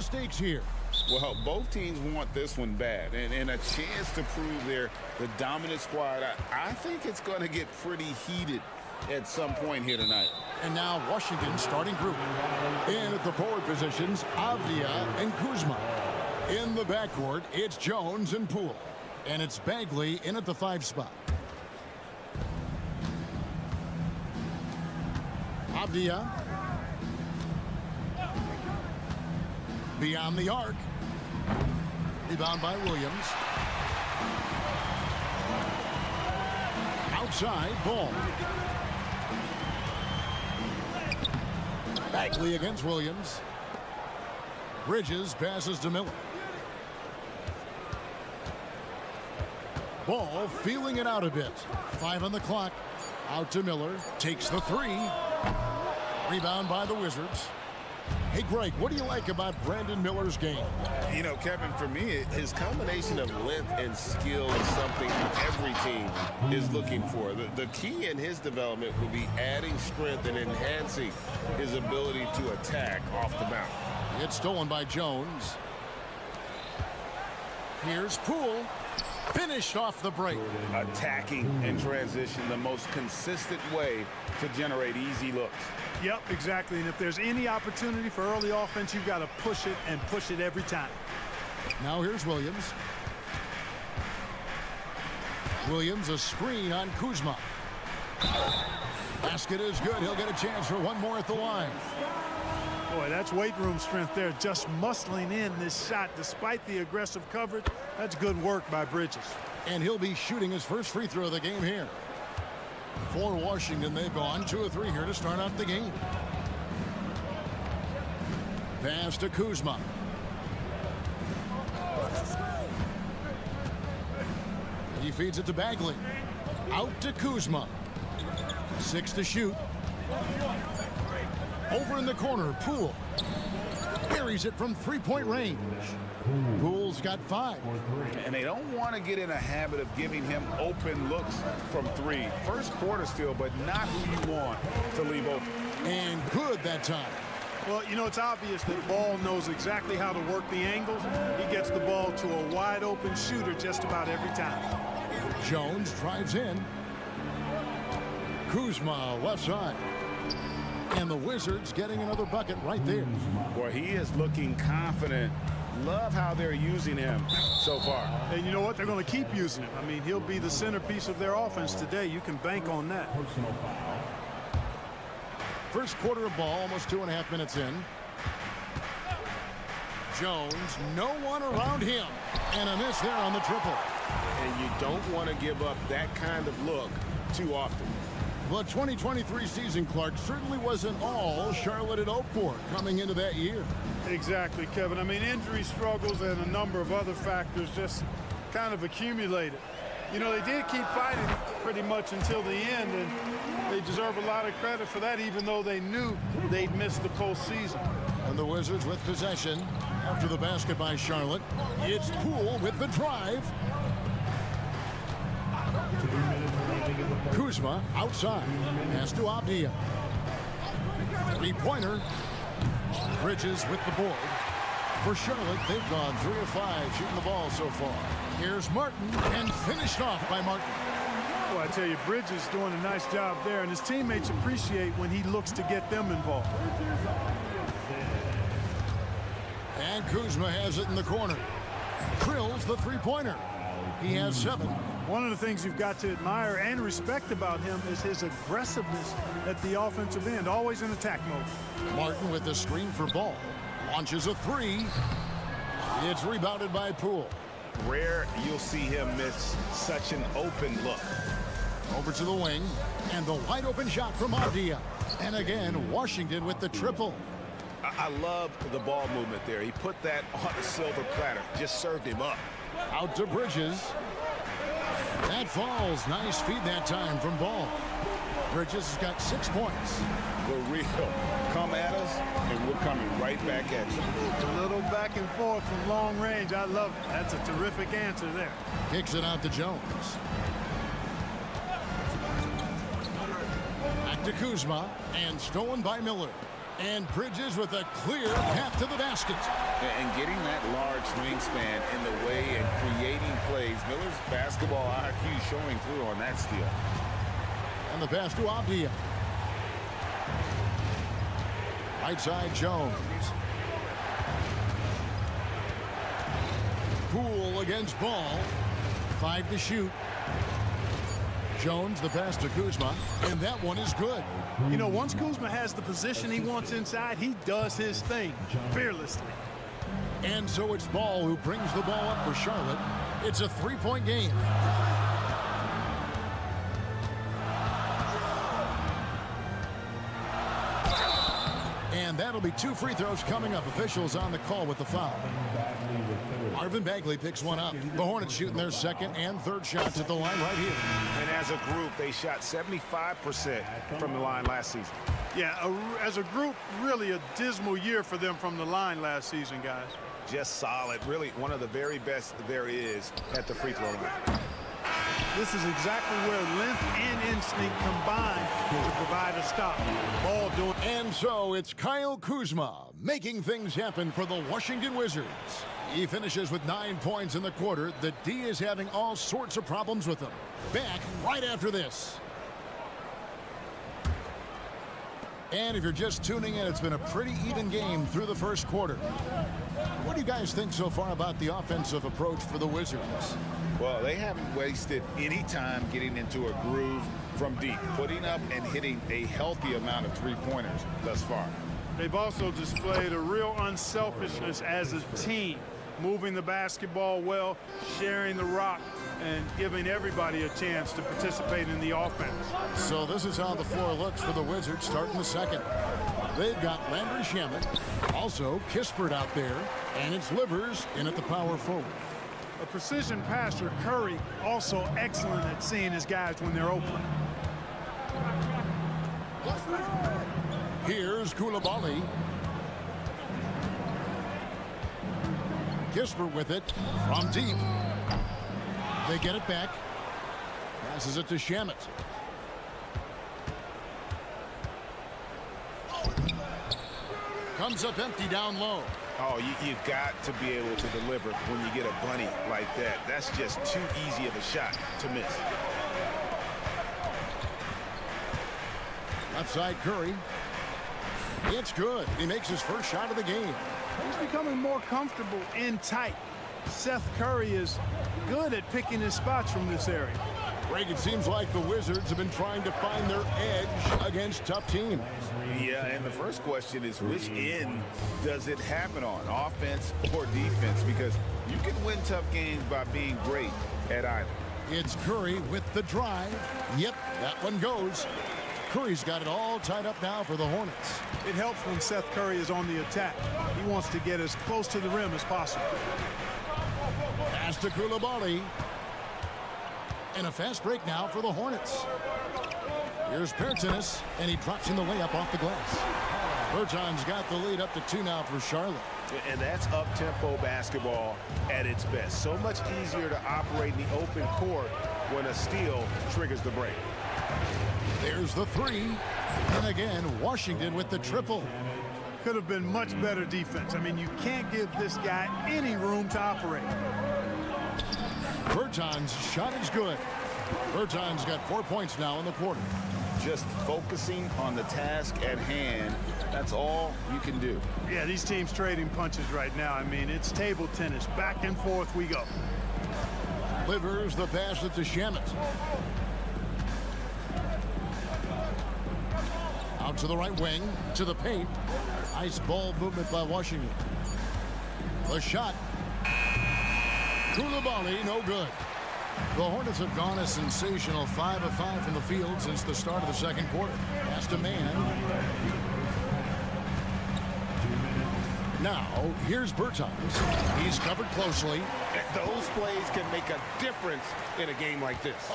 the stakes here? Well, both teams want this one bad, and a chance to prove they're the dominant squad. I think it's going to get pretty heated at some point here tonight. And now Washington's starting group. In at the forward positions, Avdia and Kuzma. In the backcourt, it's Jones and Poole. And it's Bagley in at the 5 spot. Avdia. Beyond the arc. Rebound by Williams. Outside, Ball. Bagley against Williams. Bridges passes to Miller. Ball feeling it out a bit. 5 on the clock. Out to Miller. Takes the 3. Rebound by the Wizards. Hey, Greg, what do you like about Brandon Miller's game? You know, Kevin, for me, his combination of length and skill is something every team is looking for. The key in his development will be adding strength and enhancing his ability to attack off the bounce. It's stolen by Jones. Here's Poole. Finished off the break. Attacking in transition, the most consistent way to generate easy looks. Yep, exactly. And if there's any opportunity for early offense, you've got to push it and push it every time. Now here's Williams. Williams, a screen on Kuzma. Basket is good. He'll get a chance for one more at the line. Boy, that's weight room strength there, just muscling in this shot despite the aggressive coverage. That's good work by Bridges. And he'll be shooting his first free throw of the game here. For Washington, they've gone 2 of 3 here to start out the game. Pass to Kuzma. He feeds it to Bagley. Out to Kuzma. 6 to shoot. Over in the corner, Poole. Buries it from 3-point range. Poole's got 5. And they don't want to get in a habit of giving him open looks from 3. First quarter still, but not who you want to leave open. And good that time. Well, you know, it's obvious that Ball knows exactly how to work the angles. He gets the ball to a wide open shooter just about every time. Jones drives in. Kuzma left side. And the Wizards getting another bucket right there. Boy, he is looking confident. Love how they're using him so far. And you know what? They're going to keep using him. I mean, he'll be the centerpiece of their offense today. You can bank on that. First quarter of ball, almost 2.5 minutes in. Jones, no one around him. And a miss there on the triple. And you don't want to give up that kind of look too often. The 2023 season, Clark, certainly wasn't all Charlotte had hoped for coming into that year. Exactly, Kevin. I mean, injury struggles and a number of other factors just kind of accumulated. You know, they did keep fighting pretty much until the end, and they deserve a lot of credit for that, even though they knew they'd missed the postseason. And the Wizards with possession after the basket by Charlotte. It's Poole with the drive. Kuzma outside. Pass to Avdia. 3-pointer. Bridges with the board. For Charlotte, they've gone 3 of 5 shooting the ball so far. Here's Martin, and finished off by Martin. Well, I tell you, Bridges doing a nice job there, and his teammates appreciate when he looks to get them involved. And Kuzma has it in the corner. Drills the 3-pointer. He has 7. One of the things you've got to admire and respect about him is his aggressiveness at the offensive end, always in attack mode. Martin with the screen for Ball. Launches a 3. It's rebounded by Poole. Rare you'll see him miss such an open look. Over to the wing. And the wide open shot from Avdia. And again, Washington with the triple. I love the ball movement there. He put that on a silver platter. Just served him up. Out to Bridges. That falls. Nice feed that time from Ball. Bridges has got 6 points. The real come at us, and we're coming right back at you. A little back and forth from long range. I love it. That's a terrific answer there. Kicks it out to Jones. Back to Kuzma, and stolen by Miller. And Bridges with a clear path to the basket. And getting that large wingspan in the way and creating plays. Miller's basketball IQ showing through on that steal. And the pass to Avdia. Right side, Jones. Poole against Ball. 5 to shoot. Jones, the pass to Kuzma, and that one is good. You know, once Kuzma has the position he wants inside, he does his thing fearlessly. And so it's Ball who brings the ball up for Charlotte. It's a 3-point game. And that'll be 2 free throws coming up. Officials on the call with the foul. Marvin Bagley picks one up. The Hornets shooting their second and third shots at the line right here. And as a group, they shot 75% from the line last season. Yeah, as a group, really a dismal year for them from the line last season, guys. Just solid. Really one of the very best there is at the free throw line. This is exactly where length and instinct combine to provide a stop. Ball doing. And so it's Kyle Kuzma making things happen for the Washington Wizards. He finishes with 9 points in the quarter. The D is having all sorts of problems with him. Back right after this. And if you're just tuning in, it's been a pretty even game through the first quarter. What do you guys think so far about the offensive approach for the Wizards? Well, they haven't wasted any time getting into a groove from deep, putting up and hitting a healthy amount of three-pointers thus far. They've also displayed a real unselfishness as a team, moving the basketball well, sharing the rock, and giving everybody a chance to participate in the offense. So this is how the floor looks for the Wizards starting the second. They've got Landry Shamet, also Kispert out there, and it's Livers in at the power forward. A precision passer, Curry, also excellent at seeing his guys when they're open. Here's Koulibaly. Kispert with it from deep. They get it back. Passes it to Shamet. Comes up empty down low. Oh, you've got to be able to deliver when you get a bunny like that. That's just too easy of a shot to miss. Left side Curry. It's good. He makes his first shot of the game. He's becoming more comfortable in tight. Seth Curry is good at picking his spots from this area. Greg, it seems like the Wizards have been trying to find their edge against tough teams. Yeah, and the first question is which end does it happen on, offense or defense? Because you can win tough games by being great at either. It's Curry with the drive. Yep, that one goes. Curry's got it all tied up now for the Hornets. It helps when Seth Curry is on the attack. He wants to get as close to the rim as possible. Pass to Koulibaly. And a fast break now for the Hornets. Here's Pertinis, and he drops in the layup off the glass. Berton's got the lead up to 2 now for Charlotte. And that's up-tempo basketball at its best. So much easier to operate in the open court when a steal triggers the break. There's the 3. And again, Washington with the triple. Could have been much better defense. I mean, you can't give this guy any room to operate. Berton's shot is good. Berton's got 4 points now in the quarter. Just focusing on the task at hand, that's all you can do. Yeah, these teams trading punches right now. I mean, it's table tennis. Back and forth we go. Livers the pass it to Shamet. Out to the right wing, to the paint. Nice ball movement by Washington. The shot. Koulibaly, no good. The Hornets have gone a sensational 5 of 5 from the field since the start of the second quarter. Pass to man. Now, here's Bertans. He's covered closely. Those plays can make a difference in a game like this.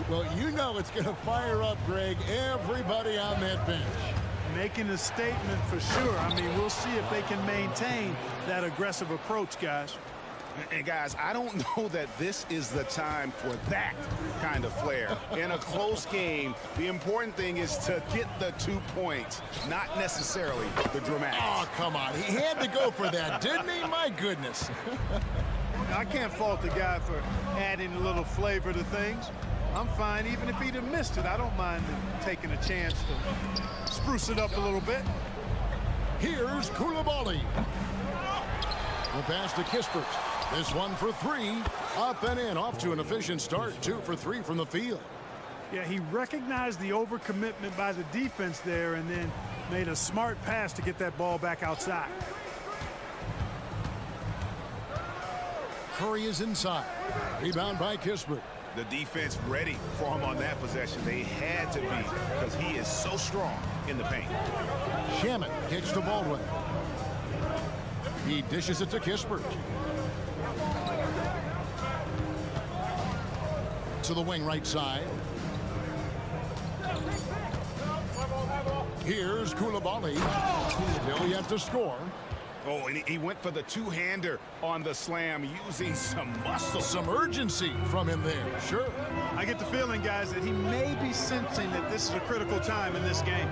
Well, you know it's going to fire up, Greg, everybody on that bench. Making a statement for sure. I mean, we'll see if they can maintain that aggressive approach, guys. And guys, I don't know that this is the time for that kind of flair. In a close game, the important thing is to get the 2 points, not necessarily the dramatics. Oh, come on. He had to go for that, didn't he? My goodness. I can't fault the guy for adding a little flavor to things. I'm fine. Even if he'd have missed it, I don't mind taking a chance to spruce it up a little bit. Here's Koulibaly. The pass to Kispert. This one for 3. Up and in. Off to an efficient start. 2 for 3 from the field. Yeah, he recognized the overcommitment by the defense there and then made a smart pass to get that ball back outside. Curry is inside. Rebound by Kispert. The defense ready for him on that possession. They had to be because he is so strong in the paint. Shaman kicks to Baldwin. He dishes it to Kispert. To the wing right side. Here's Koulibaly. Still yet to score. Oh, and he went for the two-hander on the slam, using some muscle. Some urgency from him there, sure. I get the feeling, guys, that he may be sensing that this is a critical time in this game.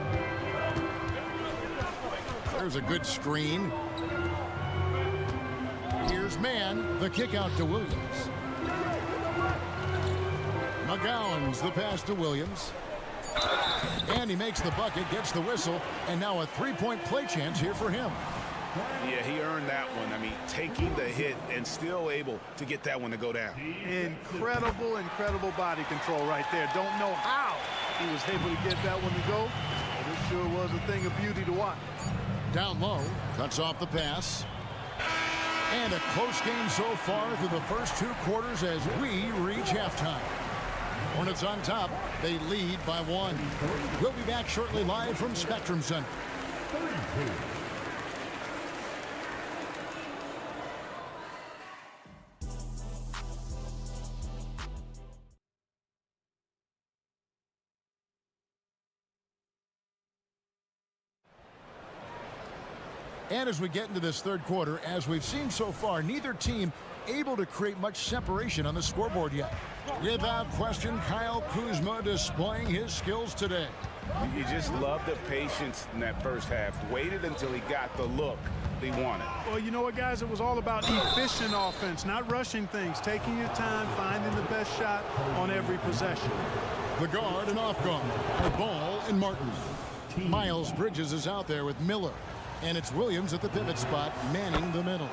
There's a good screen. Here's Mann, the kick out to Williams. McGowan's the pass to Williams. And he makes the bucket, gets the whistle, and now a three-point play chance here for him. Yeah, he earned that one. I mean, taking the hit and still able to get that one to go down. Incredible body control right there. Don't know how he was able to get that one to go, but it sure was a thing of beauty to watch. Down low, cuts off the pass. And a close game so far through the first 2 quarters as we reach halftime. Hornets on top. They lead by 1. We'll be back shortly live from Spectrum Center. And as we get into this third quarter, as we've seen so far, neither team able to create much separation on the scoreboard yet. Without question, Kyle Kuzma displaying his skills today. You just love the patience in that first half. Waited until he got the look they wanted. Well, you know what, guys? It was all about efficient offense, not rushing things, taking your time, finding the best shot on every possession. The guard and off guard. The ball and Martin. Miles Bridges is out there with Miller. And it's Williams at the pivot spot, manning the middle.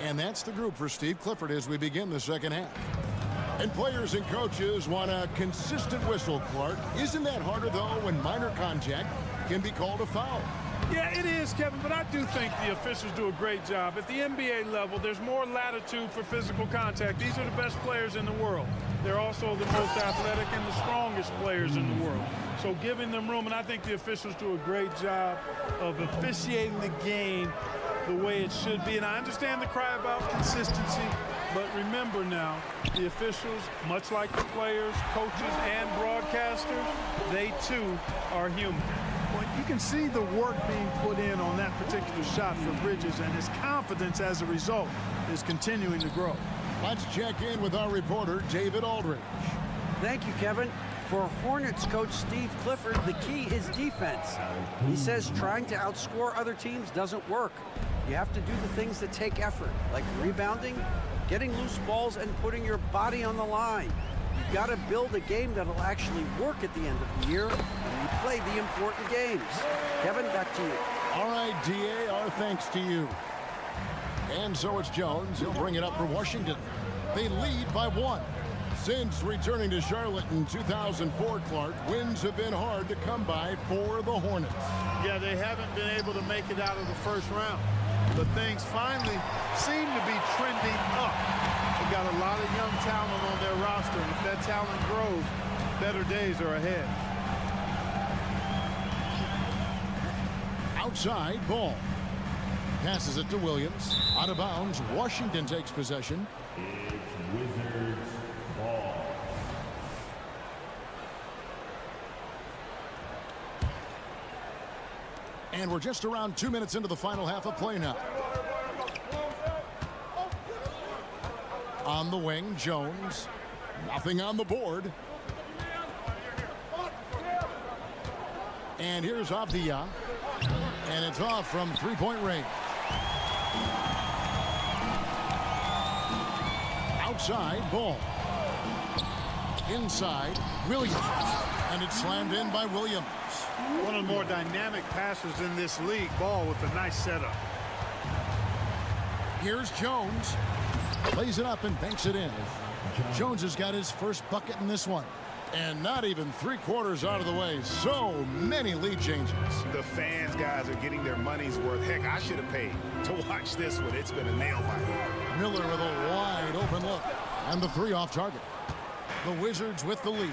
And that's the group for Steve Clifford as we begin the second half. And players and coaches want a consistent whistle, Clark. Isn't that harder, though, when minor contact can be called a foul? Yeah, it is, Kevin, but I do think the officials do a great job. At the NBA level, there's more latitude for physical contact. These are the best players in the world. They're also the most athletic and the strongest players in the world. So giving them room, and I think the officials do a great job of officiating the game the way it should be. And I understand the cry about consistency, but remember now, the officials, much like the players, coaches, and broadcasters, they too are human. Well, you can see the work being put in on that particular shot for Bridges, and his confidence as a result is continuing to grow. Let's check in with our reporter, David Aldridge. Thank you, Kevin. For Hornets coach Steve Clifford, the key is defense. He says trying to outscore other teams doesn't work. You have to do the things that take effort, like rebounding, getting loose balls, and putting your body on the line. You've got to build a game that'll actually work at the end of the year, and you play the important games. Kevin, back to you. All right, DA, our thanks to you. And so it's Jones. He'll bring it up for Washington. They lead by 1. Since returning to Charlotte in 2004, Clark, wins have been hard to come by for the Hornets. Yeah, they haven't been able to make it out of the first round, but things finally seem to be trending up. They've got a lot of young talent on their roster, and if that talent grows, better days are ahead. Outside, ball. Passes it to Williams. Out of bounds, Washington takes possession. It's Wizards ball. And we're just around 2 minutes into the final half of play now. On the wing, Jones. Nothing on the board. And here's Avdia. And it's off from three-point range. Outside, Ball. Inside, Williams. And it's slammed in by Williams. One of the more dynamic passers in this league. Ball with a nice setup. Here's Jones. Plays it up and banks it in. Jones has got his first bucket in this one. And not even three-quarters out of the way. So many lead changes. The fans, guys, are getting their money's worth. Heck, I should have paid to watch this one. It's been a nail biter. Miller with a wide open look. And the three off target. The Wizards with the lead.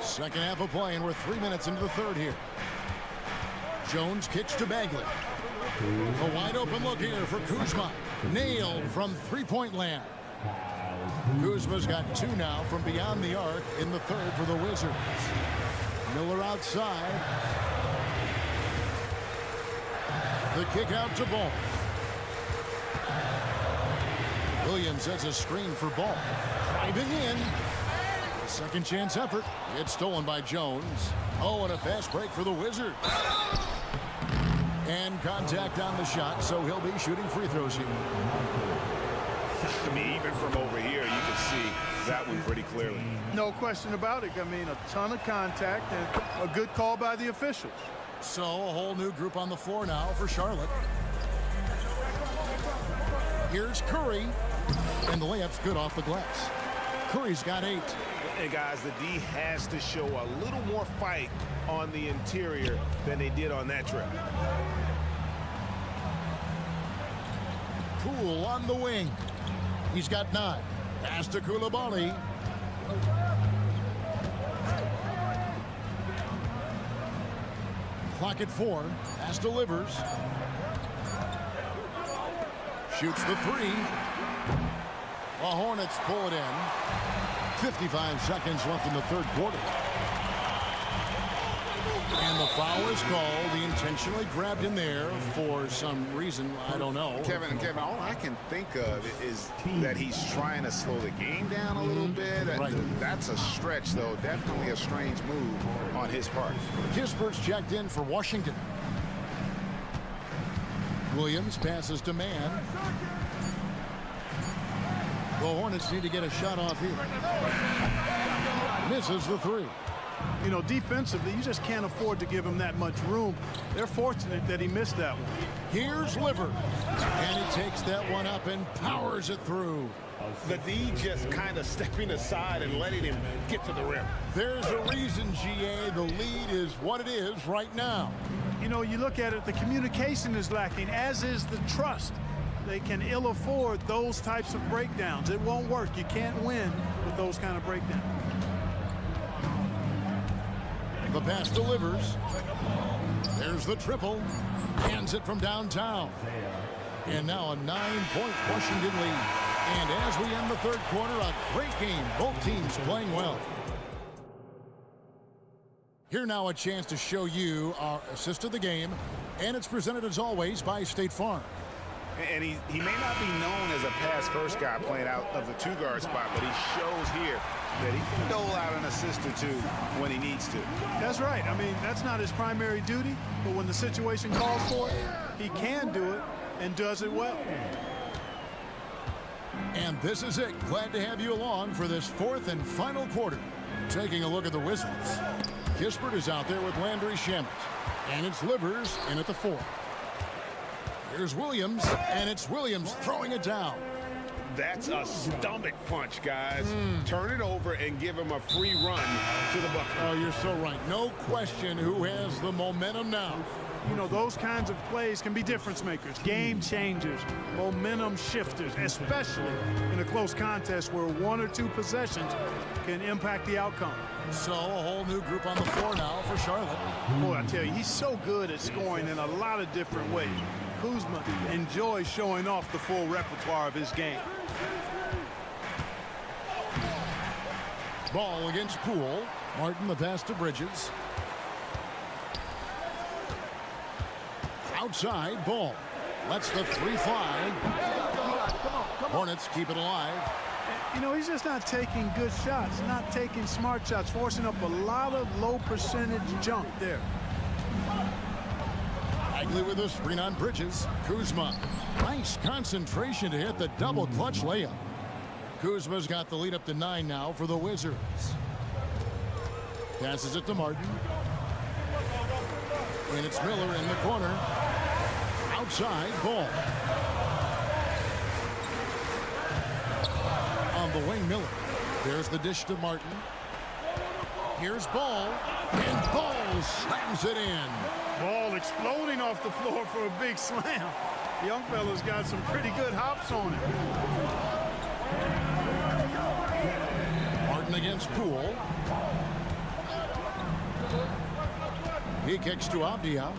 Second half of play, and we're 3 minutes into the third here. Jones kicks to Bagley. A wide open look here for Kuzma. Nailed from three-point land. Kuzma's got two now from beyond the arc in the third for the Wizards. Miller outside. The kick out to Ball. Williams has a screen for Ball. Driving in. A second chance effort. It's stolen by Jones. Oh, and a fast break for the Wizards. And contact on the shot, so he'll be shooting free throws here. I mean, even from over here, you can see that one pretty clearly. No question about it. I mean, a ton of contact and a good call by the officials. So a whole new group on the floor now for Charlotte. Here's Curry. And the layup's good off the glass. Curry's got 8. And guys, the D has to show a little more fight on the interior than they did on that trip. Poole on the wing. He's got 9. Pass to Koulibaly. Clock at 4. Pass delivers. Shoots the 3. The Hornets pull it in. 55 seconds left in the third quarter. And the foul is called. He intentionally grabbed in there for some reason. I don't know. Kevin, all I can think of is that he's trying to slow the game down a little bit. Right. That's a stretch, though. Definitely a strange move on his part. Kispert's checked in for Washington. Williams passes to Mann. The Hornets need to get a shot off here. Misses the 3. You know, defensively, you just can't afford to give him that much room. They're fortunate that he missed that one. Here's Livers. And he takes that one up and powers it through. The D just kind of stepping aside and letting him get to the rim. There's a reason, GA. The lead is what it is right now. You know, you look at it, the communication is lacking, as is the trust. They can ill afford those types of breakdowns. It won't work. You can't win with those kind of breakdowns. The pass delivers. There's the triple. Hands it from downtown. And now a 9-point Washington lead. And as we end the third quarter, a great game. Both teams playing well. Here now a chance to show you our assist of the game. And it's presented as always by State Farm. And he may not be known as a pass-first guy playing out of the two-guard spot, but he shows here that he can dole out an assist or two when he needs to. That's right. I mean, that's not his primary duty, but when the situation calls for it, he can do it and does it well. And this is it. Glad to have you along for this fourth and final quarter. Taking a look at the Wizards. Kispert is out there with Landry Shamet. And it's Livers in at the 4. Here's Williams, and it's Williams throwing it down. That's a stomach punch, guys. Turn it over and give him a free run to the bucket. Oh, you're so right. No question who has the momentum now. You know, those kinds of plays can be difference makers, game changers, momentum shifters, especially in a close contest where 1 or 2 possessions can impact the outcome. So a whole new group on the floor now for Charlotte. Boy, I tell you, he's so good at scoring in a lot of different ways. Kuzma enjoys showing off the full repertoire of his game. Ball against Poole. Martin the pass to Bridges. Outside, Ball. Lets the three fly. Hornets keep it alive. You know, he's just not taking good shots, not taking smart shots, forcing up a lot of low percentage junk there. Bagley with a screen on Bridges. Kuzma. Nice concentration to hit the double clutch layup. Kuzma's got the lead up to 9 now for the Wizards. Passes it to Martin. And it's Miller in the corner. Outside, Ball. On the wing, Miller. There's the dish to Martin. Here's Ball. And Ball slams it in. Ball exploding off the floor for a big slam. Young fella's got some pretty good hops on him. Martin against Poole. He kicks to Avdia.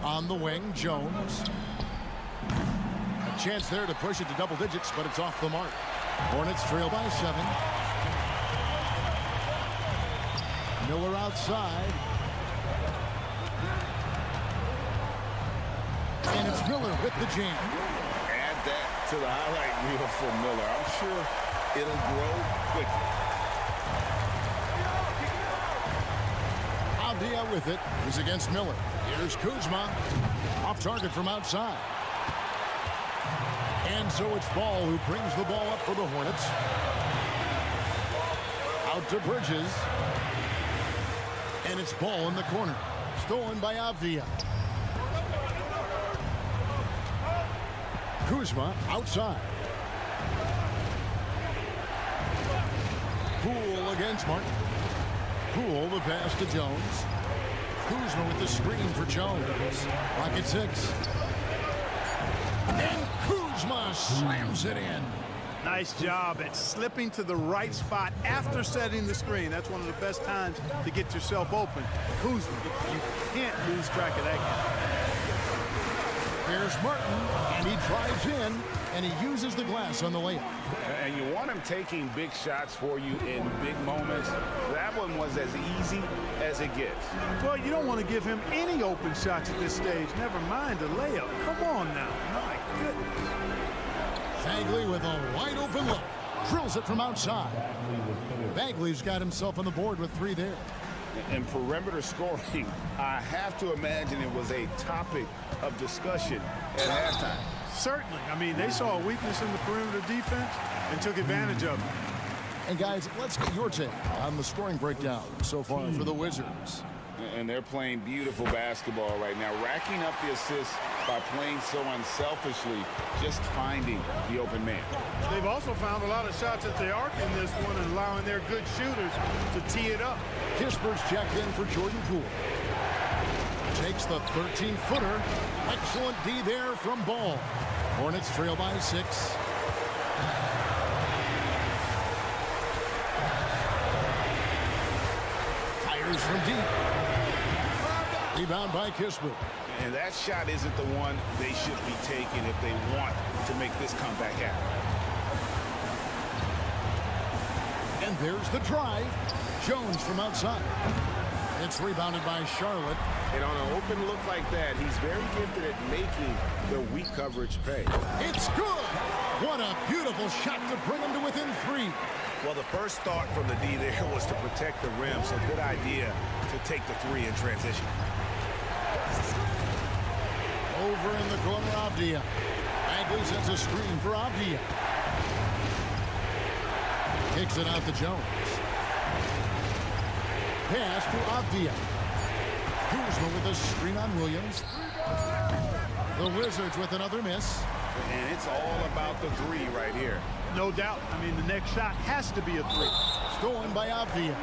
On the wing, Jones. A chance there to push it to double digits, but it's off the mark. Hornets trail by 7. Miller outside. And it's Miller with the jam. Add that to the highlight reel for Miller. I'm sure it'll grow quickly. Avdia with it. He's against Miller. Here's Kuzma. Off target from outside. And so it's Ball who brings the ball up for the Hornets. Out to Bridges. And it's Ball in the corner. Stolen by Avdia. Kuzma outside. Poole against Martin. Poole the pass to Jones. Kuzma with the screen for Jones. Rocket 6. And Kuzma slams it in. Nice job at slipping to the right spot after setting the screen. That's one of the best times to get yourself open. Kuzma, you can't lose track of that guy. Here's Martin, and he drives in, and he uses the glass on the layup. And you want him taking big shots for you in big moments. That one was as easy as it gets. Well, you don't want to give him any open shots at this stage. Never mind a layup. Come on now. My goodness. Bagley with a wide open look. Drills it from outside. Bagley's got himself on the board with 3 there. And perimeter scoring, I have to imagine it was a topic of discussion at halftime. Certainly. I mean, they saw a weakness in the perimeter defense and took advantage of it. And guys, let's get your take on the scoring breakdown so far for the Wizards. And they're playing beautiful basketball right now, racking up the assists by playing so unselfishly, just finding the open man. They've also found a lot of shots at the arc in this one and allowing their good shooters to tee it up. Kisper's checked in for Jordan Poole. Takes the 13-footer. Excellent D there from Ball. Hornets trail by 6. Fires from deep. Rebound by Kisper. And that shot isn't the one they should be taking if they want to make this comeback happen. And there's the drive. Jones from outside. It's rebounded by Charlotte. And on an open look like that, he's very gifted at making the weak coverage pay. It's good. What a beautiful shot to bring him to within 3. Well, the first thought from the D there was to protect the rim, so good idea to take the 3 in transition. Over in the corner, Avdia. Bagley sets a screen for Avdia. Kicks it out to Jones. Pass to Avdia. Kuzma with a screen on Williams. The Wizards with another miss. And it's all about the 3 right here. No doubt. I mean, the next shot has to be a 3. Stolen by Avdia.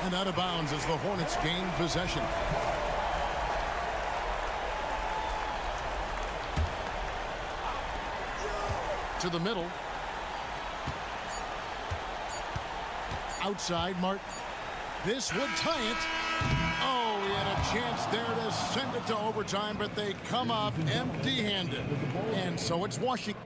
And out of bounds as the Hornets gain possession. To the middle. Outside, Martin. This would tie it. Oh, he had a chance there to send it to overtime, but they come up empty-handed. And so it's Washington.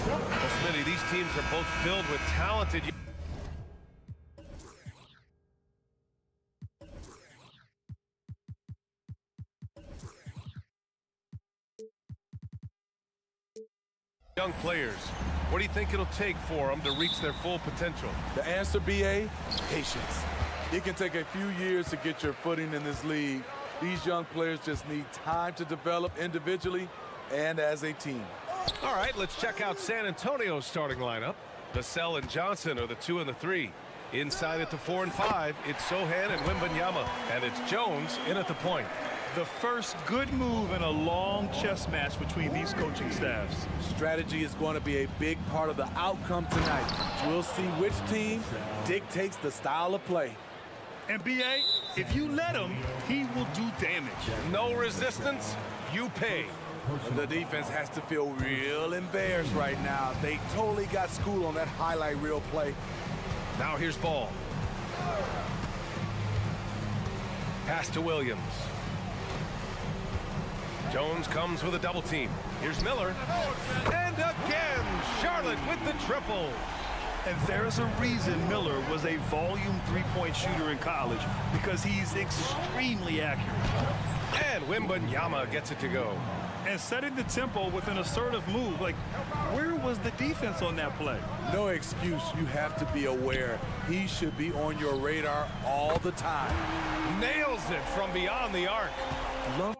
Well, Smitty, these teams are both filled with talented young players. What do you think it'll take for them to reach their full potential? The answer, BA, patience. It can take a few years to get your footing in this league. These young players just need time to develop individually and as a team. All right, let's check out San Antonio's starting lineup. Vassell and Johnson are the 2 and the 3. Inside at the 4 and 5, it's Sohan and Wembanyama, and it's Jones in at the point. The first good move in a long chess match between these coaching staffs. Strategy is going to be a big part of the outcome tonight. We'll see which team dictates the style of play. And BA, if you let him, he will do damage. No resistance, you pay. The defense has to feel real embarrassed right now. They totally got schooled on that highlight reel play. Now here's Ball. Pass to Williams. Jones comes with a double team. Here's Miller. And again, Charlotte with the triple. And there's a reason Miller was a volume three-point shooter in college, because he's extremely accurate. And Wembanyama gets it to go. And setting the tempo with an assertive move. Like, where was the defense on that play? No excuse. You have to be aware. He should be on your radar all the time. Nails it from beyond the arc. Love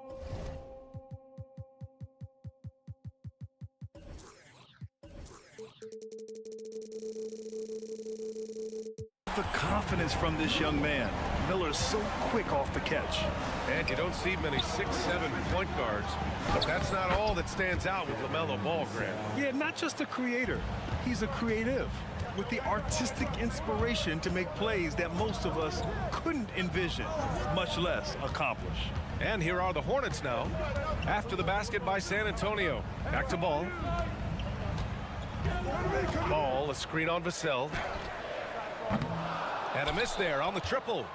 the confidence from this young man. Miller's so quick off the catch. And you don't see many 6'7" point guards, but that's not all that stands out with LaMelo Ball, Grant. Yeah, not just a creator. He's a creative with the artistic inspiration to make plays that most of us couldn't envision, much less accomplish. And here are the Hornets now, after the basket by San Antonio. Back to Ball. Ball, a screen on Vassell. And a miss there on the triple.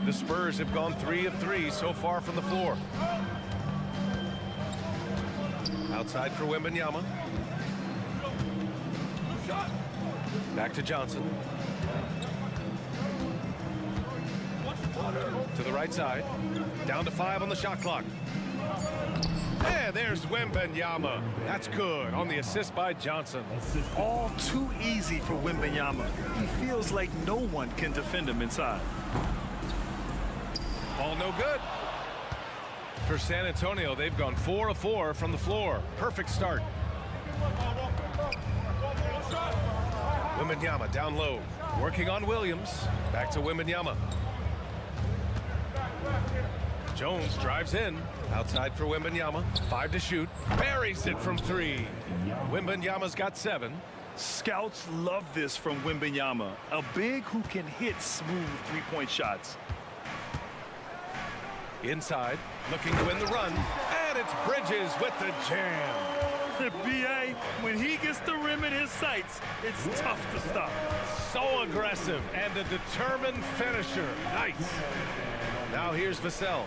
The Spurs have gone 3 of 3 so far from the floor. Outside for Wembanyama. Back to Johnson. To the right side. Down to 5 on the shot clock. And there's Wembanyama. That's good on the assist by Johnson. All too easy for Wembanyama. He feels like no one can defend him inside. All no good. For San Antonio, they've gone 4 of 4 from the floor. Perfect start. Wembanyama down low. Working on Williams. Back to Wembanyama. Jones drives in. Outside for Wembanyama. 5 to shoot. Buries it from 3. Wembanyama's got 7. Scouts love this from Wembanyama. A big who can hit smooth three-point shots. Inside, looking to win the run. And it's Bridges with the jam. BA, when he gets the rim in his sights, it's tough to stop. So aggressive and a determined finisher. Nice. Now here's Vassell.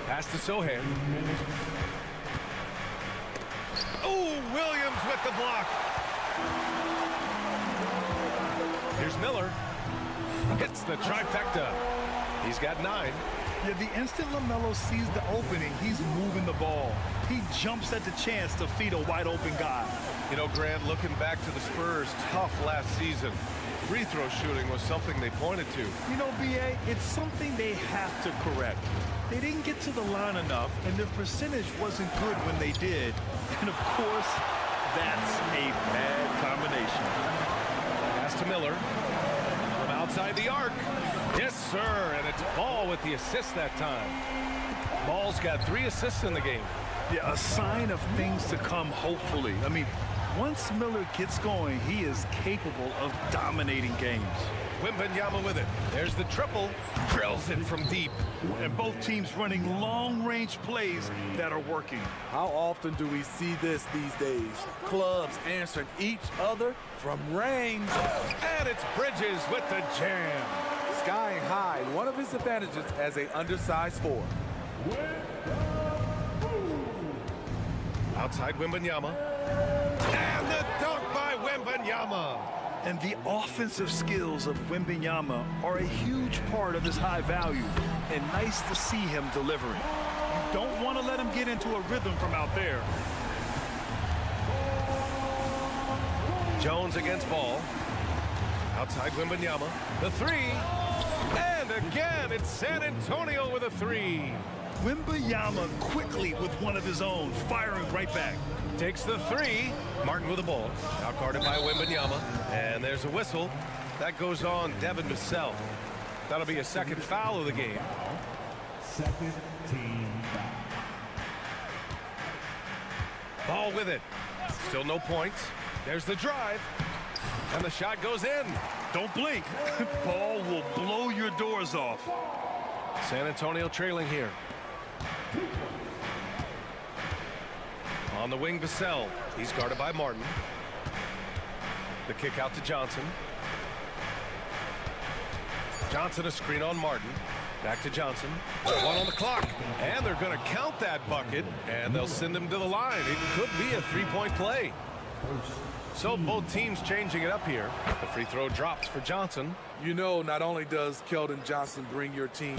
Pass to Sohan. Oh, Williams with the block. Here's Miller. Hits the trifecta. He's got 9. Yeah, the instant LaMelo sees the opening, he's moving the ball. He jumps at the chance to feed a wide open guy. You know, Grant, looking back to the Spurs' tough last season, free throw shooting was something they pointed to. You know, BA, it's something they have to correct. They didn't get to the line enough, and their percentage wasn't good when they did. And of course, that's a bad combination. Pass to Miller. From outside the arc. Yes, sir, and it's Ball with the assist that time. Ball's got 3 assists in the game. Yeah, a sign of things to come, hopefully. I mean, once Miller gets going, he is capable of dominating games. Wembanyama with it. There's the triple. Drills it from deep. And both teams running long-range plays that are working. How often do we see this these days? Clubs answering each other from range. And it's Bridges with the jam. Skying high, one of his advantages as an undersized 4. Outside Wembanyama. And the dunk by Wembanyama. And the offensive skills of Wembanyama are a huge part of his high value, and nice to see him delivering. You don't want to let him get into a rhythm from out there. Jones against Ball. Outside Wembanyama. The three. And again, it's San Antonio with a three. Wembanyama quickly with one of his own, firing right back. Takes the three. Martin with the ball. Out guarded by Wembanyama. And there's a whistle. That goes on Devin Vassell. That'll be a second foul of the game. Second team Ball with it. Still no points. There's the drive. And the shot goes in. Don't blink. Ball will blow your doors off. San Antonio trailing here. On the wing, Vassell. He's guarded by Martin. The kick out to Johnson. Johnson a screen on Martin. Back to Johnson. 1 on the clock. And they're going to count that bucket. And they'll send him to the line. It could be a three-point play. So both teams changing it up here. The free throw drops for Johnson. You know, not only does Keldon Johnson bring your team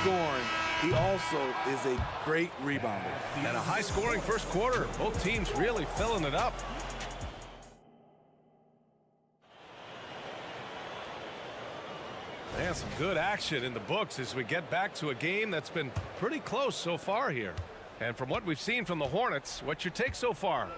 scoring, he also is a great rebounder. And a high-scoring first quarter. Both teams really filling it up. And some good action in the books as we get back to a game that's been pretty close so far here. And from what we've seen from the Hornets, what's your take so far?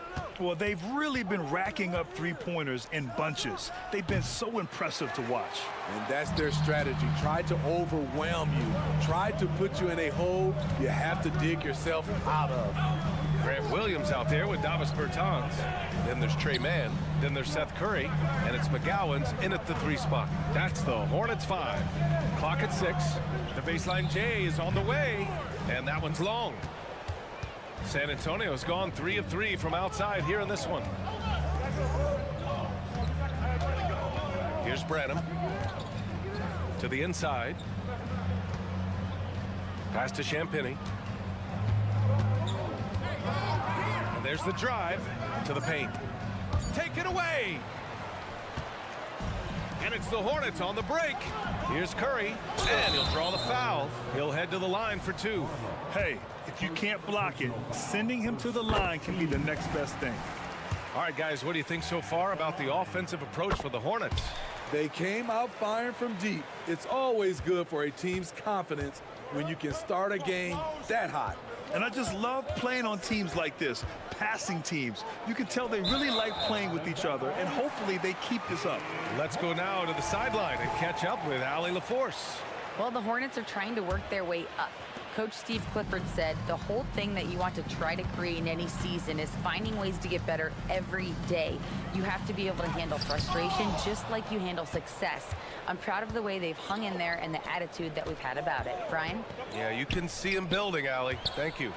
Well, they've really been racking up three-pointers in bunches. They've been so impressive to watch. And that's their strategy. Try to overwhelm you. Try to put you in a hole you have to dig yourself out of. Grant Williams out there with Davis Bertans. Then there's Trey Mann. Then there's Seth Curry. And it's McGowan's in at the 3 spot. That's the Hornets 5. Clock at 6. The baseline J is on the way. And that one's long. San Antonio's gone 3 of 3 from outside here in this one. Here's Branham. To the inside. Pass to Champagny. And there's the drive to the paint. Taken away. And it's the Hornets on the break. Here's Curry. And he'll draw the foul. He'll head to the line for 2. Hey, if you can't block it, sending him to the line can be the next best thing. All right, guys, what do you think so far about the offensive approach for the Hornets? They came out firing from deep. It's always good for a team's confidence when you can start a game that hot. And I just love playing on teams like this, passing teams. You can tell they really like playing with each other, and hopefully they keep this up. Let's go now to the sideline and catch up with Allie LaForce. Well, the Hornets are trying to work their way up. Coach Steve Clifford said the whole thing that you want to try to create in any season is finding ways to get better every day. You have to be able to handle frustration just like you handle success. I'm proud of the way they've hung in there and the attitude that we've had about it. Brian? Yeah, you can see them building, Allie. Thank you.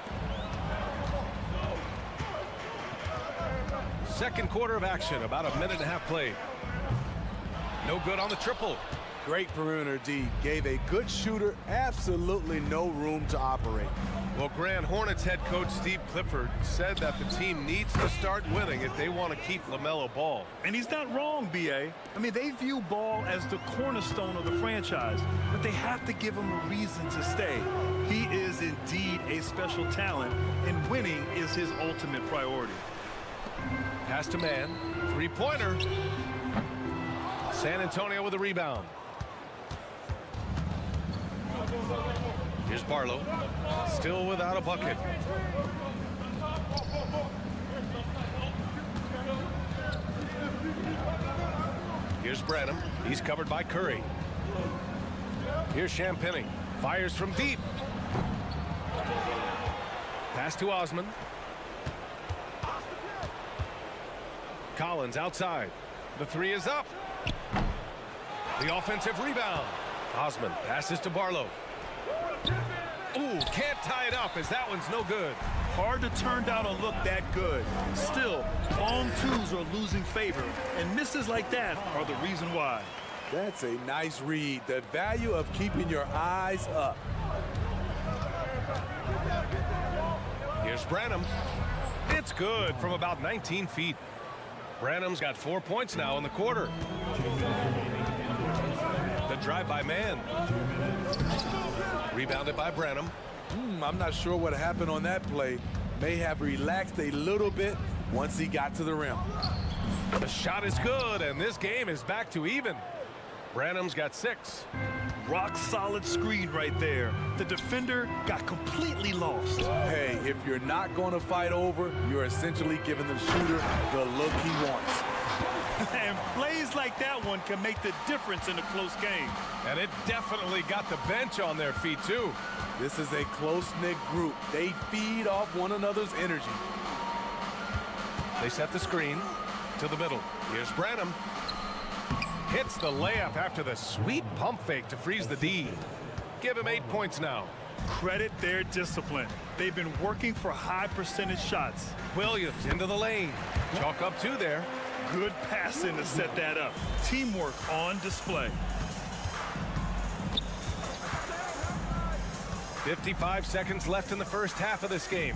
Second quarter of action, about a minute and a half played. No good on the triple. Great perimeter D. Gave a good shooter absolutely no room to operate. Well, Grand Hornets head coach Steve Clifford said that the team needs to start winning if they want to keep LaMelo Ball. And he's not wrong, B.A. I mean, they view Ball as the cornerstone of the franchise, but they have to give him a reason to stay. He is indeed a special talent, and winning is his ultimate priority. Pass to Mann. Three-pointer. San Antonio with a rebound. Here's Barlow. Still without a bucket. Here's Branham. He's covered by Curry. Here's Champagny. Fires from deep. Pass to Osman. Collins outside. The three is up. The offensive rebound. Osman passes to Barlow. Ooh, can't tie it up as that one's no good. Hard to turn down a look that good. Still, long twos are losing favor, and misses like that are the reason why. That's a nice read. The value of keeping your eyes up. Here's Branham. It's good from about 19 feet. Branham's got 4 points now in the quarter. The drive by man. Rebounded by Branham. I'm not sure what happened on that play. May have relaxed a little bit once he got to the rim. The shot is good, and this game is back to even. Branham's got 6. Rock solid screen right there. The defender got completely lost. Hey, if you're not going to fight over, you're essentially giving the shooter the look he wants. And plays like that one can make the difference in a close game. And it definitely got the bench on their feet, too. This is a close-knit group. They feed off one another's energy. They set the screen to the middle. Here's Branham. Hits the layup after the sweet pump fake to freeze the D. Give him 8 points now. Credit their discipline. They've been working for high percentage shots. Williams into the lane. Chalk up 2 there. Good passing to set that up. Teamwork on display. 55 seconds left in the first half of this game.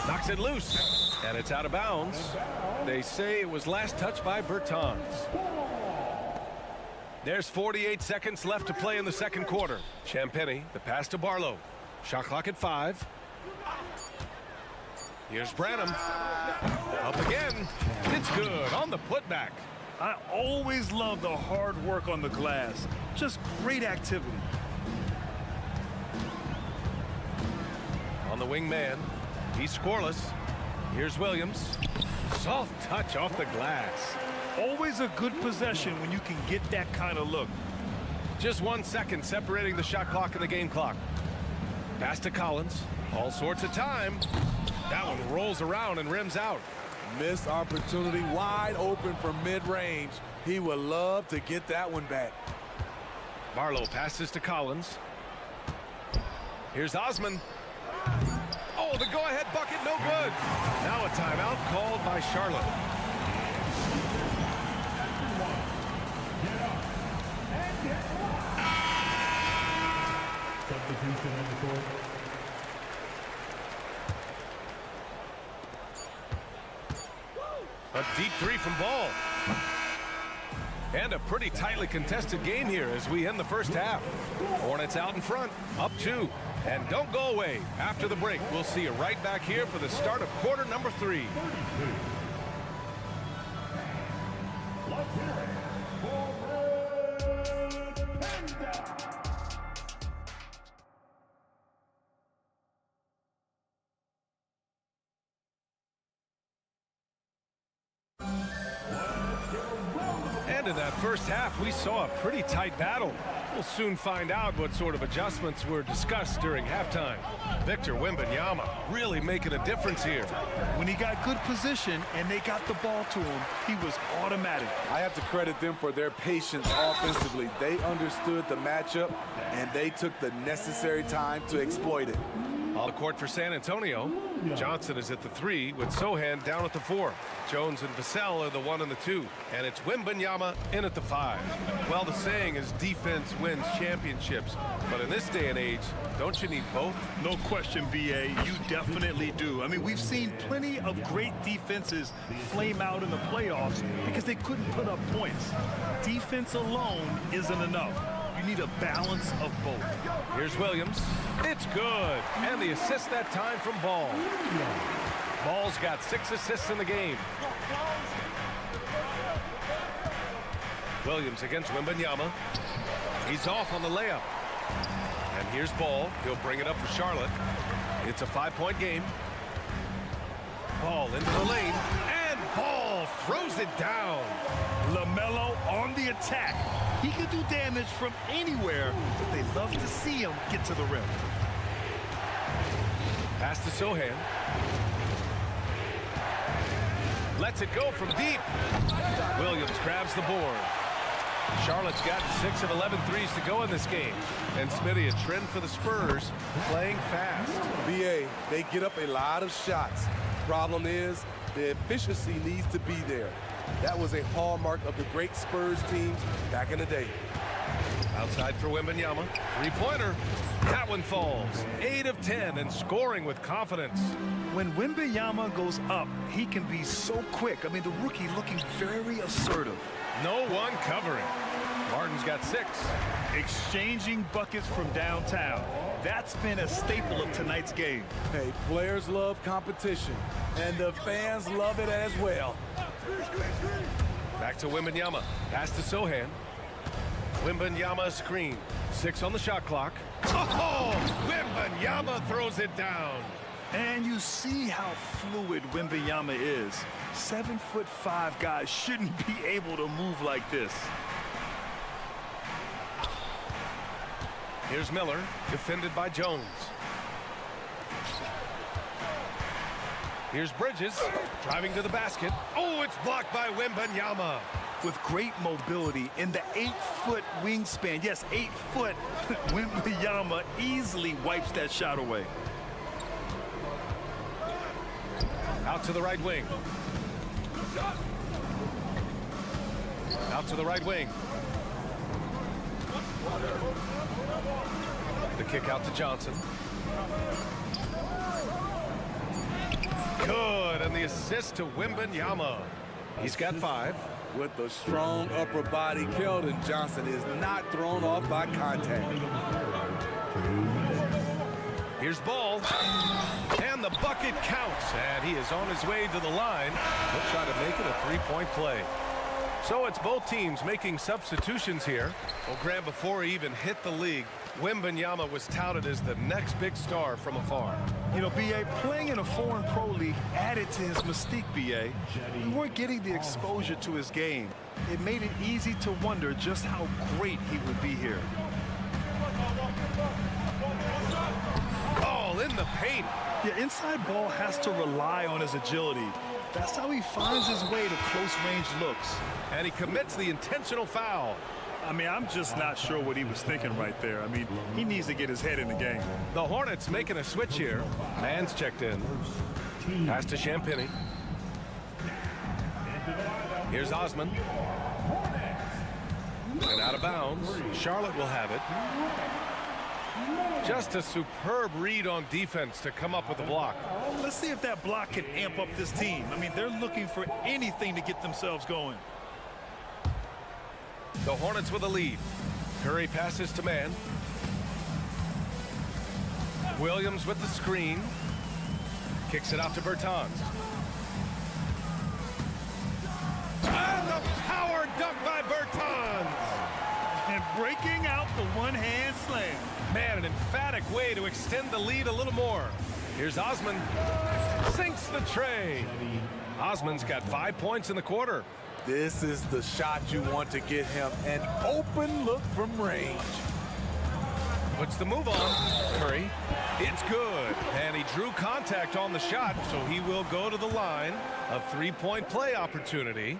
Knocks it loose, and it's out of bounds. They say it was last touched by Bertans. There's 48 seconds left to play in the second quarter. Champagny, the pass to Barlow. Shot clock at 5. Here's Branham. Up again. It's good on the putback. I always love the hard work on the glass. Just great activity. On the wing man. He's scoreless. Here's Williams. Soft touch off the glass. Always a good possession when you can get that kind of look. Just 1 second separating the shot clock and the game clock. Pass to Collins. All sorts of time. That one rolls around and rims out. Missed opportunity, wide open from mid-range. He would love to get that one back. Barlow passes to Collins. Here's Osman. Oh, the go-ahead bucket, no good. Now a timeout called by Charlotte. Substitution on the court. A deep 3 from Ball. And a pretty tightly contested game here as we end the first half. Hornets out in front, up 2. And don't go away. After the break, we'll see you right back here for the start of quarter number 3. And in that first half, we saw a pretty tight battle. We'll soon find out what sort of adjustments were discussed during halftime. Victor Wembanyama really making a difference here. When he got good position and they got the ball to him, he was automatic. I have to credit them for their patience offensively. They understood the matchup, and they took the necessary time to exploit it. On the court for San Antonio, Johnson is at the 3 with Sohan down at the 4. Jones and Vassell are the 1 and the 2. And it's Wembanyama in at the 5. Well, the saying is defense wins championships. But in this day and age, don't you need both? No question, B.A. You definitely do. I mean, we've seen plenty of great defenses flame out in the playoffs because they couldn't put up points. Defense alone isn't enough. You need a balance of both. Here's Williams. It's good. And the assist that time from Ball. Ball's got 6 assists in the game. Williams against Wembanyama. He's off on the layup. And here's Ball. He'll bring it up for Charlotte. It's a 5-point game. Ball into the lane. And Ball throws it down. LaMelo on the attack. He can do damage from anywhere, but they love to see him get to the rim. Pass to Sohan. Lets it go from deep. Williams grabs the board. Charlotte's gotten 6 of 11 threes to go in this game. And Smitty, a trend for the Spurs, playing fast. BA, they get up a lot of shots. Problem is, the efficiency needs to be there. That was a hallmark of the great Spurs teams back in the day. Outside for Wembanyama. Three-pointer. That one falls. 8 of 10 and scoring with confidence. When Wembanyama goes up, he can be so quick. I mean, the rookie looking very assertive. No one covering. Martin's got 6. Exchanging buckets from downtown. That's been a staple of tonight's game. Hey, players love competition, and the fans love it as well. Back to Wembanyama. Pass to Sohan. Wembanyama screen. 6 on the shot clock. Oh! Wembanyama throws it down. And you see how fluid Wembanyama is. 7'5" guys shouldn't be able to move like this. Here's Miller, defended by Jones. Here's Bridges, driving to the basket. Oh, it's blocked by Wembanyama. With great mobility in the 8-foot wingspan. Yes, 8 foot. Wembanyama easily wipes that shot away. Out to the right wing. Out to the right wing. The kick out to Johnson. Good, and the assist to Wembanyama. He's got 5. With the strong upper body, Keldon Johnson is not thrown off by contact. Here's Ball. And the bucket counts. And he is on his way to the line. He'll try to make it a 3-point play. So it's both teams making substitutions here. Well, Graham, before he even hit the league, Wembanyama was touted as the next big star from afar. You know, B.A., playing in a foreign pro league added to his mystique, B.A. We weren't getting the exposure to his game. It made it easy to wonder just how great he would be here. Ball in the paint. Yeah, inside Ball has to rely on his agility. That's how he finds his way to close-range looks. And he commits the intentional foul. I mean, I'm just not sure what he was thinking right there. I mean, he needs to get his head in the game. The Hornets making a switch here. Man's checked in. Pass to Champagny. Here's Osman. And out of bounds. Charlotte will have it. Just a superb read on defense to come up with a block. Let's see if that block can amp up this team. I mean, they're looking for anything to get themselves going. The Hornets with a lead. Curry passes to Man. Williams with the screen. Kicks it out to Bertans. And the power dunk by Bertans. And breaking out the one-hand slam. Man, an emphatic way to extend the lead a little more. Here's Osman. Sinks the tray. Osman's got 5 points in the quarter. This is the shot you want to get him, an open look from range. Puts the move on. Curry. It's good. And he drew contact on the shot, so he will go to the line. A 3-point play opportunity.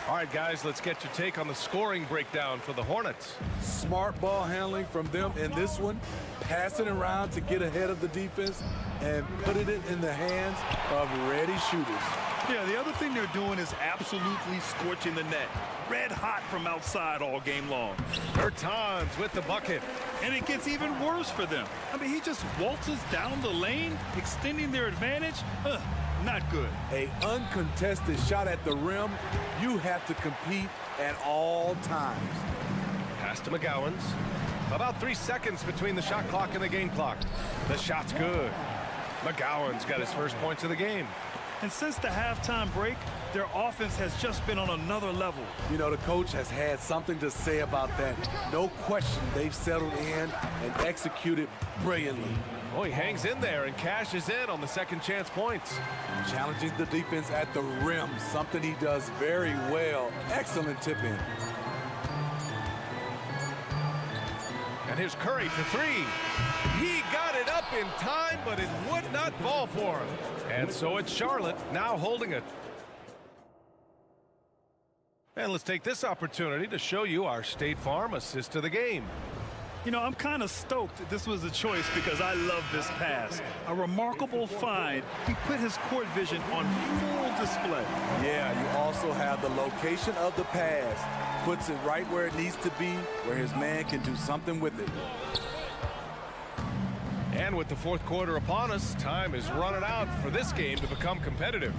All right, guys, let's get your take on the scoring breakdown for the Hornets. Smart ball handling from them in this one, passing around to get ahead of the defense and putting it in the hands of ready shooters. Yeah, the other thing they're doing is absolutely scorching the net. Red hot from outside all game long. Bertans with the bucket. And it gets even worse for them. I mean, he just waltzes down the lane, extending their advantage. Not good. An uncontested shot at the rim, you have to compete at all times. Pass to McGowan's. About 3 seconds between the shot clock and the game clock. The shot's good. McGowan's got his first points of the game. And since the halftime break, their offense has just been on another level. You know, the coach has had something to say about that. No question, they've settled in and executed brilliantly. Oh, he hangs in there and cashes in on the second chance points. Challenging the defense at the rim, something he does very well. Excellent tip in. And here's Curry for 3. He got it up in time, but it would not fall for him. And so it's Charlotte now holding it. And let's take this opportunity to show you our State Farm assist of the game. You know, I'm kind of stoked that this was a choice because I love this pass. A remarkable find. He put his court vision on full display. Yeah, you also have the location of the pass. Puts it right where it needs to be, where his man can do something with it. And with the fourth quarter upon us, time is running out for this game to become competitive.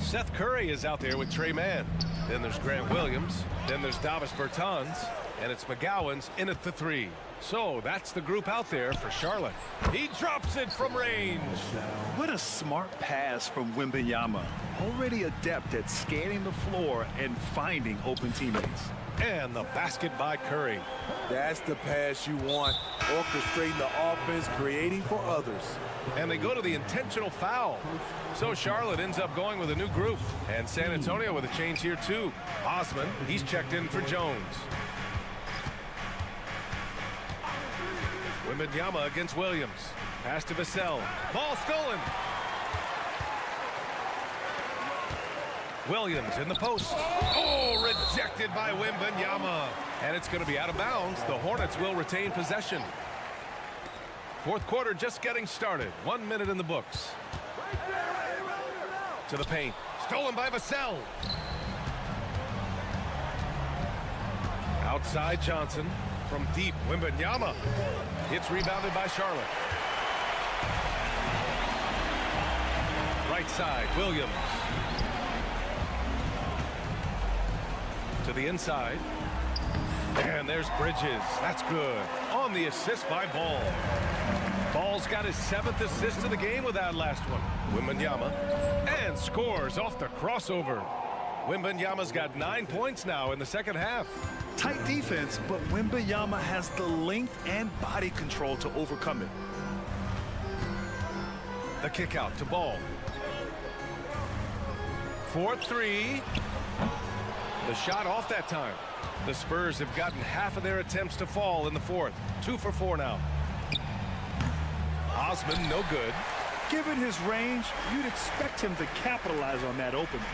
Seth Curry is out there with Trey Mann. Then there's Grant Williams. Then there's Davis Bertans. And it's McGowan's in at the 3. So that's the group out there for Charlotte. He drops it from range. What a smart pass from Wembanyama. Already adept at scanning the floor and finding open teammates. And the basket by Curry. That's the pass you want. Orchestrating the offense, creating for others. And they go to the intentional foul. So Charlotte ends up going with a new group. And San Antonio with a change here too. Osman, he's checked in for Jones. Wembanyama against Williams. Pass to Vassell. Ball stolen. Williams in the post. Oh, rejected by Wembanyama. And it's going to be out of bounds. The Hornets will retain possession. Fourth quarter just getting started. 1 minute in the books. To the paint. Stolen by Vassell. Outside Johnson. From deep, Wembanyama. It's rebounded by Charlotte. Right side, Williams. To the inside. And there's Bridges. That's good. On the assist by Ball. Ball's got his 7th assist of the game with that last one. Wembanyama. And scores off the crossover. Wembanyama's got 9 points now in the second half. Tight defense, but Wembanyama has the length and body control to overcome it. The kick out to Ball. 4-3. The shot off that time. The Spurs have gotten half of their attempts to fall in the fourth. 2 for 4 now. Osman, no good. Given his range, you'd expect him to capitalize on that opening.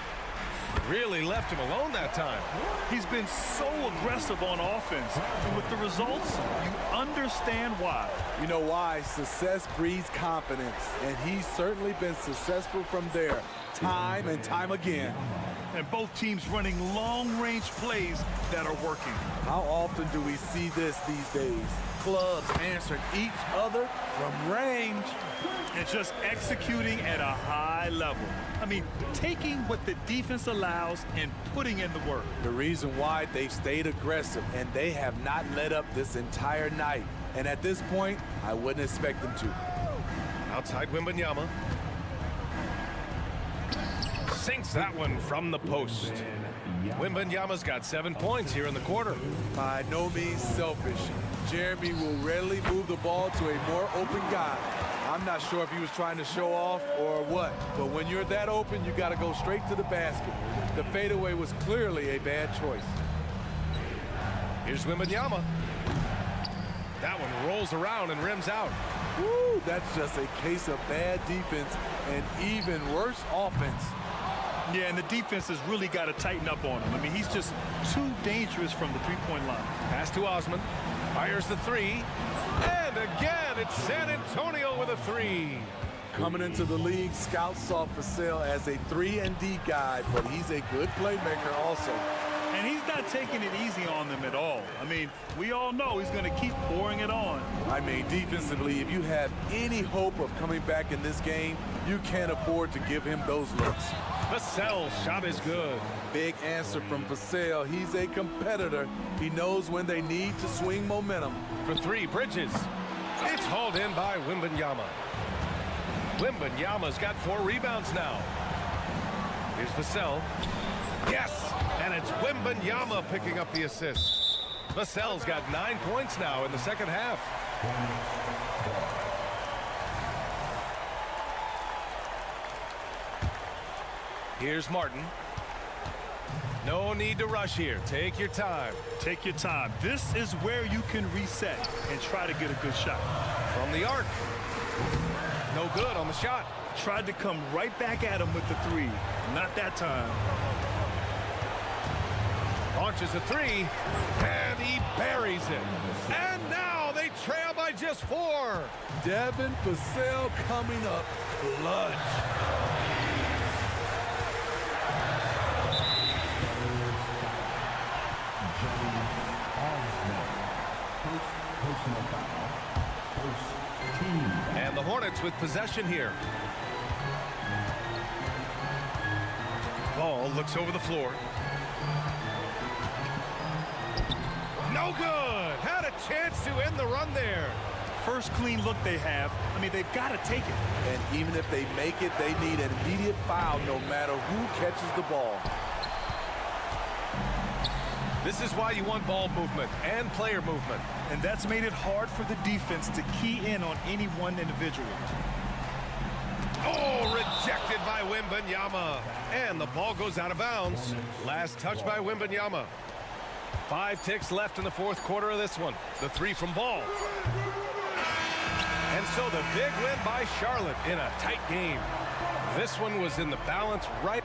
Really left him alone that time. He's been so aggressive on offense, and with the results, you understand why. You know why? Success breeds confidence, and he's certainly been successful from there, time and time again. And both teams running long-range plays that are working. How often do we see this these days? Clubs answering each other from range. And just executing at a high level. I mean, taking what the defense allows and putting in the work. The reason why they've stayed aggressive, and they have not let up this entire night. And at this point, I wouldn't expect them to. Outside Wembanyama. Sinks that one from the post. Wembanyama's got 7 points here in the quarter. By no means selfish. Jeremy will rarely move the ball to a more open guy. I'm not sure if he was trying to show off or what, but when you're that open, you got to go straight to the basket. The fadeaway was clearly a bad choice. Here's Wembanyama. That one rolls around and rims out. Woo, that's just a case of bad defense and even worse offense. Yeah, and the defense has really got to tighten up on him. I mean, he's just too dangerous from the three-point line. Pass to Osman. Fires the 3. And again, it's San Antonio with a 3. Coming into the league, scouts saw Vassell as a 3-and-D guy, but he's a good playmaker also. And he's not taking it easy on them at all. I mean, we all know he's going to keep pouring it on. I mean, defensively, if you have any hope of coming back in this game, you can't afford to give him those looks. Vassell's shot is good. Big answer from Vassell. He's a competitor. He knows when they need to swing momentum. For 3, Bridges. It's hauled in by Wembanyama. Wembanyama's got 4 rebounds now. Here's Vassell. Yes! And it's Wembanyama picking up the assist. Vassell's got 9 points now in the second half. Here's Martin. No need to rush here. Take your time. Take your time. This is where you can reset and try to get a good shot. From the arc. No good on the shot. Tried to come right back at him with the 3. Not that time. Launches a 3, and he buries it. And now they just 4. Devin Vassell coming up clutch. And the Hornets with possession here. Ball looks over the floor. No good. Had a chance to end the run there. First clean look they have. I mean, they've got to take it. And even if they make it, they need an immediate foul no matter who catches the ball. This is why you want ball movement and player movement. And that's made it hard for the defense to key in on any one individual. Oh, rejected by Wembanyama. And the ball goes out of bounds. Last touch by Wembanyama. 5 ticks left in the fourth quarter of this one. The 3 from Ball. And so the big win by Charlotte in a tight game. This one was in the balance right.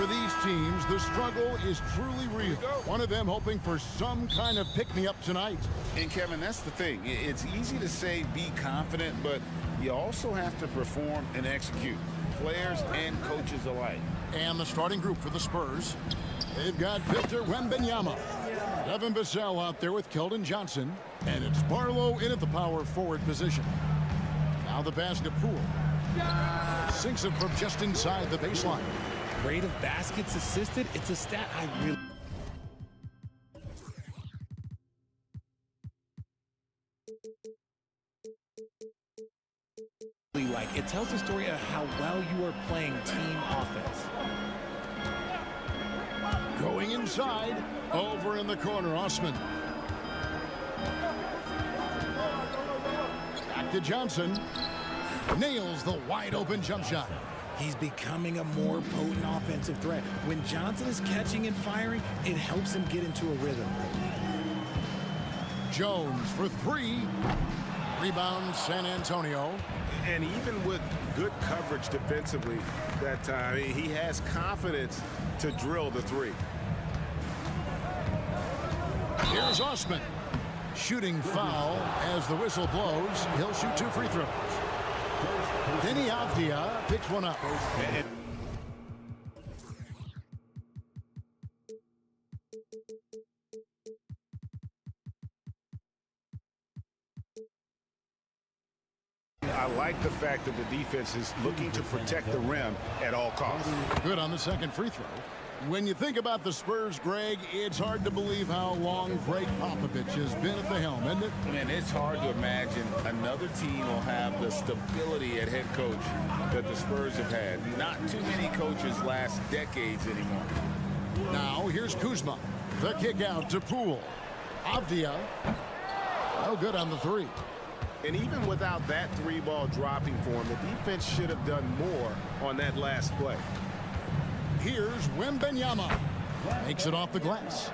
For these teams, the struggle is truly real. One of them hoping for some kind of pick-me-up tonight. And, Kevin, that's the thing. It's easy to say be confident, but you also have to perform and execute, players and coaches alike. And the starting group for the Spurs, they've got Victor Wembanyama, Devin Vassell out there with Keldon Johnson, and it's Barlow in at the power forward position. Now the basket Poole. Sinks it from just inside the baseline. Rate of baskets assisted, it's a stat I really like. It tells the story of how well you are playing team offense. Going inside, over in the corner, Osken. Back to Johnson. Nails the wide open jump shot. He's becoming a more potent offensive threat. When Johnson is catching and firing, it helps him get into a rhythm. Jones for three. Rebound, San Antonio. And even with good coverage defensively that time, he has confidence to drill the three. Here's Osken. Shooting foul as the whistle blows. He'll shoot 2 free throws. Denny Avdia picks one up. I like the fact that the defense is looking to protect the rim at all costs. Good on the second free throw. When you think about the Spurs, Greg, it's hard to believe how long Greg Popovich has been at the helm, isn't it? Man, it's hard to imagine another team will have the stability at head coach that the Spurs have had. Not too many coaches last decades anymore. Now, here's Kuzma. The kick out to Poole. Avdia. No good on the three. And even without that three ball dropping for him, the defense should have done more on that last play. Here's Wembanyama. Makes it off the glass.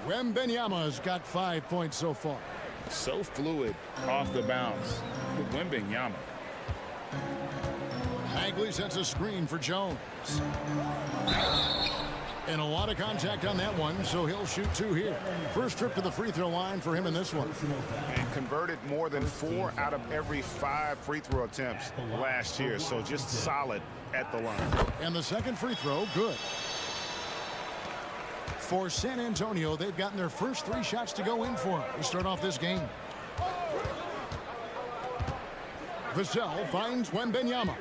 Wembanyama's got 5 points so far. So fluid off the bounce with Wembanyama. Hagley sets a screen for Jones. And a lot of contact on that one, so he'll shoot 2 here. First trip to the free throw line for him in this one. And converted more than 4 out of every 5 free throw attempts last year, so just solid at the line. And the second free throw, good. For San Antonio, they've gotten their first 3 shots to go in for them to start off this game. Vassell finds Wembanyama.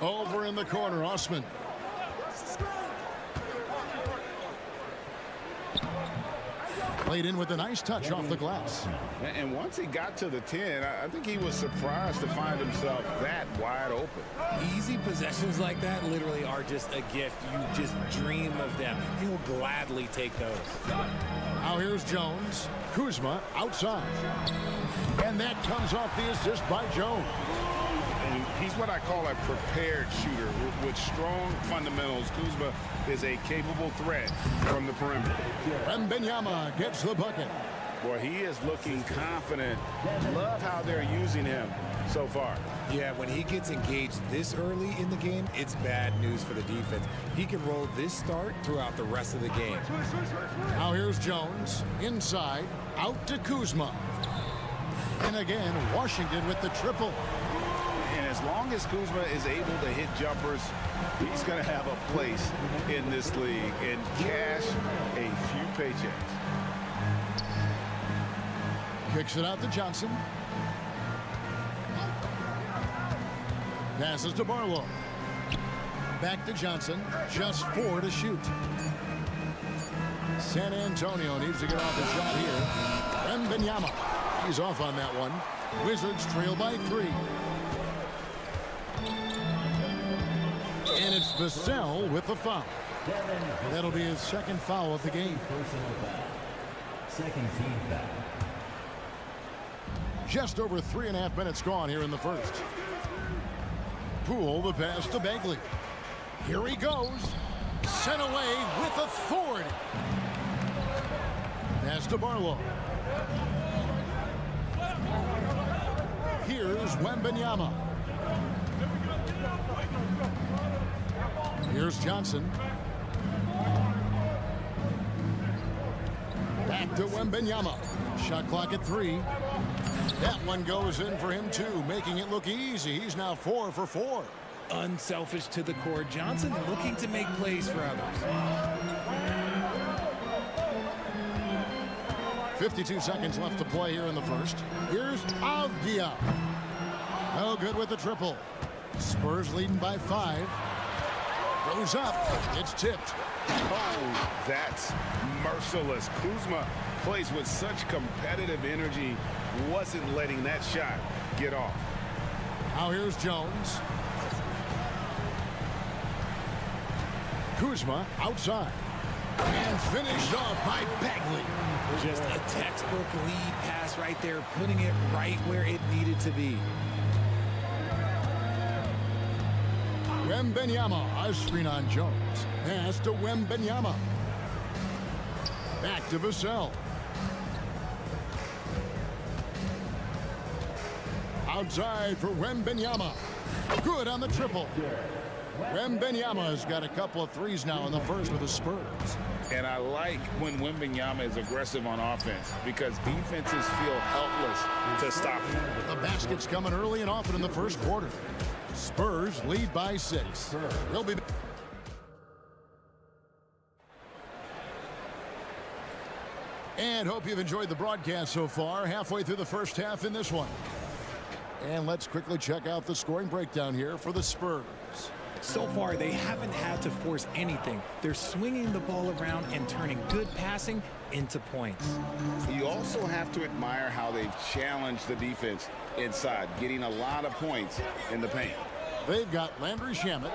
Over in the corner, Osken. Played in with a nice touch off the glass. And once he got to the 10, I think he was surprised to find himself that wide open. Easy possessions like that literally are just a gift. You just dream of them. He'll gladly take those. Now here's Jones. Kuzma outside. And that comes off the assist by Jones. And he's what I call a prepared shooter. With strong fundamentals, Kuzma is a capable threat from the perimeter. Wembanyama gets the bucket. Boy, he is looking confident. Love how they're using him so far. Yeah, when he gets engaged this early in the game, it's bad news for the defense. He can roll this start throughout the rest of the game. Now here's Jones. Inside. Out to Kuzma. And again, Washington with the triple. And as long as Kuzma is able to hit jumpers, he's going to have a place in this league and cash a few paychecks. Kicks it out to Johnson. Passes to Barlow. Back to Johnson. Just 4 to shoot. San Antonio needs to get off the shot here. Wembanyama. He's off on that one. Wizards trail by 3. And it's Vassell with the foul. That'll be his second foul of the game. Second team foul. Just over 3.5 minutes gone here in the first. Poole the pass to Bagley. Here he goes. Sent away with authority. Pass to Barlow. Here's Wembanyama. Here's Johnson. Back to Wembanyama. Shot clock at 3. That one goes in for him, too, making it look easy. He's now 4 for 4. Unselfish to the core. Johnson looking to make plays for others. 52 seconds left to play here in the first. Here's Avdia. No good with the triple. Spurs leading by 5. Goes up. It's tipped. Oh, that's merciless. Kuzma plays with such competitive energy. Wasn't letting that shot get off. Now here's Jones. Kuzma outside. And finished off by Bagley. Just a textbook lead pass right there, putting it right where it needed to be. Wembanyama, a screen on Jones. Pass to Wembanyama. Back to Vassell. Outside for Wembanyama. Good on the triple. Wembanyama's got a couple of threes now in the first with the Spurs. And I like when Wembanyama is aggressive on offense because defenses feel helpless to stop him. The basket's coming early and often in the first quarter. Spurs lead by 6. We'll be and hope you've enjoyed the broadcast so far. Halfway through the first half in this one. And let's quickly check out the scoring breakdown here for the Spurs. So far, they haven't had to force anything. They're swinging the ball around and turning good passing into points. You also have to admire how they've challenged the defense inside, getting a lot of points in the paint. They've got Landry Shamet,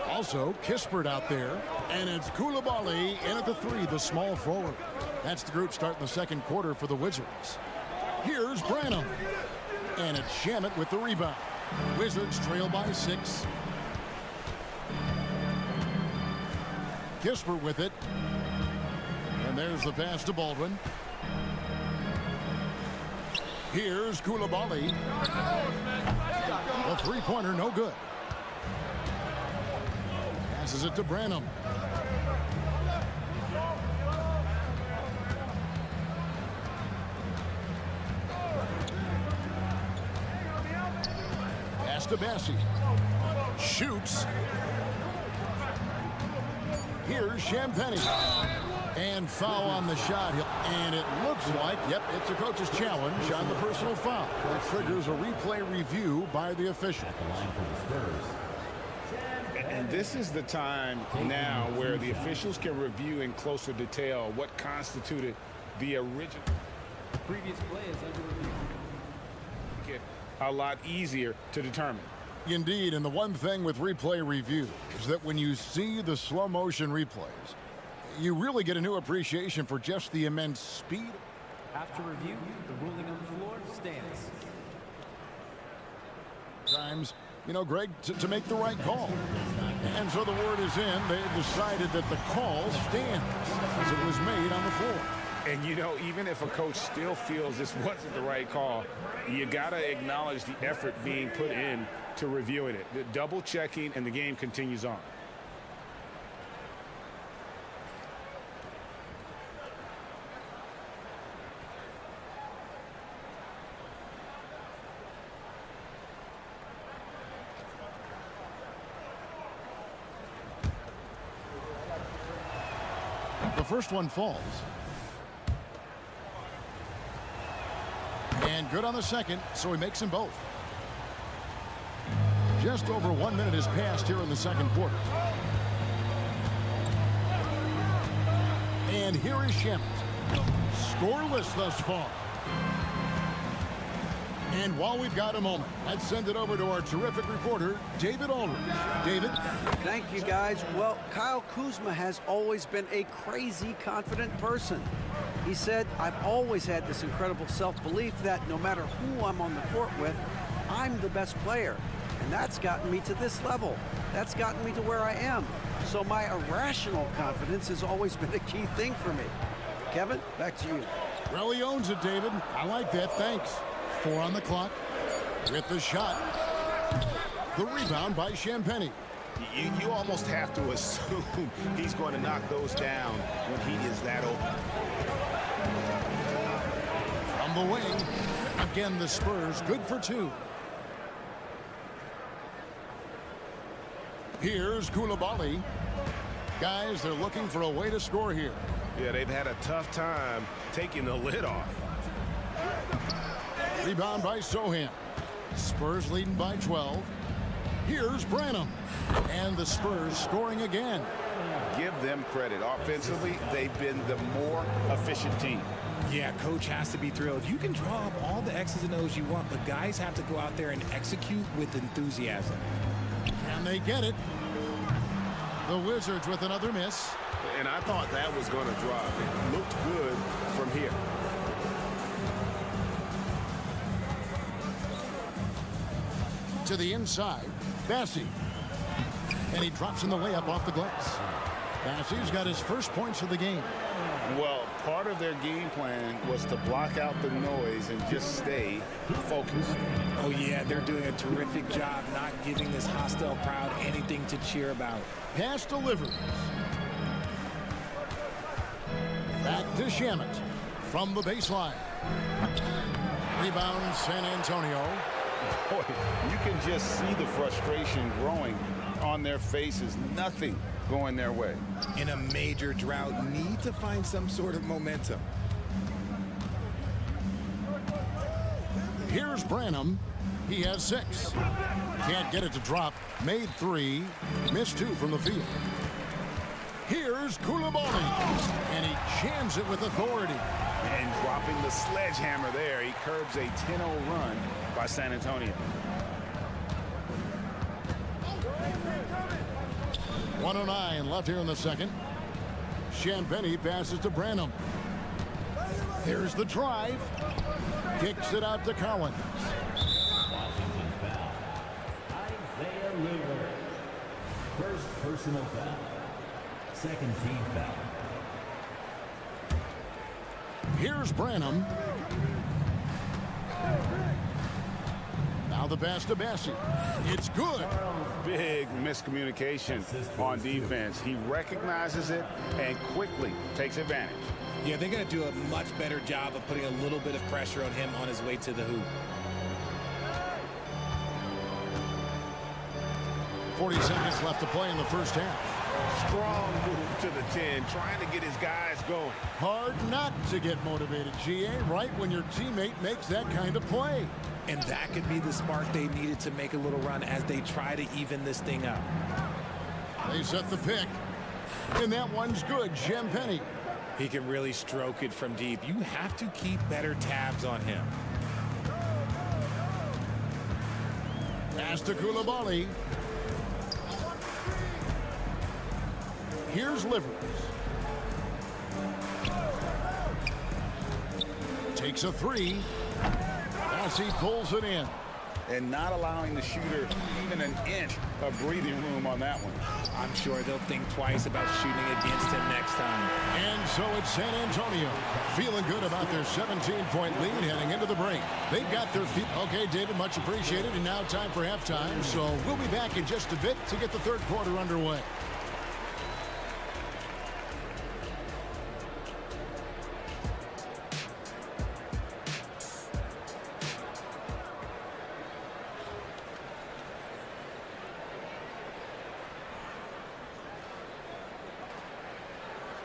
also Kispert out there, and it's Coulibaly in at the 3, the small forward. That's the group starting the second quarter for the Wizards. Here's Branham, and it's Shamet with the rebound. Wizards trail by 6. Kispert with it. And there's the pass to Baldwin. Here's Coulibaly. The three-pointer, no good. Passes it to Branham. Pass to Bassi. Shoots. Here's Champagnie. And foul on the shot. And it looks like, yep, it's a coach's challenge on the personal foul. That triggers a replay review by the official. And this is the time now where the officials can review in closer detail what constituted the original. Previous play is under review. Get a lot easier to determine. Indeed, and the one thing with replay review is that when you see the slow motion replays, you really get a new appreciation for just the immense speed. After review, the ruling on the floor stands. Times, you know, Greg, to make the right call. And so the word is in. They decided that the call stands as it was made on the floor. And, you know, even if a coach still feels this wasn't the right call, you got to acknowledge the effort being put in to reviewing it. The double checking, and the game continues on. The first one falls. And good on the second, so he makes them both. Just over 1 minute has passed here in the second quarter. And here is Shamet. Scoreless thus far. And while we've got a moment, let's send it over to our terrific reporter, David Aldridge. David? Thank you, guys. Well, Kyle Kuzma has always been a crazy confident person. He said, I've always had this incredible self-belief that no matter who I'm on the court with, I'm the best player. And that's gotten me to this level. That's gotten me to where I am. So my irrational confidence has always been a key thing for me. Kevin, back to you. Well, he owns it, David. I like that. Thanks. 4 on the clock. With the shot. The rebound by Champagnie. You almost have to assume he's going to knock those down when he is that open. From the wing, again the Spurs good for 2. Here's Koulibaly. Guys, they're looking for a way to score here. Yeah, they've had a tough time taking the lid off. Rebound by Sohan. Spurs leading by 12. Here's Branham. And the Spurs scoring again. Give them credit. Offensively, they've been the more efficient team. Yeah, coach has to be thrilled. You can draw up all the X's and O's you want, but guys have to go out there and execute with enthusiasm. And they get it. The Wizards with another miss. And I thought that was going to drop. It looked good from here. To the inside, Bassey. And he drops in the layup off the glass. Bassey's got his first points of the game. Well, part of their game plan was to block out the noise and just stay focused. Oh, yeah, they're doing a terrific job not giving this hostile crowd anything to cheer about. Pass delivered. Back to Shamet from the baseline. Rebound San Antonio. Boy, you can just see the frustration growing on their faces. Nothing going their way. In a major drought, need to find some sort of momentum. Here's Branham. He has 6. Can't get it to drop. Made 3. Missed 2 from the field. Here's Koulibaly. And he jams it with authority. And dropping the sledgehammer there, he curbs a 10-0 run by San Antonio. 1:09 left here in the second. Champagny passes to Branham. There's the drive. Kicks it out to Collins. Washington foul. Isaiah Livers. First personal foul. Second team foul. Here's Branham. Now the pass to Bassey. It's good. Big miscommunication on defense. He recognizes it and quickly takes advantage. Yeah, they're going to do a much better job of putting a little bit of pressure on him on his way to the hoop. 40 seconds left to play in the first half. Strong move to the 10, trying to get his guys going. Hard not to get motivated, GA, right when your teammate makes that kind of play. And that could be the spark they needed to make a little run as they try to even this thing up. They set the pick. And that one's good, Champagny. He can really stroke it from deep. You have to keep better tabs on him. Pass to Koulibaly. Here's Livers. Takes a 3. As he pulls it in. And not allowing the shooter even an inch of breathing room on that one. I'm sure they'll think twice about shooting against him next time. And so it's San Antonio feeling good about their 17-point lead heading into the break. They've got their feet. Okay, David, much appreciated. And now time for halftime. So we'll be back in just a bit to get the third quarter underway.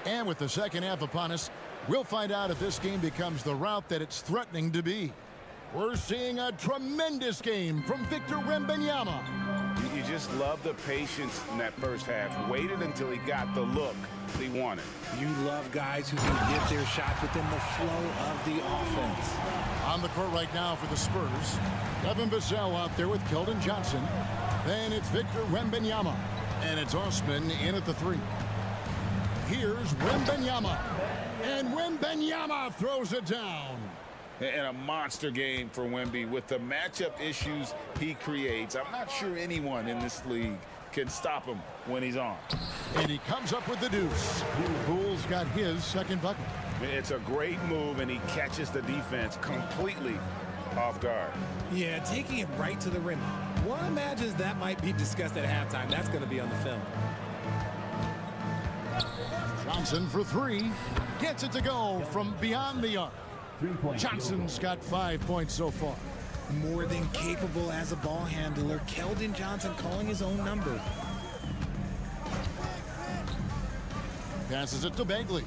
And with the second half upon us, we'll find out if this game becomes the route that it's threatening to be. We're seeing a tremendous game from Victor Wembanyama. You just love the patience in that first half. Waited until he got the look he wanted. You love guys who can get their shots within the flow of the offense. On the court right now for the Spurs, Evan Vassell out there with Keldon Johnson. Then it's Victor Wembanyama. And it's Osken in at the 3. Here's Wembanyama. And Wembanyama throws it down. And a monster game for Wemby with the matchup issues he creates. I'm not sure anyone in this league can stop him when he's on. And he comes up with the deuce. Poole's got his second bucket. It's a great move, and he catches the defense completely off guard. Yeah, taking it right to the rim. One imagines that might be discussed at halftime. That's going to be on the film. Johnson for three. Gets it to go from beyond the arc. Johnson's got 5 points so far. More than capable as a ball handler. Keldon Johnson calling his own number. Passes it to Bagley.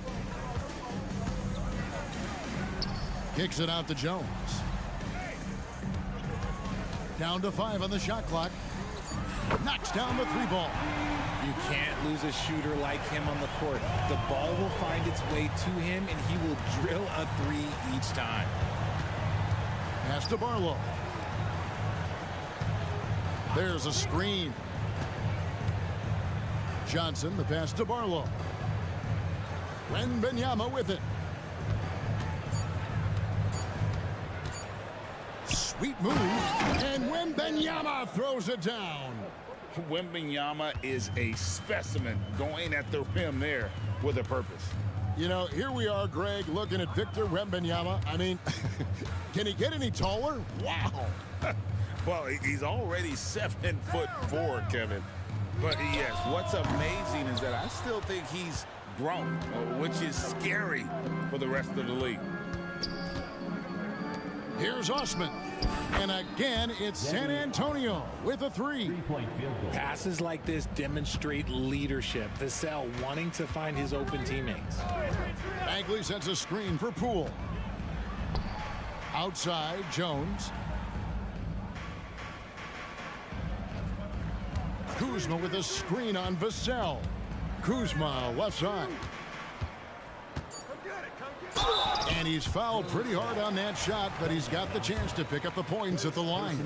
Kicks it out to Jones. Down to 5 on the shot clock. Knocks down the 3 ball. You can't lose a shooter like him on the court. The ball will find its way to him, and he will drill a 3 each time. Pass to Barlow. There's a screen. Johnson, the pass to Barlow. Wembanyama with it. Sweet move, and Wembanyama throws it down. Wembanyama is a specimen going at the rim there with a purpose. You know, here we are, Greg, looking at Victor Wembanyama. I mean, can he get any taller? Wow. Well, he's already 7'4", Kevin. But yes, what's amazing is that I still think he's grown, which is scary for the rest of the league. Here's Osman. And again, it's San Antonio with a 3. Passes like this demonstrate leadership. Vassell wanting to find his open teammates. Bagley sets a screen for Poole. Outside, Jones. Kuzma with a screen on Vassell. Kuzma left side. And he's fouled pretty hard on that shot, but he's got the chance to pick up the points at the line.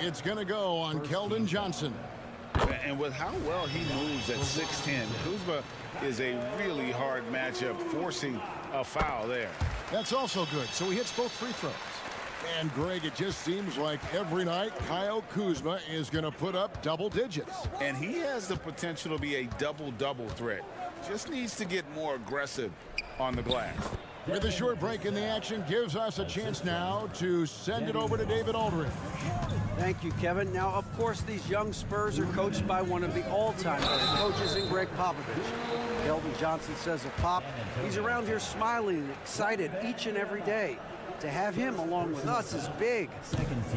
It's going to go on Keldon Johnson. And with how well he moves at 6'10", Kuzma is a really hard matchup, forcing a foul there. That's also good. So he hits both free throws. And, Greg, it just seems like every night Kyle Kuzma is going to put up double digits. And he has the potential to be a double-double threat. Just needs to get more aggressive on the glass. With a short break in the action, gives us a chance now to send it over to David Aldridge. Thank you, Kevin. Now, of course, these young Spurs are coached by one of the all-time coaches in Greg Popovich. Keldon Johnson says of Pop, he's around here smiling and excited each and every day. To have him along with us is big.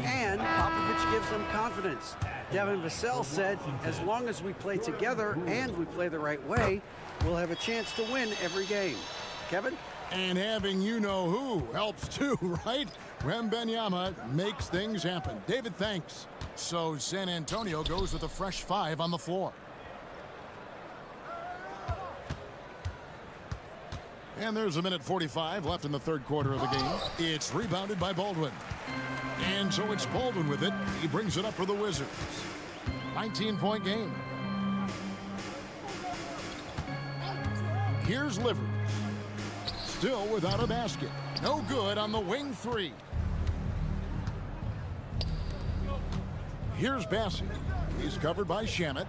And Popovich gives them confidence. Devin Vassell said, as long as we play together and we play the right way, we'll have a chance to win every game. Kevin? And having you-know-who helps too, right? Wembanyama makes things happen. David, thanks. So San Antonio goes with a fresh 5 on the floor. And there's a minute 45 left in the third quarter of the game. It's rebounded by Baldwin. And so it's Baldwin with it. He brings it up for the Wizards. 19-point game. Here's Livers. Still without a basket. No good on the wing 3. Here's Bassey. He's covered by Shamet.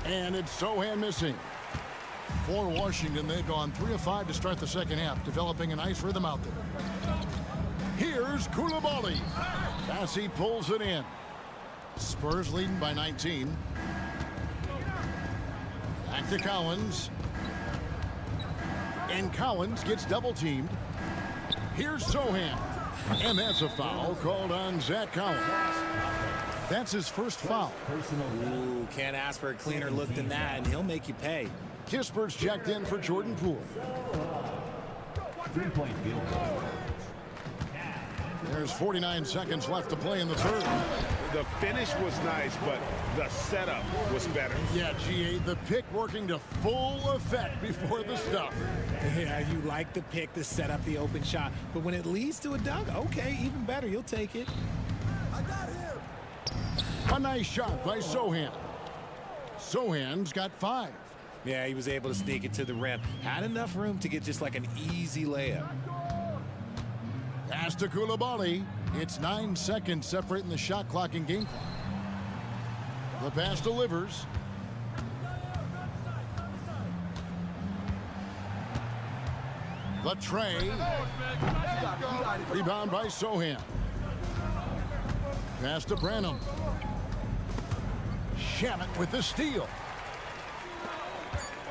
And it's Sohan missing. For Washington, they've gone 3 of 5 to start the second half, developing a nice rhythm out there. Here's Coulibaly. Bassey pulls it in. Spurs leading by 19. Back to Collins. And Collins gets double-teamed. Here's Sohan. And that's a foul called on Zach Collins. That's his first foul. Ooh, can't ask for a cleaner look than that, and he'll make you pay. Kisper's checked in for Jordan Poole. 3-point field goal. There's 49 seconds left to play in the third. The finish was nice, but the setup was better. Yeah, GA, the pick working to full effect before the stuff. Yeah, you like the pick to set up the open shot, but when it leads to a dunk, okay, even better, you'll take it. I got him. A nice shot by Sohan. Sohan's got 5. Yeah, he was able to sneak it to the rim. Had enough room to get just like an easy layup. Pass to Coulibaly. It's 9 seconds separating the shot clock and game clock. The pass delivers. The tray. Rebound by Sohan. Pass to Branham. Shamet with the steal.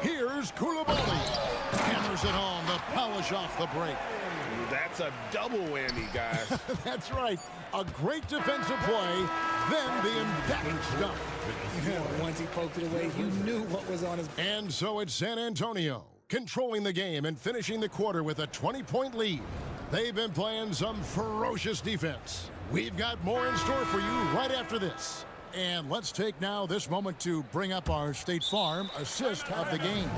Here's Koulibaly. Hammers it home. The polish off the break. That's a double whammy, guys. That's right. A great defensive play, then the emphatic stuff. Once he poked it away, you knew what was on his... And so it's San Antonio, controlling the game and finishing the quarter with a 20-point lead. They've been playing some ferocious defense. We've got more in store for you right after this. And let's take now this moment to bring up our State Farm assist of the game.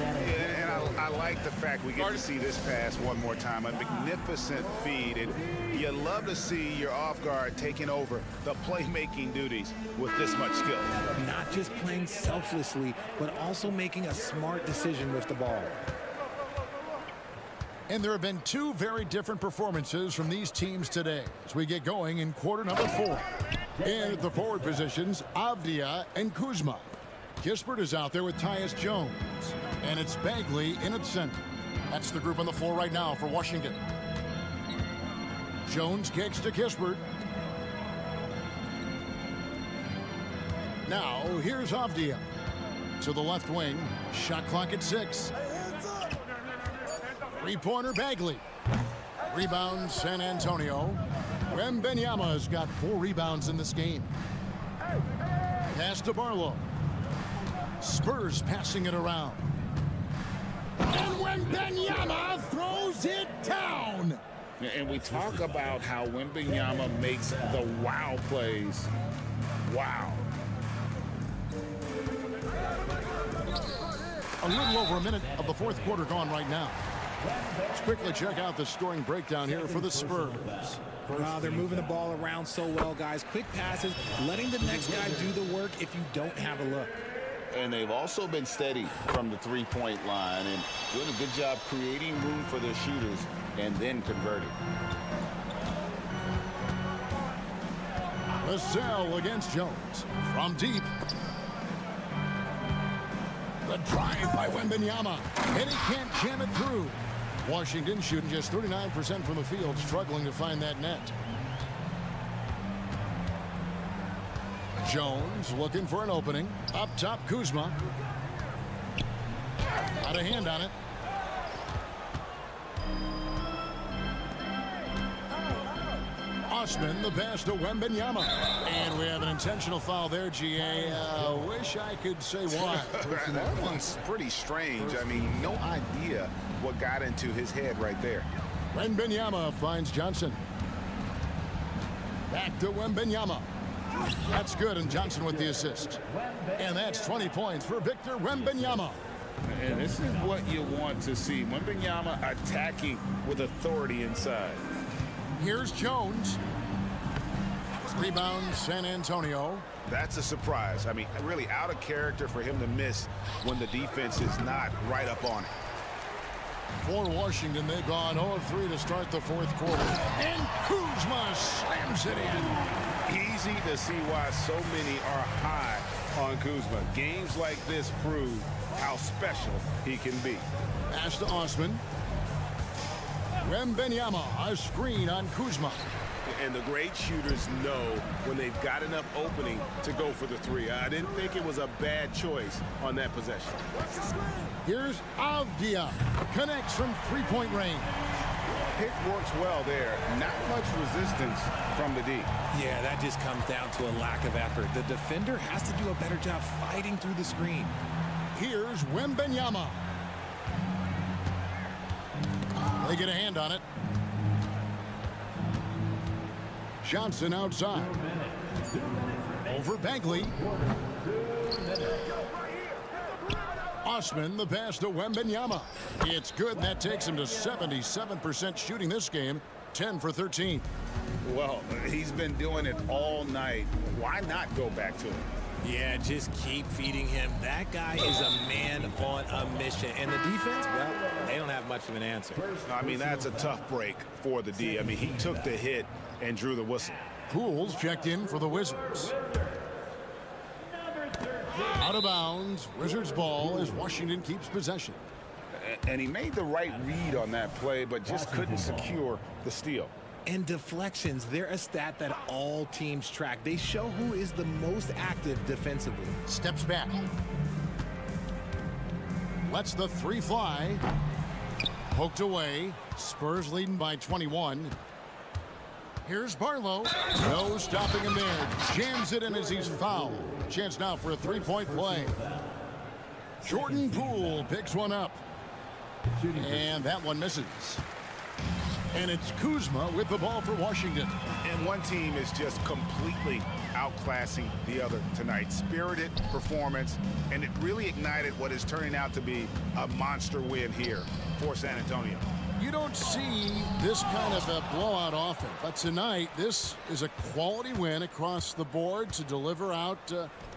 And I like the fact we get to see this pass one more time. A magnificent feed. And you love to see your off guard taking over the playmaking duties with this much skill. Not just playing selflessly, but also making a smart decision with the ball. And there have been two very different performances from these teams today as we get going in quarter number 4. And at the forward positions, Avdia and Kuzma. Kispert is out there with Tyus Jones. And it's Bagley in at center. That's the group on the floor right now for Washington. Jones kicks to Kispert. Now, here's Avdia. To the left wing. Shot clock at 6. Three-pointer Bagley. Rebound San Antonio. Wembanyama's got 4 rebounds in this game. Pass to Barlow. Spurs passing it around. And Wembanyama throws it down. And we talk about how Wembanyama makes the wow plays. Wow. A little over a minute of the fourth quarter gone right now. Let's quickly check out the scoring breakdown here for the Spurs. Wow, they're moving the ball around so well, guys. Quick passes, letting the next guy do the work if you don't have a look. And they've also been steady from the three-point line and doing a good job creating room for their shooters and then converting. Vassell against Jones. From deep. The drive by Wembanyama. And he can't jam it through. Washington shooting just 39% from the field, struggling to find that net. Jones looking for an opening. Up top, Kuzma. Got a hand on it. Osken, the pass to Wembanyama. And we have an intentional foul there, GA. Wish I could say why. That one's pretty strange. I mean, no idea what got into his head right there. Wembanyama finds Johnson. Back to Wembanyama. That's good, and Johnson with the assist. And that's 20 points for Victor Wembanyama. And this is what you want to see. Wembanyama attacking with authority inside. Here's Jones. Rebound, San Antonio. That's a surprise. I mean, really out of character for him to miss when the defense is not right up on it. For Washington, they've gone 0 of 3 to start the fourth quarter. And Kuzma slams it in. Easy to see why so many are high on Kuzma. Games like this prove how special he can be. Pass to Osman. Wembanyama, a screen on Kuzma. And the great shooters know when they've got enough opening to go for the three. I didn't think it was a bad choice on that possession. Here's Avdia. Connects from three-point range. Pick works well there. Not much resistance from the D. Yeah, that just comes down to a lack of effort. The defender has to do a better job fighting through the screen. Here's Wembanyama. They get a hand on it. Johnson outside. Over Bagley. Osman, the pass to Wembanyama. It's good, and that takes him to 77% shooting this game. 10 for 13. Well, he's been doing it all night. Why not go back to it? Yeah, just keep feeding him. That guy is a man on a mission. And the defense, well, they don't have much of an answer. I mean, that's a tough break for the D. I mean, he took the hit and drew the whistle. Pools checked in for the Wizards. Out of bounds. Wizards ball as Washington keeps possession. And he made the right read on that play, but just couldn't secure the steal. And deflections, they're a stat that all teams track. They show who is the most active defensively. Steps back. Lets the three fly. Poked away. Spurs leading by 21. Here's Barlow. No stopping him there. Jams it in as he's fouled. Chance now for a three-point play. Jordan Poole picks one up. And that one misses. And it's Kuzma with the ball for Washington. And one team is just completely outclassing the other tonight. Spirited performance, and it really ignited what is turning out to be a monster win here for San Antonio. You don't see this kind of a blowout often, but tonight this is a quality win across the board to deliver out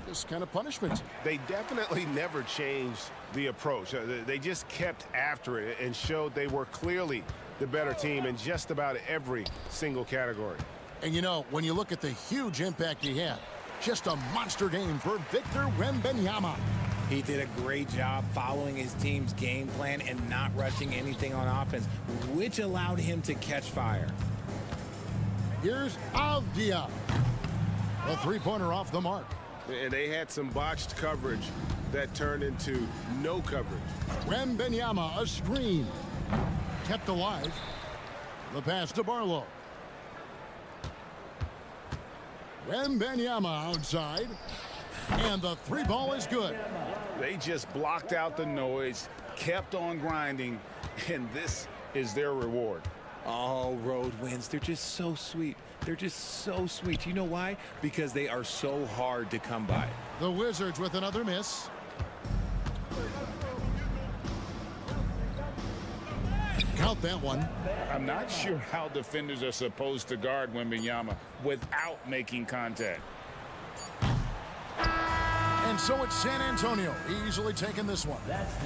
this kind of punishment. They definitely never changed the approach. They just kept after it and showed they were clearly the better team in just about every single category. And you know, when you look at the huge impact he had, just a monster game for Victor Wembanyama. He did a great job following his team's game plan and not rushing anything on offense, which allowed him to catch fire. Here's Avdia. A three-pointer off the mark. And they had some botched coverage that turned into no coverage. Wembanyama, a screen. Kept alive. The pass to Barlow. Wembanyama outside. And the three ball is good. They just blocked out the noise, kept on grinding, and this is their reward. All road wins, they're just so sweet. They're just so sweet. You know why? Because they are so hard to come by. The Wizards with another miss. Count that one. I'm not sure how defenders are supposed to guard Wembanyama without making contact. And so it's San Antonio easily taking this one.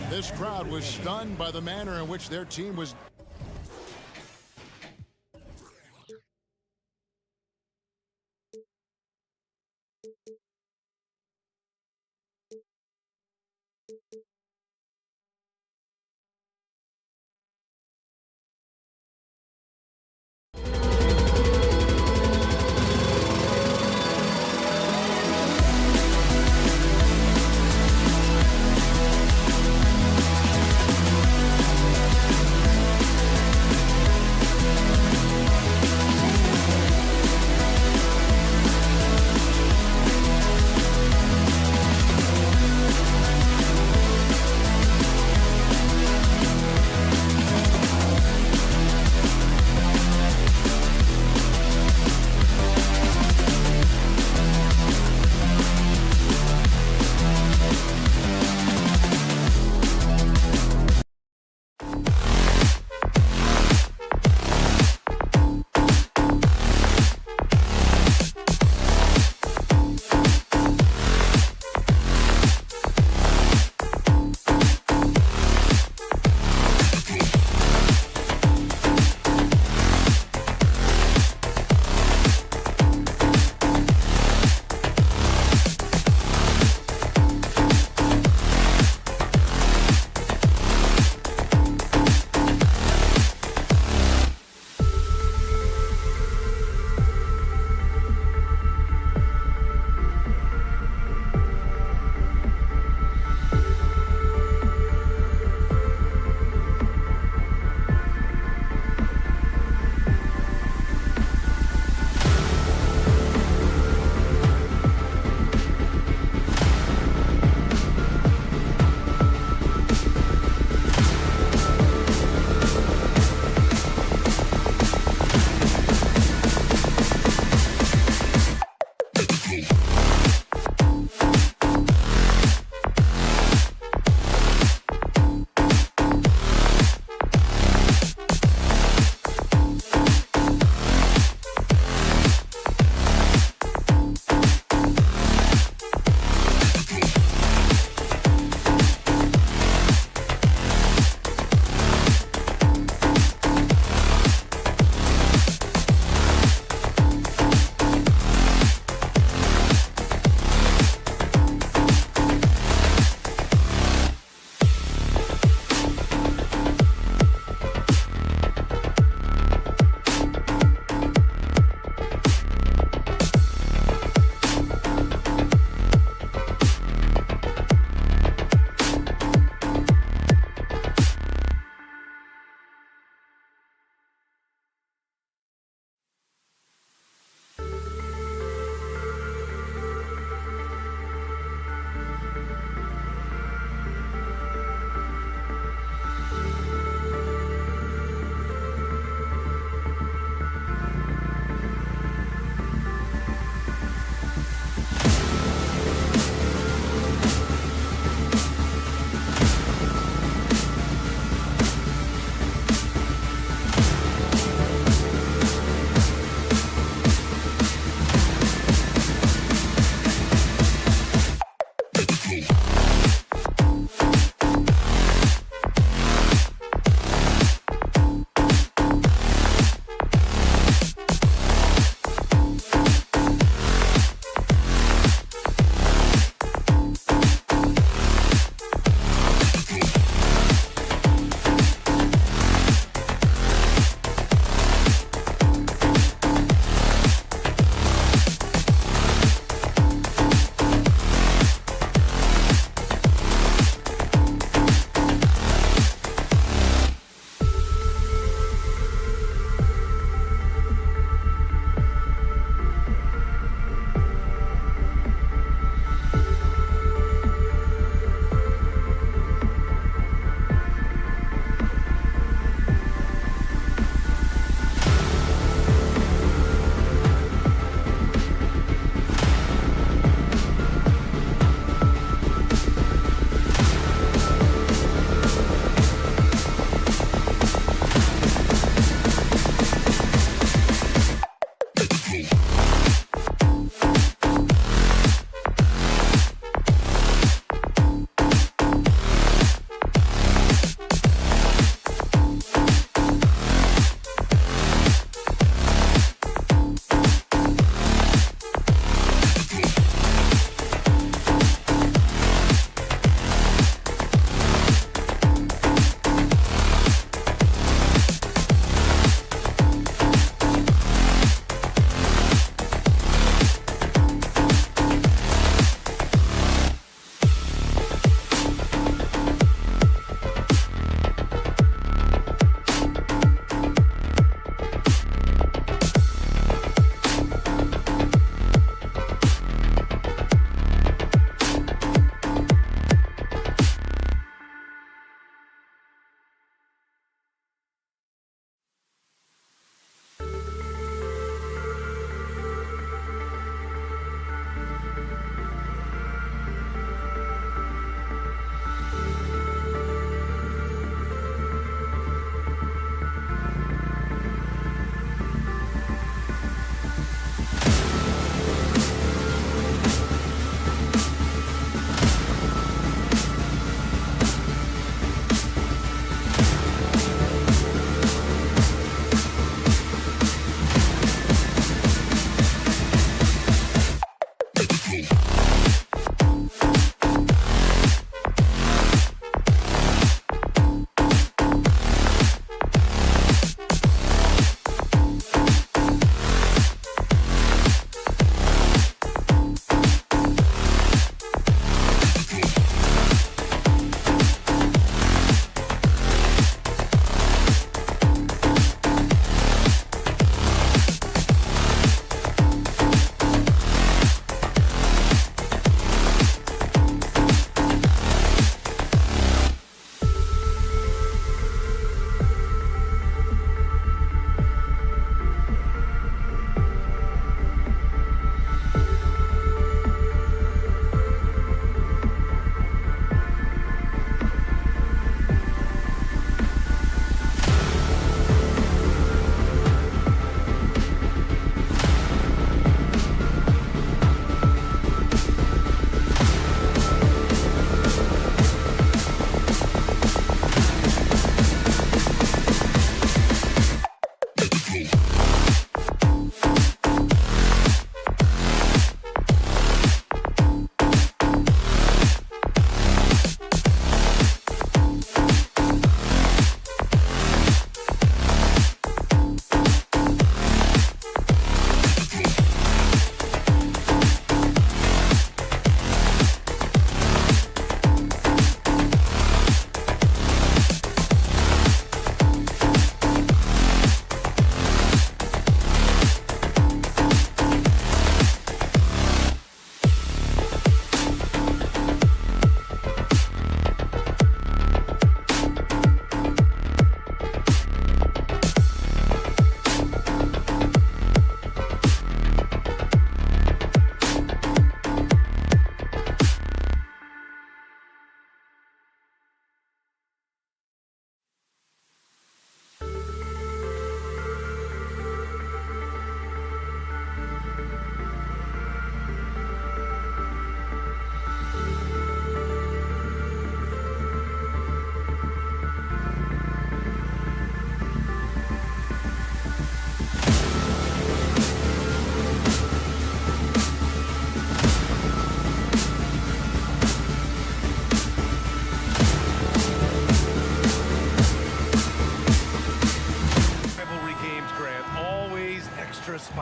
This crowd was stunned by the manner in which their team was.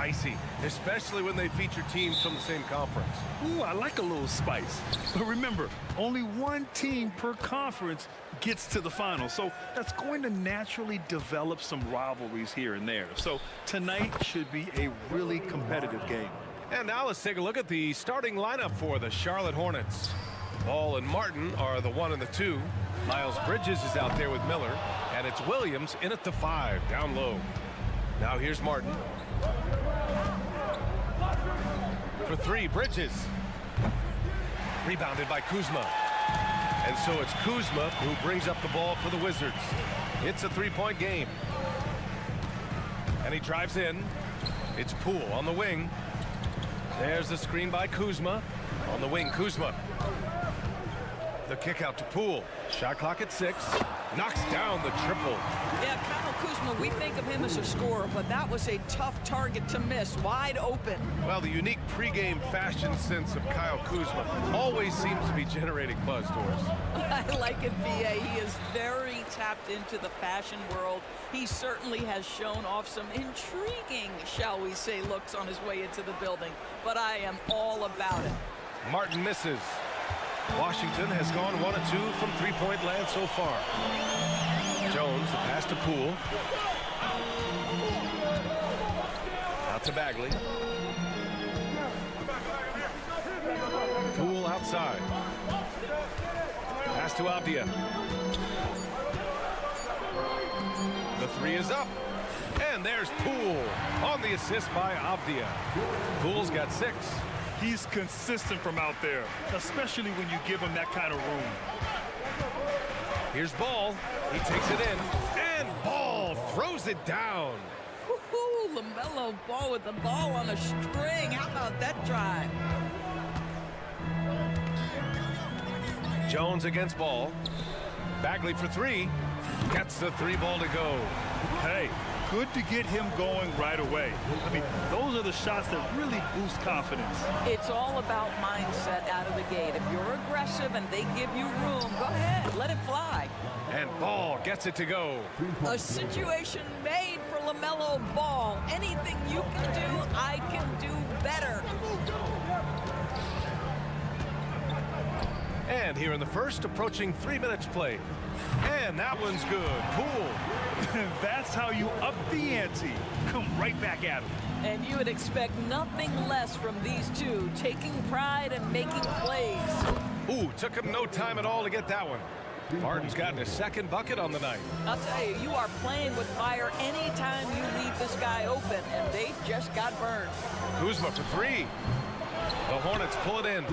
spicy, especially when they feature teams from the same conference. Ooh, I like a little spice. But remember, only one team per conference gets to the final. So that's going to naturally develop some rivalries here and there. So tonight should be a really competitive game. And now let's take a look at the starting lineup for the Charlotte Hornets. Ball and Martin are the 1 and the 2. Miles Bridges is out there with Miller, and it's Williams in at the 5, down low. Now here's Martin. For 3, Bridges. Rebounded by Kuzma. And so it's Kuzma who brings up the ball for the Wizards. It's a 3-point game. And he drives in. It's Poole on the wing. There's the screen by Kuzma. On the wing, Kuzma. The kick out to Poole. Shot clock at 6. Knocks down the triple. Yeah, Kyle Kuzma, we think of him as a scorer, but that was a tough target to miss. Wide open. Well, the unique pregame fashion sense of Kyle Kuzma always seems to be generating buzz, Doris. I like it, B.A. He is very tapped into the fashion world. He certainly has shown off some intriguing, shall we say, looks on his way into the building. But I am all about it. Martin misses. Washington has gone 1 of 2 from 3-point land so far. Jones, the pass to Poole. Out to Bagley. Poole outside. Pass to Avdia. The 3 is up. And there's Poole on the assist by Avdia. Poole's got 6. He's consistent from out there, especially when you give him that kind of room. Here's Ball. He takes it in. And Ball throws it down. Woohoo! LaMelo Ball with the ball on a string. How about that drive? Jones against Ball. Bagley for 3. Gets the 3 ball to go. Hey, good to get him going right away. I mean, those are the shots that really boost confidence. It's all about mindset out of the gate. If you're aggressive and they give you room, go ahead, let it fly. And Ball gets it to go. A situation made for LaMelo Ball. Anything you can do, I can do better. And here in the first, approaching 3 minutes played. And that one's good. Poole. That's how you up the ante. Come right back at him. And you would expect nothing less from these two, taking pride and making plays. Ooh, took him no time at all to get that one. Martin's gotten his 2nd bucket on the night. I'll tell you, you are playing with fire anytime you leave this guy open, and they just got burned. Kuzma for 3. The Hornets pull it in.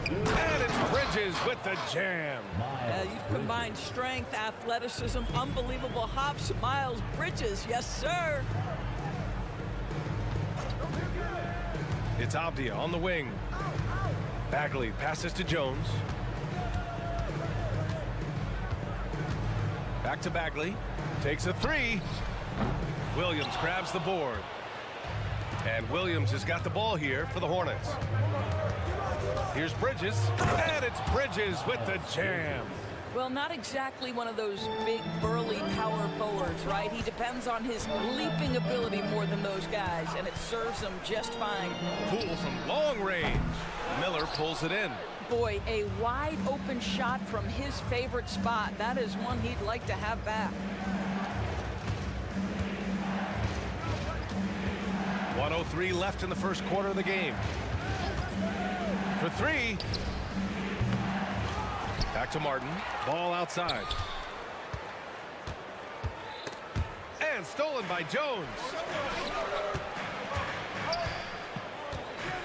And it's Bridges with the jam. You combine strength, athleticism, unbelievable hops. Miles Bridges, yes, sir. It's Avdia on the wing. Bagley passes to Jones. Back to Bagley. Takes a 3. Williams grabs the board. And Williams has got the ball here for the Hornets. Here's Bridges, and it's Bridges with the jam. Well, not exactly one of those big, burly power forwards, right? He depends on his leaping ability more than those guys, and it serves him just fine. Poole from long range. Miller pulls it in. Boy, a wide open shot from his favorite spot. That is one he'd like to have back. 1:03 left in the first quarter of the game. For 3. Back to Martin. Ball outside. And stolen by Jones.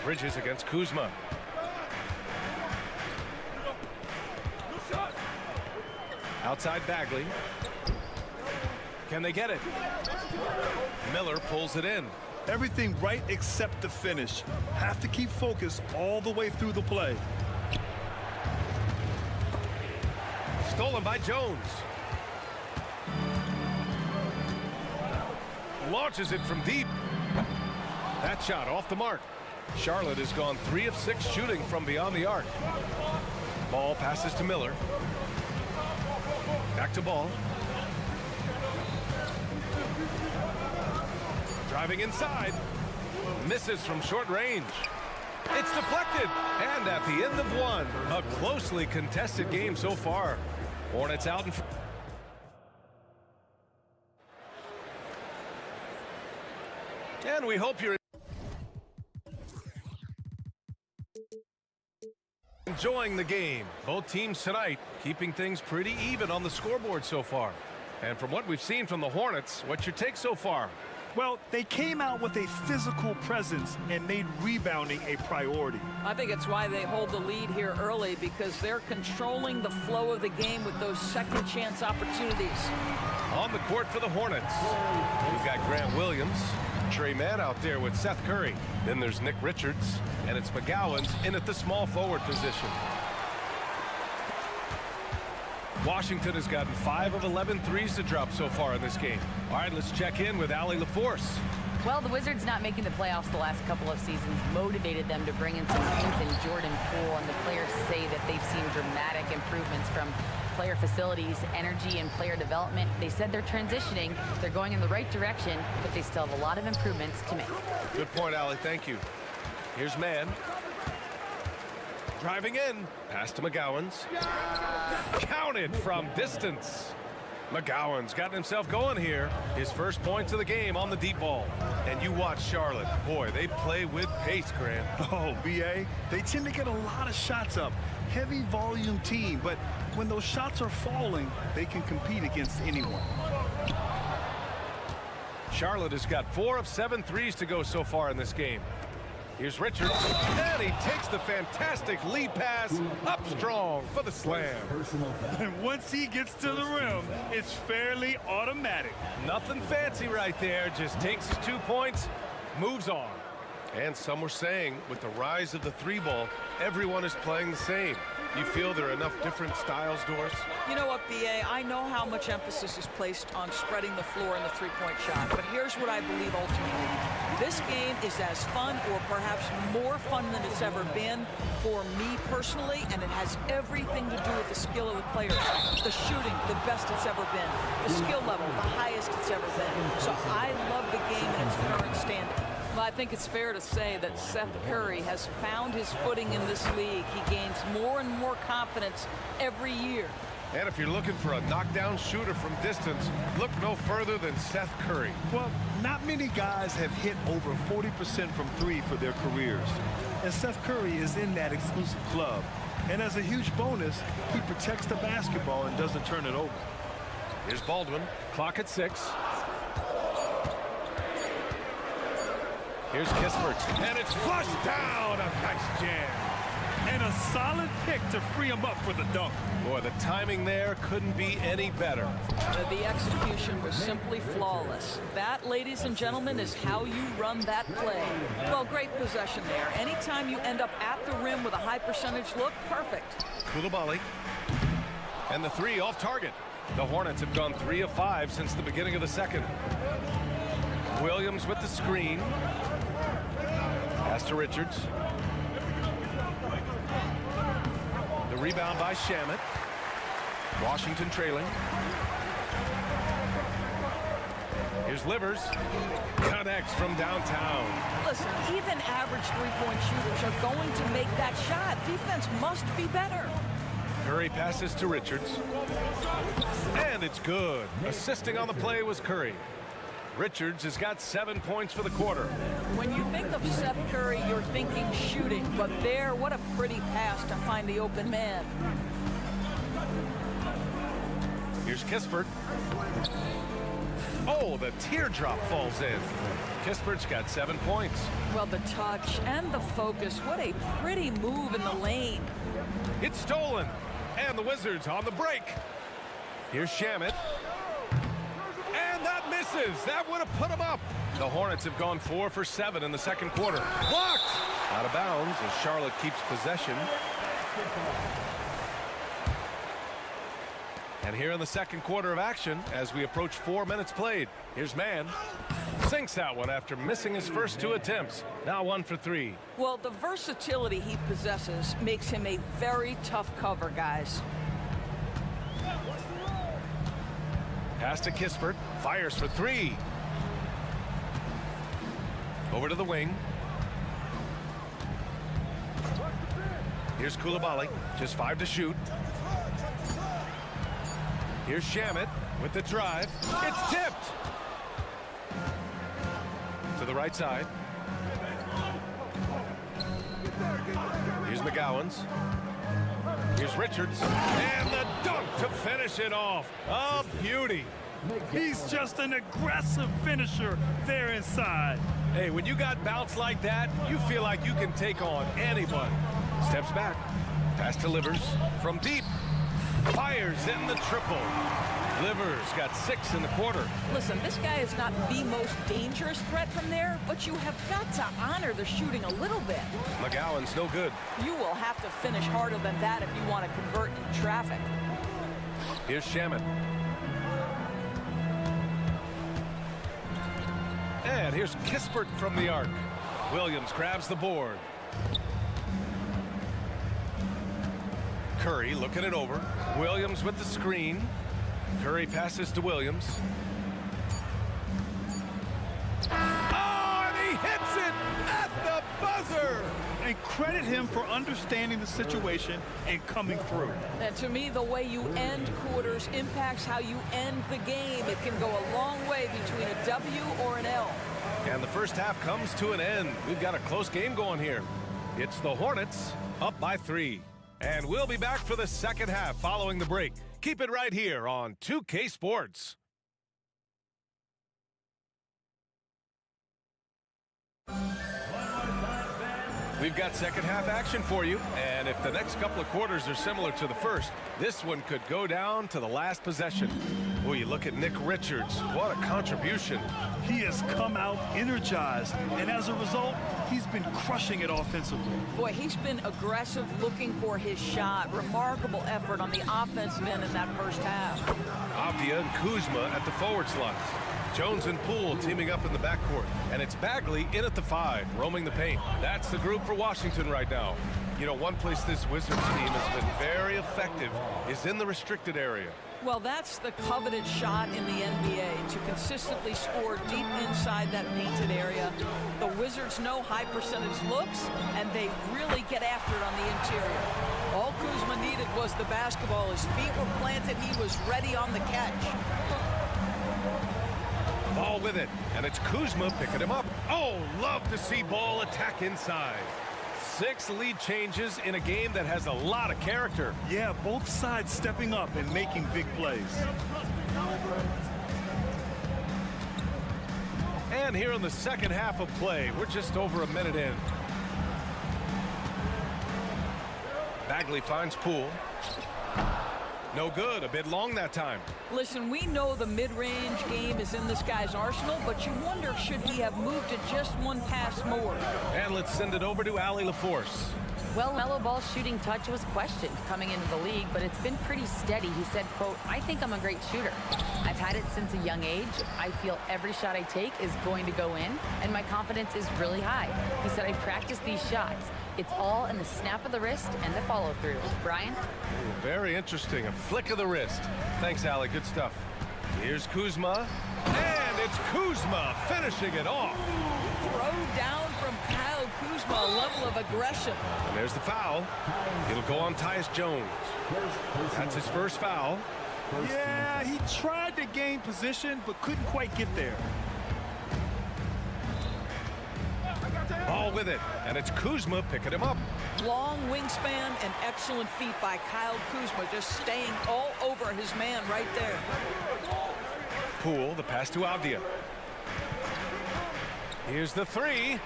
Bridges against Kuzma. Outside Bagley. Can they get it? Miller pulls it in. Everything right except the finish. Have to keep focus all the way through the play. Stolen by Jones. Launches it from deep. That shot off the mark. Charlotte has gone 3 of 6 shooting from beyond the arc. Ball passes to Miller. Back to Ball. Driving inside. Misses from short range. It's deflected. And at the end of one, a closely contested game so far. Hornets out in front. And we hope you're enjoying the game. Both teams tonight keeping things pretty even on the scoreboard so far. And from what we've seen from the Hornets, what's your take so far? Well, they came out with a physical presence and made rebounding a priority. I think it's why they hold the lead here early, because they're controlling the flow of the game with those second chance opportunities. On the court for the Hornets, we've got Grant Williams, Trey Mann out there with Seth Curry. Then there's Nick Richards, and it's McGowan's in at the small forward position. Washington has gotten 5 of 11 threes to drop so far in this game. All right, let's check in with Allie LaForce. Well, the Wizards not making the playoffs the last couple of seasons motivated them to bring in some youth in Jordan Poole, and the players say that they've seen dramatic improvements from player facilities, energy, and player development. They said they're transitioning, they're going in the right direction, but they still have a lot of improvements to make. Good point, Allie. Thank you. Here's Mann. Driving in. Pass to McGowan's. Counted from distance. McGowan's gotten himself going here. His first points of the game on the deep ball. And you watch Charlotte. Boy, they play with pace, Grant. Oh, B.A., they tend to get a lot of shots up. Heavy volume team, but when those shots are falling, they can compete against anyone. Charlotte has got 4 of 7 threes to go so far in this game. Here's Richards, and he takes the fantastic lead pass up strong for the slam. And once he gets to the rim, it's fairly automatic. Nothing fancy right there, just takes his 2 points, moves on. And some were saying, with the rise of the 3-ball, everyone is playing the same. You feel there are enough different styles, Doris? You know what, B.A., I know how much emphasis is placed on spreading the floor in the three-point shot, but here's what I believe ultimately. This game is as fun, or perhaps more fun than it's ever been for me personally, and it has everything to do with the skill of the players. The shooting, the best it's ever been. The skill level, the highest it's ever been. So I love the game in its current standing. Well, I think it's fair to say that Seth Curry has found his footing in this league. He gains more and more confidence every year. And if you're looking for a knockdown shooter from distance, look no further than Seth Curry. Well, not many guys have hit over 40% from 3 for their careers. And Seth Curry is in that exclusive club. And as a huge bonus, he protects the basketball and doesn't turn it over. Here's Baldwin. Clock at 6. Here's Kispert, and it's flushed down. A nice jam. And a solid pick to free him up for the dunk. Boy, the timing there couldn't be any better. The execution was simply flawless. That, ladies and gentlemen, is how you run that play. Well, great possession there. Anytime you end up at the rim with a high percentage look, perfect. Koulibaly. And the 3 off target. The Hornets have gone 3 of 5 since the beginning of the second. Williams with the screen. Pass to Richards. The rebound by Shamet. Washington trailing. Here's Livers. Connects from downtown. Listen, even average three-point shooters are going to make that shot. Defense must be better. Curry passes to Richards. And it's good. Assisting on the play was Curry. Richards has got 7 points for the quarter. When you think of Seth Curry, you're thinking shooting, but there, what a pretty pass to find the open man. Here's Kispert. Oh, the teardrop falls in. Kispert's got 7 points. Well, the touch and the focus, what a pretty move in the lane. It's stolen, and the Wizards on the break. Here's Shamet. And that misses. That would have put him up. The Hornets have gone 4 for 7 in the second quarter. Blocked! Out of bounds as Charlotte keeps possession. And here in the second quarter of action, as we approach 4 minutes played, here's Mann. Sinks that one after missing his first 2 attempts. Now 1 for 3. Well, the versatility he possesses makes him a very tough cover, guys. Pass to Kispert. Fires for 3. Over to the wing. Here's Koulibaly, just 5 to shoot. Here's Shamet with the drive. It's tipped. To the right side. Here's McGowan's. Here's Richards. And the dunk to finish it off. A beauty. He's just an aggressive finisher there inside. Hey, when you got bounce like that, you feel like you can take on anybody. Steps back. Pass to Livers. From deep. Fires in the triple. Livers got 6 in the quarter. Listen, this guy is not the most dangerous threat from there, but you have got to honor the shooting a little bit. McGowan's no good. You will have to finish harder than that if you want to convert in traffic. Here's Shamet. And here's Kispert from the arc. Williams grabs the board. Curry looking it over. Williams with the screen. Curry passes to Williams. Oh, and he hits it at the buzzer! And credit him for understanding the situation and coming through. And to me, the way you end quarters impacts how you end the game. It can go a long way between a W or an L. And the first half comes to an end. We've got a close game going here. It's the Hornets up by 3. And we'll be back for the second half following the break. Keep it right here on 2K Sports. We've got second half action for you, and if the next couple of quarters are similar to the first, this one could go down to the last possession. Oh, you look at Nick Richards. What a contribution. He has come out energized, and as a result, he's been crushing it offensively. Boy, he's been aggressive looking for his shot. Remarkable effort on the offensive end in that first half. Avdia and Kuzma at the forward slots. Jones and Poole teaming up in the backcourt. And it's Bagley in at the 5, roaming the paint. That's the group for Washington right now. You know, one place this Wizards team has been very effective is in the restricted area. Well, that's the coveted shot in the NBA, to consistently score deep inside that painted area. The Wizards know high percentage looks, and they really get after it on the interior. All Kuzma needed was the basketball. His feet were planted. He was ready on the catch. Ball with it, and it's Kuzma picking him up. Oh, love to see Ball attack inside. 6 lead changes in a game that has a lot of character. Yeah, both sides stepping up and making big plays. And here in the second half of play, we're just over a minute in. Bagley finds Poole. No good, a bit long that time. Listen, we know the mid-range game is in this guy's arsenal, but you wonder, should he have moved it just one pass more? And let's send it over to Allie LaForce. Well, Melo Ball's shooting touch was questioned coming into the league, but it's been pretty steady. He said, quote, "I think I'm a great shooter. I've had it since a young age. I feel every shot I take is going to go in, and my confidence is really high." He said, "I practice these shots. It's all in the snap of the wrist and the follow-through." Brian? Ooh, very interesting. A flick of the wrist. Thanks, Allie. Good stuff. Here's Kuzma. And it's Kuzma finishing it off. Throw down from Kyle Kuzma, a level of aggression. And there's the foul. It'll go on Tyus Jones. That's his first foul. Yeah, he tried to gain position, but couldn't quite get there. Ball with it, and it's Kuzma picking him up. Long wingspan and excellent feet by Kyle Kuzma, just staying all over his man right there. Poole, the pass to Avdia. Here's the 3.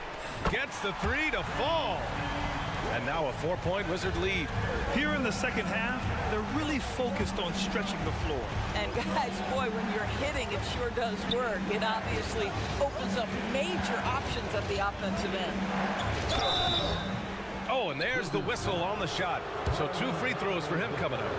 Gets the 3 to fall. And now a 4-point Wizard lead. Here in the second half, they're really focused on stretching the floor. And guys, boy, when you're hitting, it sure does work. It obviously opens up major options at the offensive end. Oh, and there's the whistle on the shot. So 2 free throws for him coming up.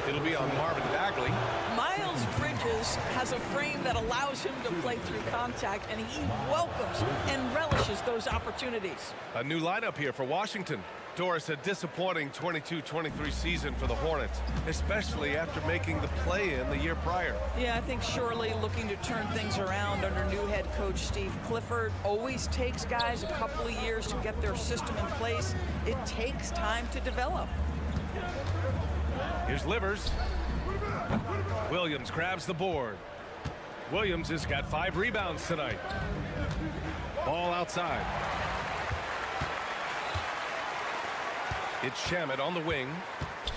It'll be on Marvin Bagley. Miles Bridges has a frame that allows him to play through contact, and he welcomes and relishes those opportunities. A new lineup here for Washington. Doris, a disappointing 22-23 season for the Hornets, especially after making the play-in the year prior. Yeah, I think surely looking to turn things around under new head coach Steve Clifford. Always takes guys a couple of years to get their system in place. It takes time to develop. Here's Livers. Williams grabs the board. Williams has got 5 rebounds tonight. Ball outside. It's Shamet on the wing.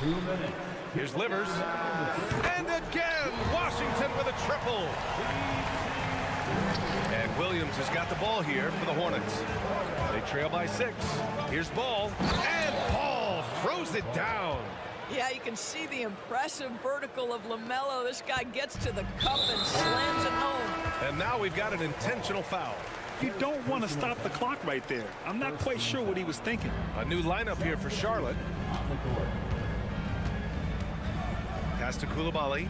2 minutes. Here's Livers. And again, Washington with a triple. And Williams has got the ball here for the Hornets. They trail by 6. Here's Ball. And Ball throws it down. Yeah, you can see the impressive vertical of LaMelo. This guy gets to the cup and slams it home. And now we've got an intentional foul. You don't want to stop the clock right there. I'm not quite sure what he was thinking. A new lineup here for Charlotte. Pass to Coulibaly.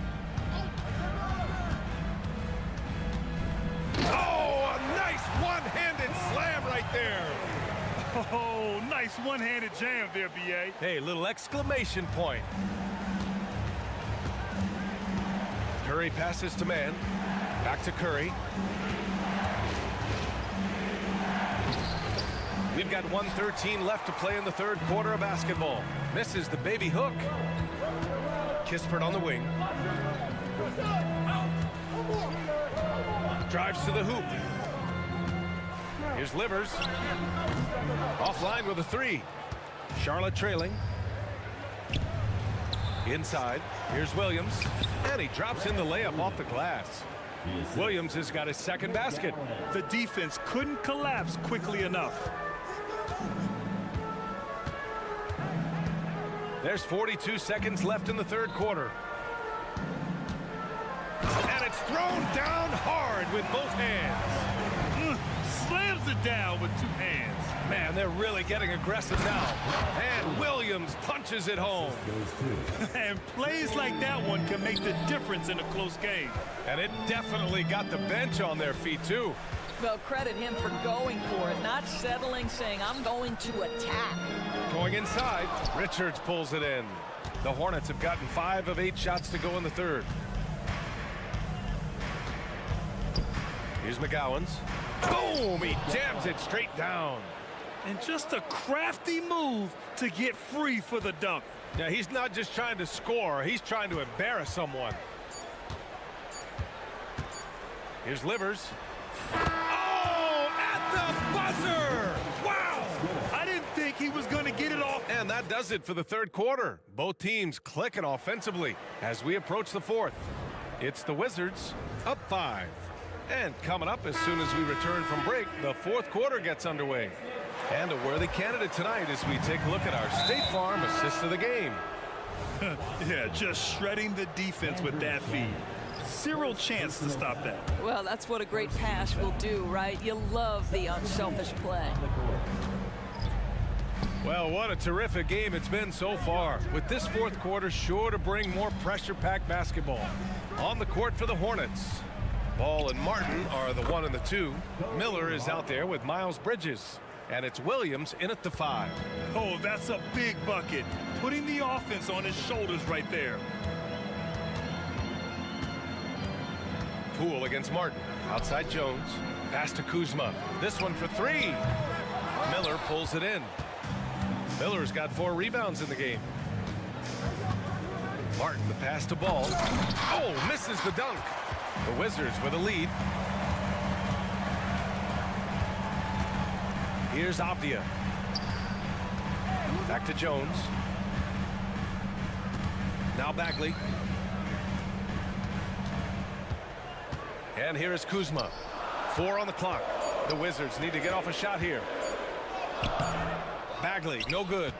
Oh, a nice one-handed slam right there. Oh, nice one-handed jam there, B.A. Hey, little exclamation point. Curry passes to man. Back to Curry. We've got 1:13 left to play in the third quarter of basketball. Misses the baby hook. Kispert on the wing. Drives to the hoop. Here's Livers. Offline with a 3. Charlotte trailing. Inside. Here's Williams. And he drops in the layup off the glass. Williams has got his second basket. The defense couldn't collapse quickly enough. There's 42 seconds left in the third quarter. And it's thrown down hard with both hands. Slams it down with 2 hands. Man, they're really getting aggressive now. And Williams punches it home. And plays like that one can make the difference in a close game. And it definitely got the bench on their feet, too. Well, credit him for going for it, not settling, saying, I'm going to attack. Going inside, Richards pulls it in. The Hornets have gotten 5 of 8 shots to go in the third. Here's McGowan's. Boom! He jams it straight down. And just a crafty move to get free for the dunk. Yeah, he's not just trying to score, he's trying to embarrass someone. Here's Livers. Oh, at the buzzer! Wow! I didn't think he was going to get it off. And that does it for the third quarter. Both teams clicking offensively as we approach the fourth. It's the Wizards up 5. And coming up as soon as we return from break, the fourth quarter gets underway. And a worthy candidate tonight as we take a look at our State Farm assist of the game. Yeah, just shredding the defense with that feed. Zero chance to stop that. Well, that's what a great pass will do, right? You love the unselfish play. Well, what a terrific game it's been so far, with this fourth quarter sure to bring more pressure-packed basketball. On the court for the Hornets, Ball and Martin are the 1 and the 2. Miller is out there with Miles Bridges. And it's Williams in at the 5. Oh, that's a big bucket. Putting the offense on his shoulders right there. Poole against Martin. Outside Jones. Pass to Kuzma. This one for 3. Miller pulls it in. Miller's got 4 rebounds in the game. Martin, the pass to Ball. Oh, misses the dunk. The Wizards with a lead. Here's Avdia. Back to Jones. Now Bagley. And here is Kuzma. 4 on the clock. The Wizards need to get off a shot here. Bagley, no good.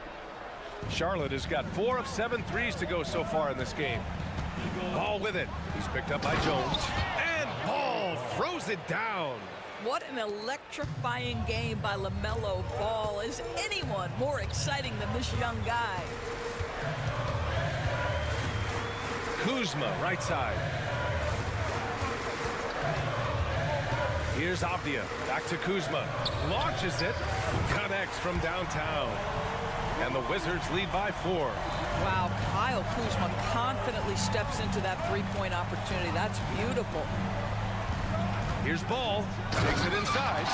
Charlotte has got 4 of 7 threes to go so far in this game. Ball with it. He's picked up by Jones. And Ball throws it down. What an electrifying game by LaMelo Ball. Is anyone more exciting than this young guy? Kuzma, right side. Here's Avdia. Back to Kuzma. Launches it. Connects from downtown. And the Wizards lead by 4. Wow, Kyle Kuzma confidently steps into that three-point opportunity. That's beautiful. Here's Ball, takes it inside.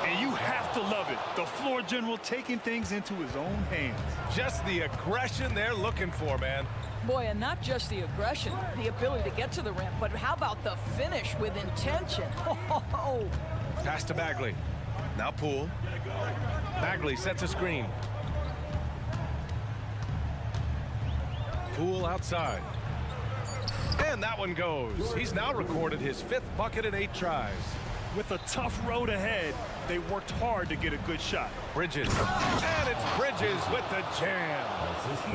And you have to love it. The floor general taking things into his own hands. Just the aggression they're looking for, man. Boy, and not just the aggression, the ability to get to the rim, but how about the finish with intention? Oh. Pass to Bagley. Now Poole. Bagley sets a screen. Poole outside. And that one goes. He's now recorded his 5th bucket in 8 tries. With a tough road ahead, they worked hard to get a good shot. Bridges. And it's Bridges with the jam.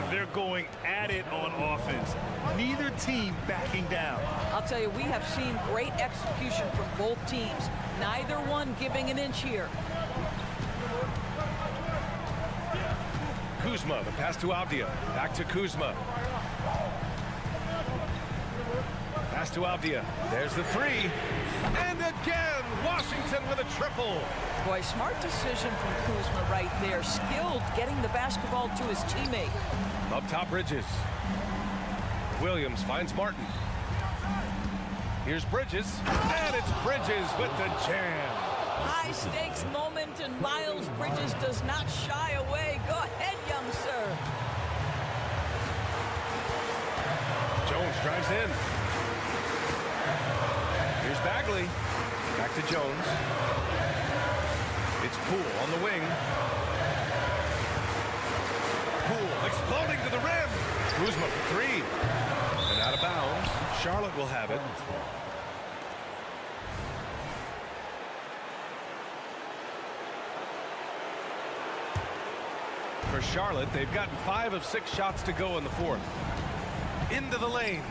They're going at it on offense. Neither team backing down. I'll tell you, we have seen great execution from both teams. Neither one giving an inch here. Kuzma, the pass to Avdia. Back to Kuzma. Pass to Avdia. There's the 3. And again, Washington with a triple. Boy, smart decision from Kuzma right there. Skilled getting the basketball to his teammate. Up top, Bridges. Williams finds Martin. Here's Bridges. And it's Bridges with the jam. High stakes moment, and Miles Bridges does not shy away. Go ahead, young sir. Jones drives in. Here's Bagley. Back to Jones. It's Poole on the wing. Poole exploding to the rim. Kuzma for 3. And out of bounds. Charlotte will have it. For Charlotte, they've gotten 5 of 6 shots to go in the 4th. Into the lane.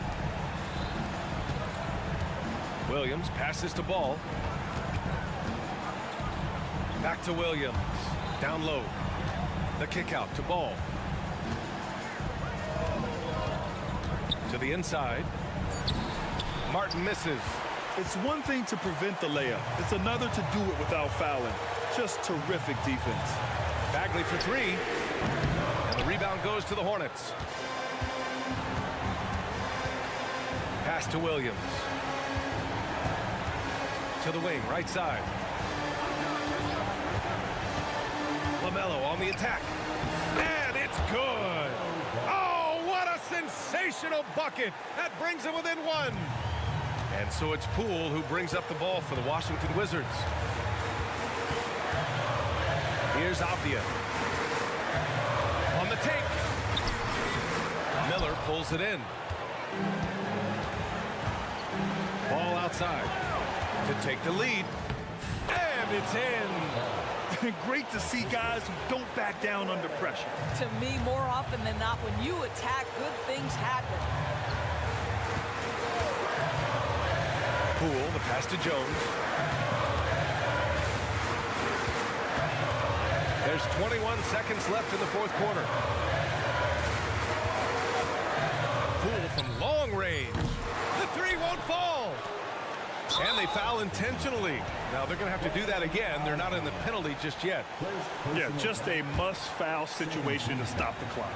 Williams passes to Ball. Back to Williams. Down low. The kick out to Ball. To the inside. Martin misses. It's one thing to prevent the layup. It's another to do it without fouling. Just terrific defense. Bagley for 3. And the rebound goes to the Hornets. Pass to Williams. To the wing, right side. LaMelo on the attack. And it's good. Oh, what a sensational bucket. That brings him within 1. And so it's Poole who brings up the ball for the Washington Wizards. Here's Avdia. On the take. Miller pulls it in. Ball outside to take the lead. And it's in. Great to see guys who don't back down under pressure. To me, more often than not, when you attack, good things happen. Poole, the pass to Jones. There's 21 seconds left in the 4th quarter. Poole from long range. The 3 won't fall. And they foul intentionally. Now they're going to have to do that again. They're not in the penalty just yet. Yeah, just a must-foul situation to stop the clock.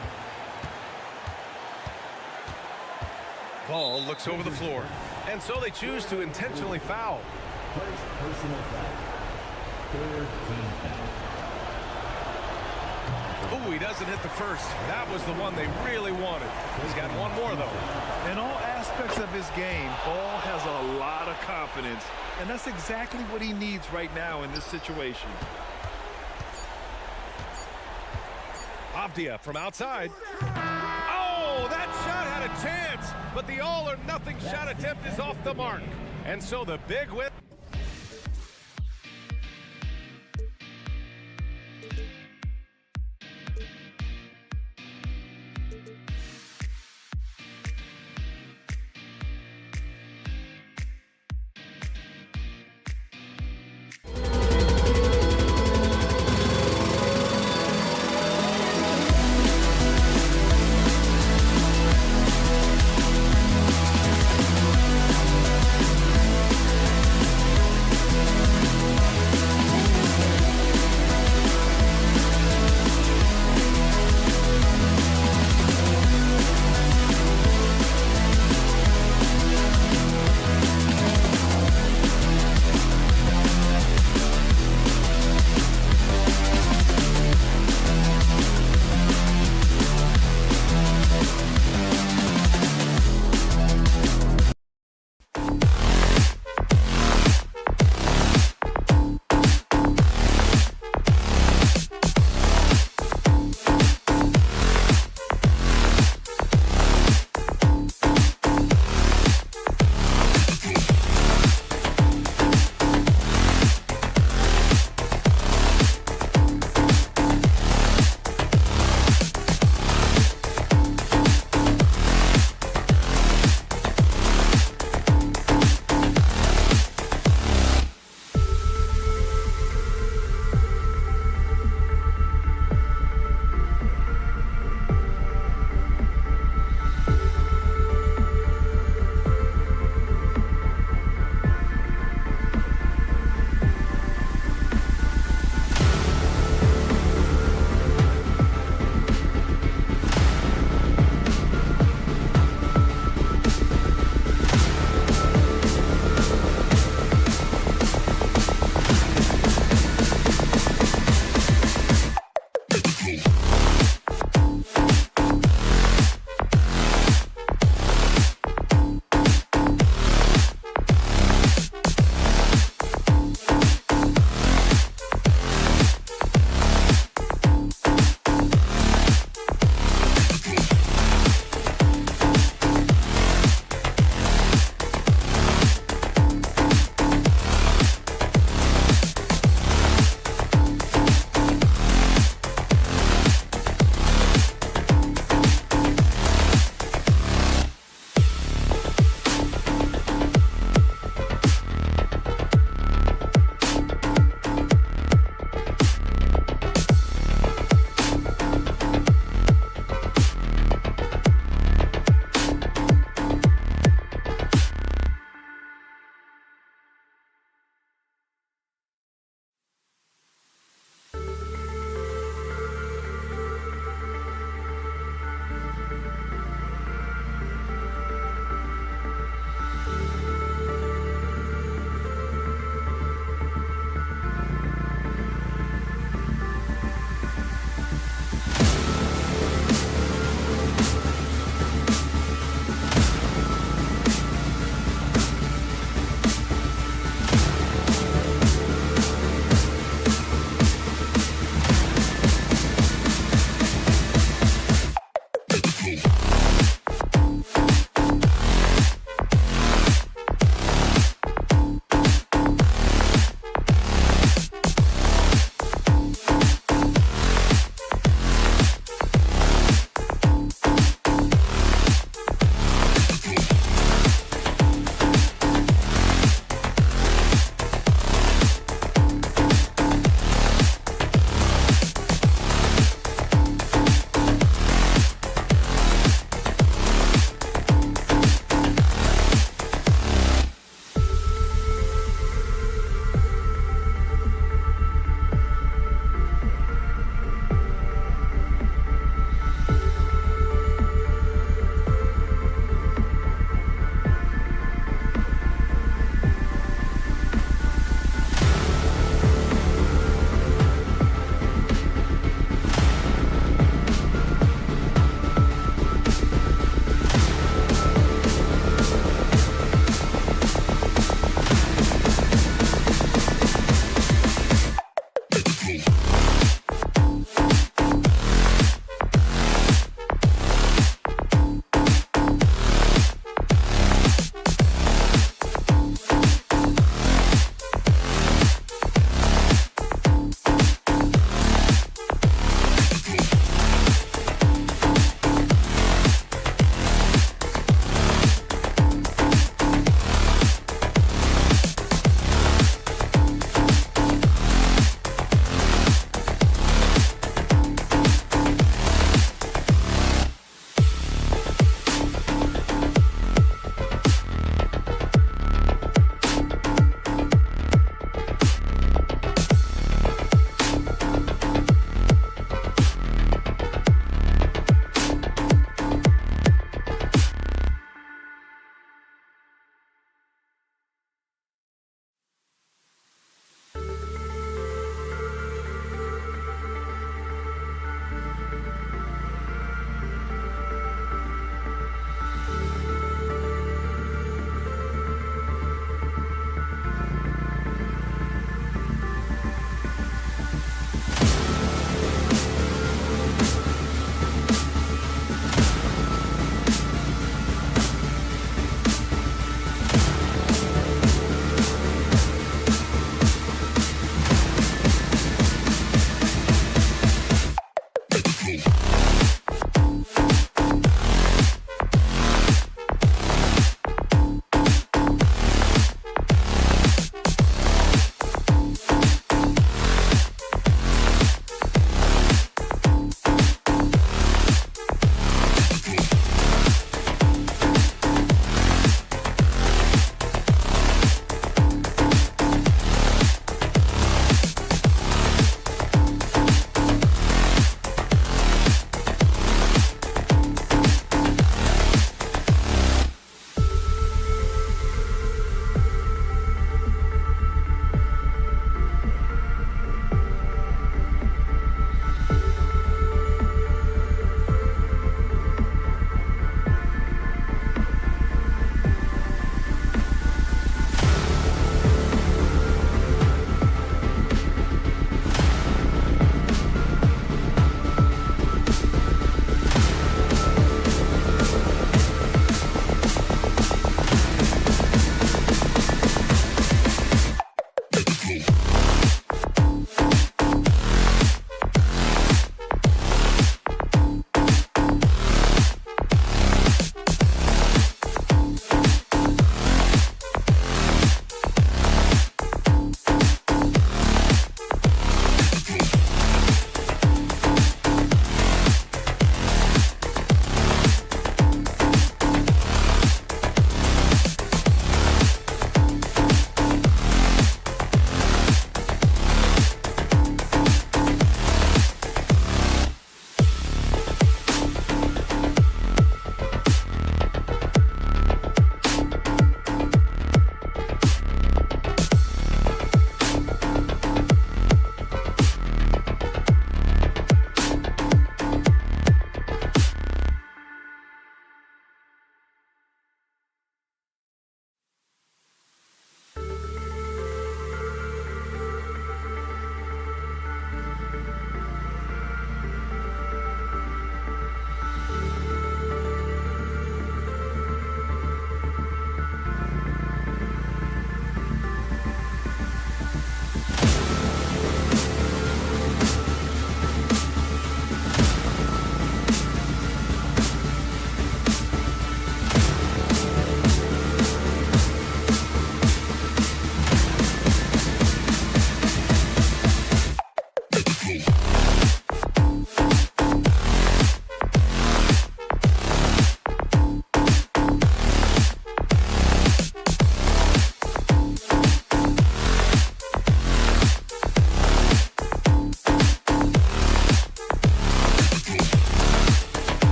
Ball looks over the floor. And so they choose to intentionally foul. Personal foul. 3rd team foul. Oh, he doesn't hit the first. That was the one they really wanted. He's got one more, though. In all aspects of his game, Ball has a lot of confidence, and that's exactly what he needs right now in this situation. Avdia from outside. Oh, that shot had a chance, but the all-or-nothing shot attempt is off the mark. And so the big win.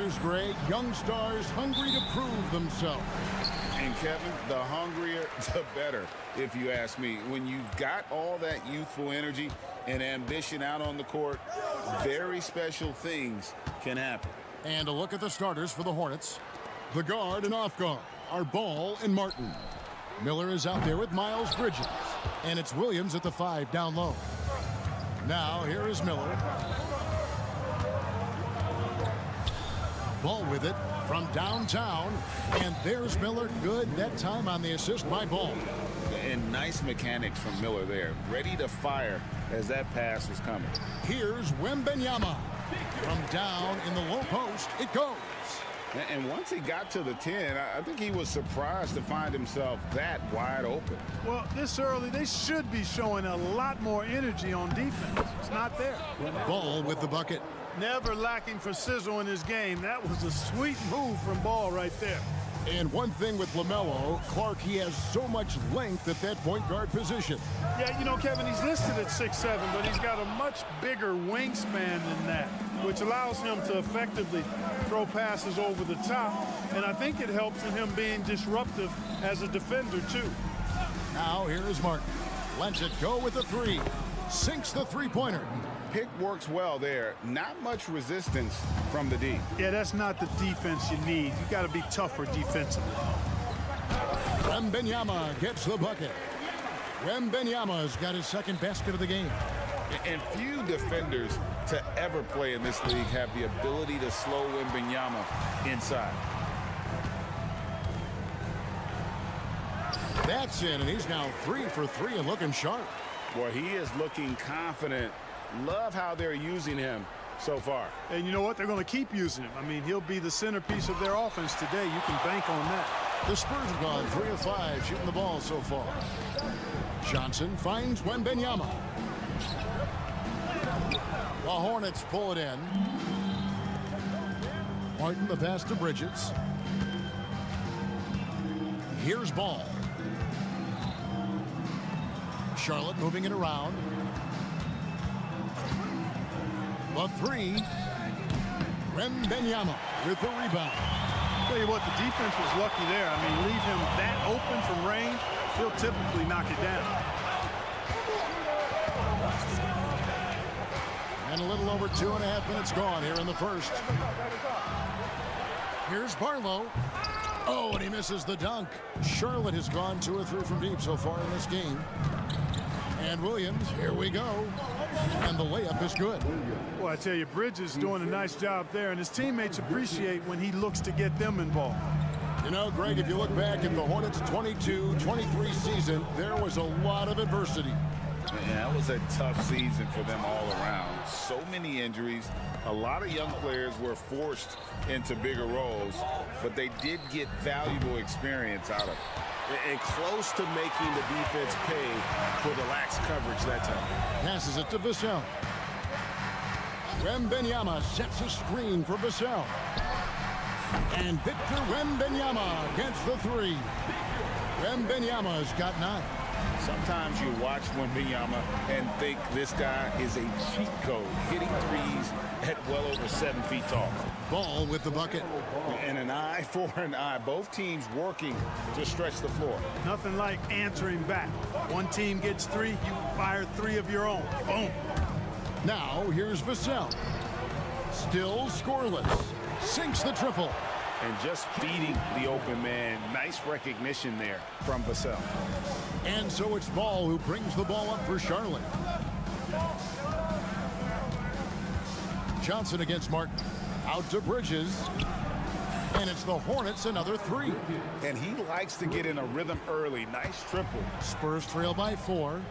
starters, Greg. Young stars hungry to prove themselves. And Kevin, the hungrier, the better, if you ask me. When you've got all that youthful energy and ambition out on the court, very special things can happen. And a look at the starters for the Hornets. The guard and off guard are Ball and Martin. Miller is out there with Miles Bridges. And it's Williams at the 5 down low. Now here is Miller. Ball with it from downtown. And there's Miller. Good that time on the assist by Ball. And nice mechanics from Miller there. Ready to fire as that pass was coming. Here's Wembanyama. From down in the low post, it goes. And once he got to the 10, I think he was surprised to find himself that wide open. Well, this early, they should be showing a lot more energy on defense. It's not there. Ball with the bucket. Never lacking for sizzle in his game. That was a sweet move from Ball right there. And one thing with LaMelo, Clark, he has so much length at that point guard position. Yeah, you know, Kevin, he's listed at 6'7", but he's got a much bigger wingspan than that, which allows him to effectively throw passes over the top. And I think it helps in him being disruptive as a defender, too. Now here is Martin. Lets it go with the 3. Sinks the three-pointer. Pick works well there. Not much resistance from the D. Yeah, that's not the defense you need. You got to be tougher defensively. Wembanyama gets the bucket. Wembanyama's got his second basket of the game. And few defenders to ever play in this league have the ability to slow Wembanyama inside. That's in, and he's now 3 for 3 and looking sharp. Well, he is looking confident. Love how they're using him so far. And you know what? They're going to keep using him. I mean, he'll be the centerpiece of their offense today. You can bank on that. The Spurs have gone 3 of 5 shooting the ball so far. Johnson finds Wembanyama. The Hornets pull it in. Martin the pass to Bridges. Here's Ball. Charlotte moving it around. The 3. Wembanyama with the rebound. Tell you what, the defense was lucky there. I mean, leave him that open from range, he'll typically knock it down. And a little over 2.5 minutes gone here in the first. Here's Barlow. Oh, and he misses the dunk. Charlotte has gone 2 or 3 from deep so far in this game. And Williams, here we go. And the layup is good. Well, I tell you, Bridges doing a nice job there, and his teammates appreciate when he looks to get them involved. You know, Greg, if you look back at the Hornets' 22-23 season, there was a lot of adversity. Yeah, that was a tough season for them all around. So many injuries. A lot of young players were forced into bigger roles, but they did get valuable experience out of it. And close to making the defense pay for the lax coverage that time. Passes it to Vassell. Wembanyama sets a screen for Vassell. And Victor Wembanyama gets the 3. Wembanyama's got 9. Sometimes you watch Wembanyama and think this guy is a cheat code, hitting threes at well over 7 feet tall. Ball with the bucket. And an eye for an eye. Both teams working to stretch the floor. Nothing like answering back. One team gets 3, you fire 3 of your own. Boom. Now here's Vassell. Still scoreless. Sinks the triple. And just feeding the open man. Nice recognition there from Vassell. And so it's Ball who brings the ball up for Charlotte. Johnson against Martin. Out to Bridges. And it's the Hornets another 3. And he likes to get in a rhythm early. Nice triple. Spurs trail by 4.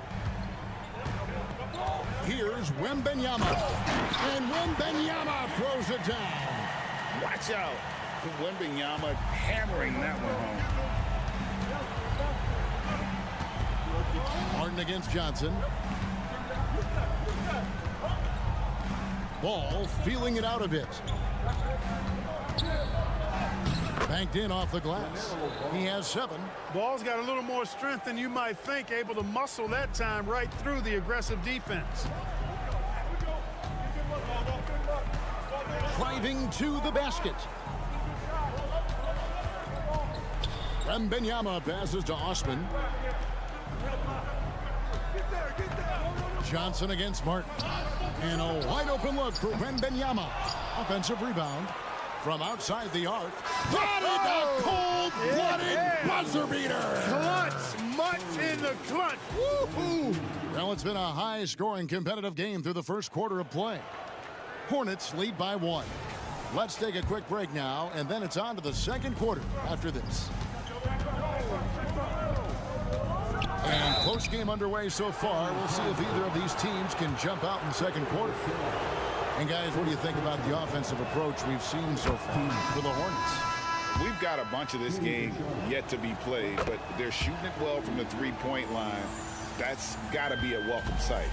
Here's Wembanyama. And Wembanyama throws it down. Watch out. Wembanyama hammering that one home. Martin against Johnson. Ball feeling it out a bit. Banked in off the glass. He has 7. Ball's got a little more strength than you might think, able to muscle that time right through the aggressive defense. driving to the basket. Wembanyama passes to Osken. Johnson against Martin. And a wide open look for Wembanyama. Offensive rebound from outside the arc. That is a cold-blooded buzzer beater. Clutch, much in the clutch. Woo-hoo. Well, it's been a high-scoring competitive game through the first quarter of play. Hornets lead by 1. Let's take a quick break now, and then it's on to the second quarter after this. And close game underway so far. We'll see if either of these teams can jump out in the second quarter. And guys, what do you think about the offensive approach we've seen so far for the Hornets? We've got a bunch of this game yet to be played, but they're shooting it well from the three-point line. That's got to be a welcome sight.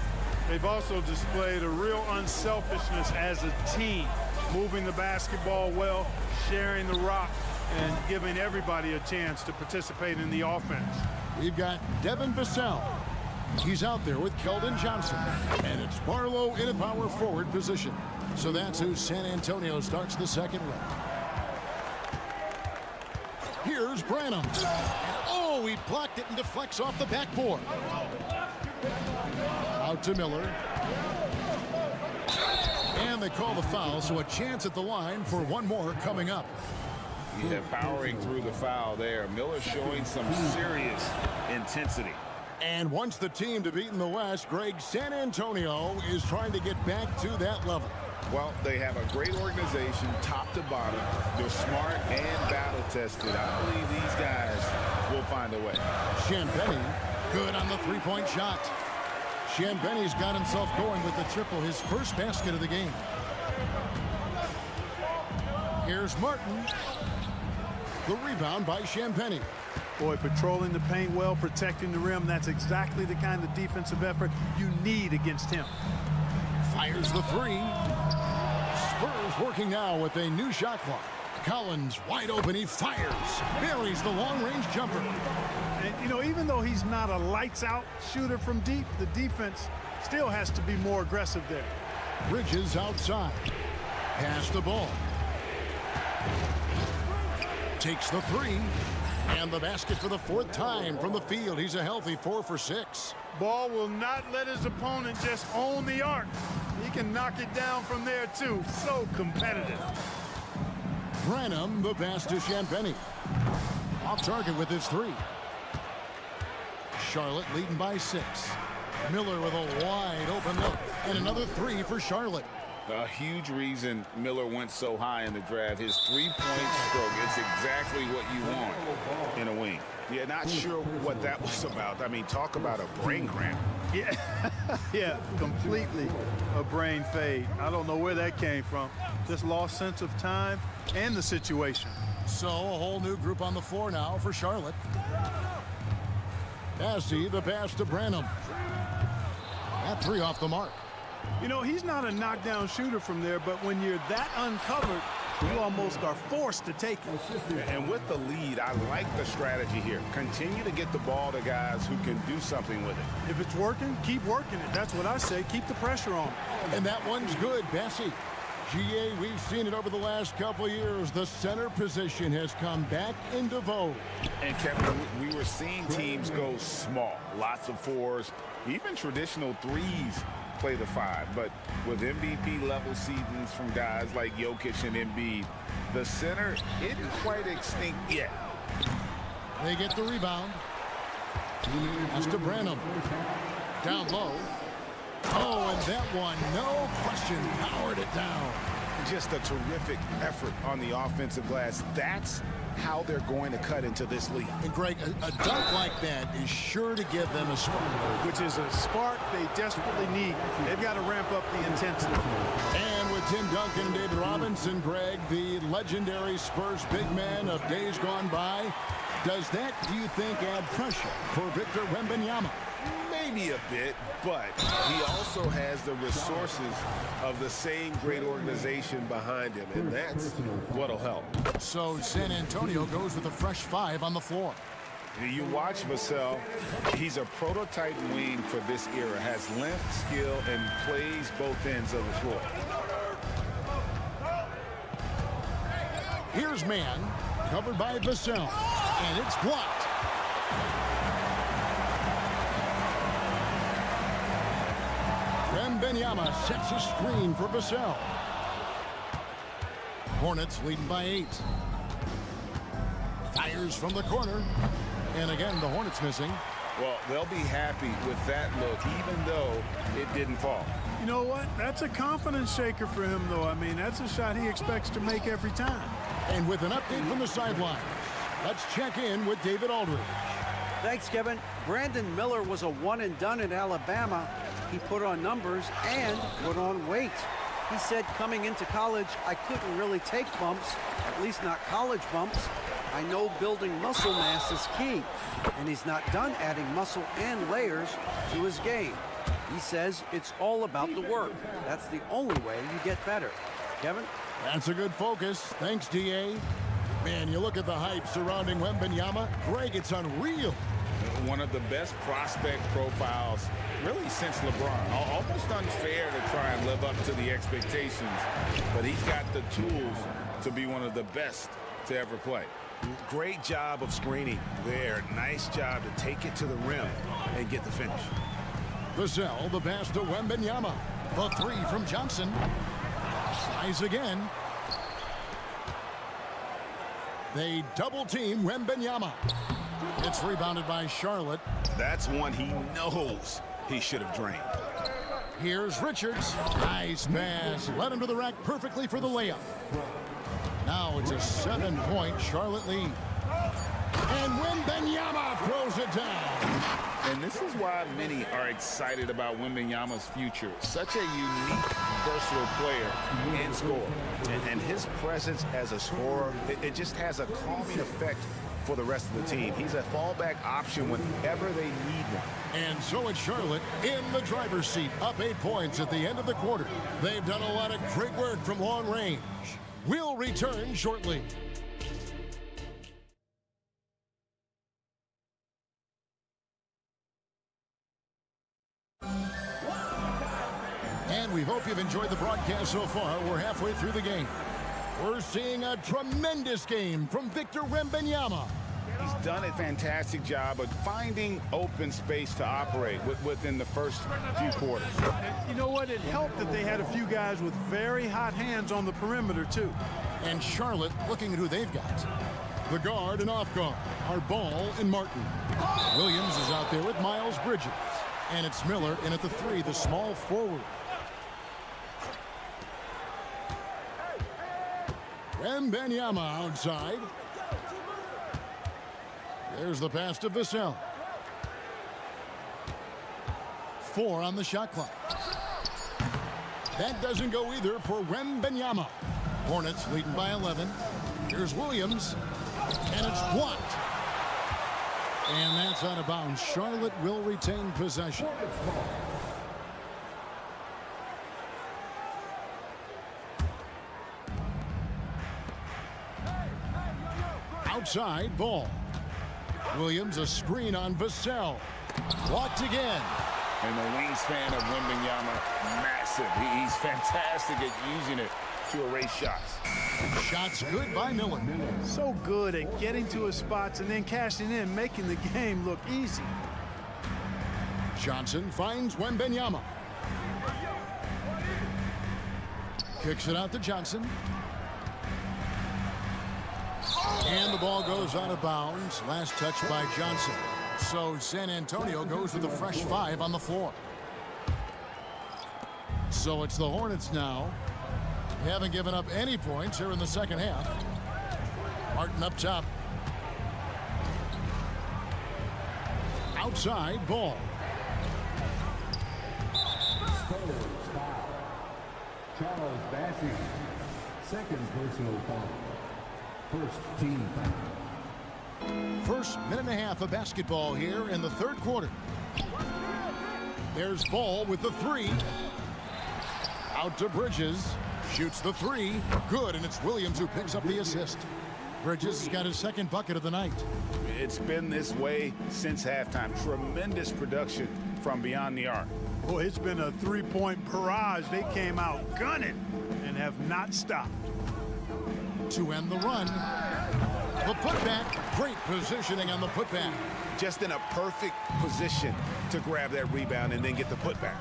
They've also displayed a real unselfishness as a team, moving the basketball well, sharing the rock, and giving everybody a chance to participate in the offense. We've got Devin Vassell. He's out there with Keldon Johnson. And it's Barlow in a power forward position. So that's who San Antonio starts the second with. Here's Branham. Oh, he blocked it and deflects off the backboard. Out to Miller. And they call the foul, so a chance at the line for one more coming up. Yeah, powering through the foul there. Miller showing some serious intensity. And once the team to beat in the West, Greg, San Antonio is trying to get back to that level. Well, they have a great organization, top to bottom. They're smart and battle-tested. I believe these guys will find a way. Champagny, good on the three-point shot. Champagny's got himself going with the triple, his first basket of the game. Here's Martin. The rebound by Champagny. Boy, patrolling the paint well, protecting the rim. That's exactly the kind of defensive effort you need against him. Fires the three. Spurs working now with a new shot clock. Collins wide open. He fires. Buries the long-range jumper. And, you know, even though he's not a lights-out shooter from deep, the defense still has to be more aggressive there. Bridges outside. Pass the ball. Takes the three. And the basket for the fourth time from the field. He's a healthy 4 for 6. Ball will not let his opponent just own the arc. He can knock it down from there, too. So competitive. Branham, the pass to Champagny. Off target with his three. Charlotte leading by 6. Miller with a wide open look. And another three for Charlotte. A huge reason Miller went so high in the draft. His three-point stroke, it's exactly what you want in a wing. Yeah, not sure what that was about. I mean, talk about a brain cramp. Yeah, yeah, completely a brain fade. I don't know where that came from. Just lost sense of time and the situation. So a whole new group on the floor now for Charlotte. Massey, the pass to Branham. That three off the mark. You know, he's not a knockdown shooter from there, but when you're that uncovered, you almost are forced to take it. And with the lead, I like the strategy here. Continue to get the ball to guys who can do something with it. If it's working, keep working it. That's what I say. Keep the pressure on. And that one's good, Bessie. GA, we've seen it over the last couple of years. The center position has come back into vogue. And Kevin, we were seeing teams go small. Lots of 4s, even traditional 3s. Play the 5, but with MVP level seasons from guys like Jokic and Embiid, the center isn't quite extinct yet. They get the rebound. That's to Branham. Down low. Oh, and that one, no question, powered it down. Just a terrific effort on the offensive glass. That's how they're going to cut into this league. And Greg, a dunk like that is sure to give them a spark. Which is a spark they desperately need. They've got to ramp up the intensity. And with Tim Duncan and David Robinson, Greg, the legendary Spurs big man of days gone by, does that, do you think, add pressure for Victor Wembanyama? Maybe a bit, but he also has the resources of the same great organization behind him, and that's what'll help. So San Antonio goes with a fresh 5 on the floor. You watch Vassell, he's a prototype wing for this era, has length, skill, and plays both ends of the floor. Here's man, covered by Vassell, and it's blocked. Wembanyama sets a screen for Vassell. Hornets leading by 8. Fires from the corner. And again, the Hornets missing. Well, they'll be happy with that look, even though it didn't fall. You know what? That's a confidence shaker for him, though. I mean, that's a shot he expects to make every time. And with an update from the sideline, let's check in with David Aldridge. Thanks, Kevin. Brandon Miller was a one-and-done at Alabama. He put on numbers and put on weight. He said coming into college, I couldn't really take bumps, at least not college bumps. I know building muscle mass is key, and he's not done adding muscle and layers to his game. He says it's all about the work. That's the only way you get better. Kevin? That's a good focus. Thanks, D.A. Man, you look at the hype surrounding Wembanyama. Greg, it's unreal. One of the best prospect profiles really since LeBron. Almost unfair to try and live up to the expectations, but he's got the tools to be one of the best to ever play. Great job of screening there. Nice job to take it to the rim and get the finish. Vassell, the pass to Wembanyama. The three from Johnson. Tries again. They double team Wembanyama. It's rebounded by Charlotte. That's one he knows he should have drained. Here's Richards. Nice pass. Led him to the rack perfectly for the layup. Now it's a 7-point Charlotte lead. And Wembanyama throws it down. And this is why many are excited about Wembanyama's future. Such a unique, versatile player and scorer. And his presence as a scorer, it just has a calming effect for the rest of the team. He's a fallback option whenever they need one. And so it's Charlotte in the driver's seat, up 8 points at the end of the quarter. They've done a lot of great work from long range. We'll return shortly. And we hope you've enjoyed the broadcast so far. We're halfway through the game. We're seeing a tremendous game from Victor Wembanyama. He's done a fantastic job of finding open space to operate within the first few quarters. You know what? It helped that they had a few guys with very hot hands on the perimeter, too. And Charlotte looking at who they've got. The guard and off guard are Ball and Martin. Williams is out there with Miles Bridges. And it's Miller in at the 3, the small forward. Wembanyama outside. There's the pass to Vassell. 4 on the shot clock. That doesn't go either for Wembanyama. Hornets leading by 11. Here's Williams. And it's blocked. And that's out of bounds. Charlotte will retain possession. Outside, Ball. Williams, a screen on Vassell. Blocked again. And the wingspan of Wembanyama, massive. He's fantastic at using it to erase shots. Shots good by Miller. So good at getting to his spots and then cashing in, making the game look easy. Johnson finds Wembanyama. Kicks it out to Johnson. And the ball goes out of bounds. Last touch by Johnson. So San Antonio goes with a fresh 5 on the floor. So it's the Hornets now. They haven't given up any points here in the second half. Martin up top. Outside, Ball. Spurs foul. Charles Bassey, second personal foul. First team foul. First minute and a half of basketball here in the third quarter. There's Ball with the 3. Out to Bridges. Shoots the 3. Good, and it's Williams who picks up the assist. Bridges has got his second bucket of the night. It's been this way since halftime. Tremendous production from beyond the arc. Boy, it's been a 3-point barrage. They came out gunning and have not stopped. to end the run. The putback, great positioning on the putback. Just in a perfect position to grab that rebound and then get the putback.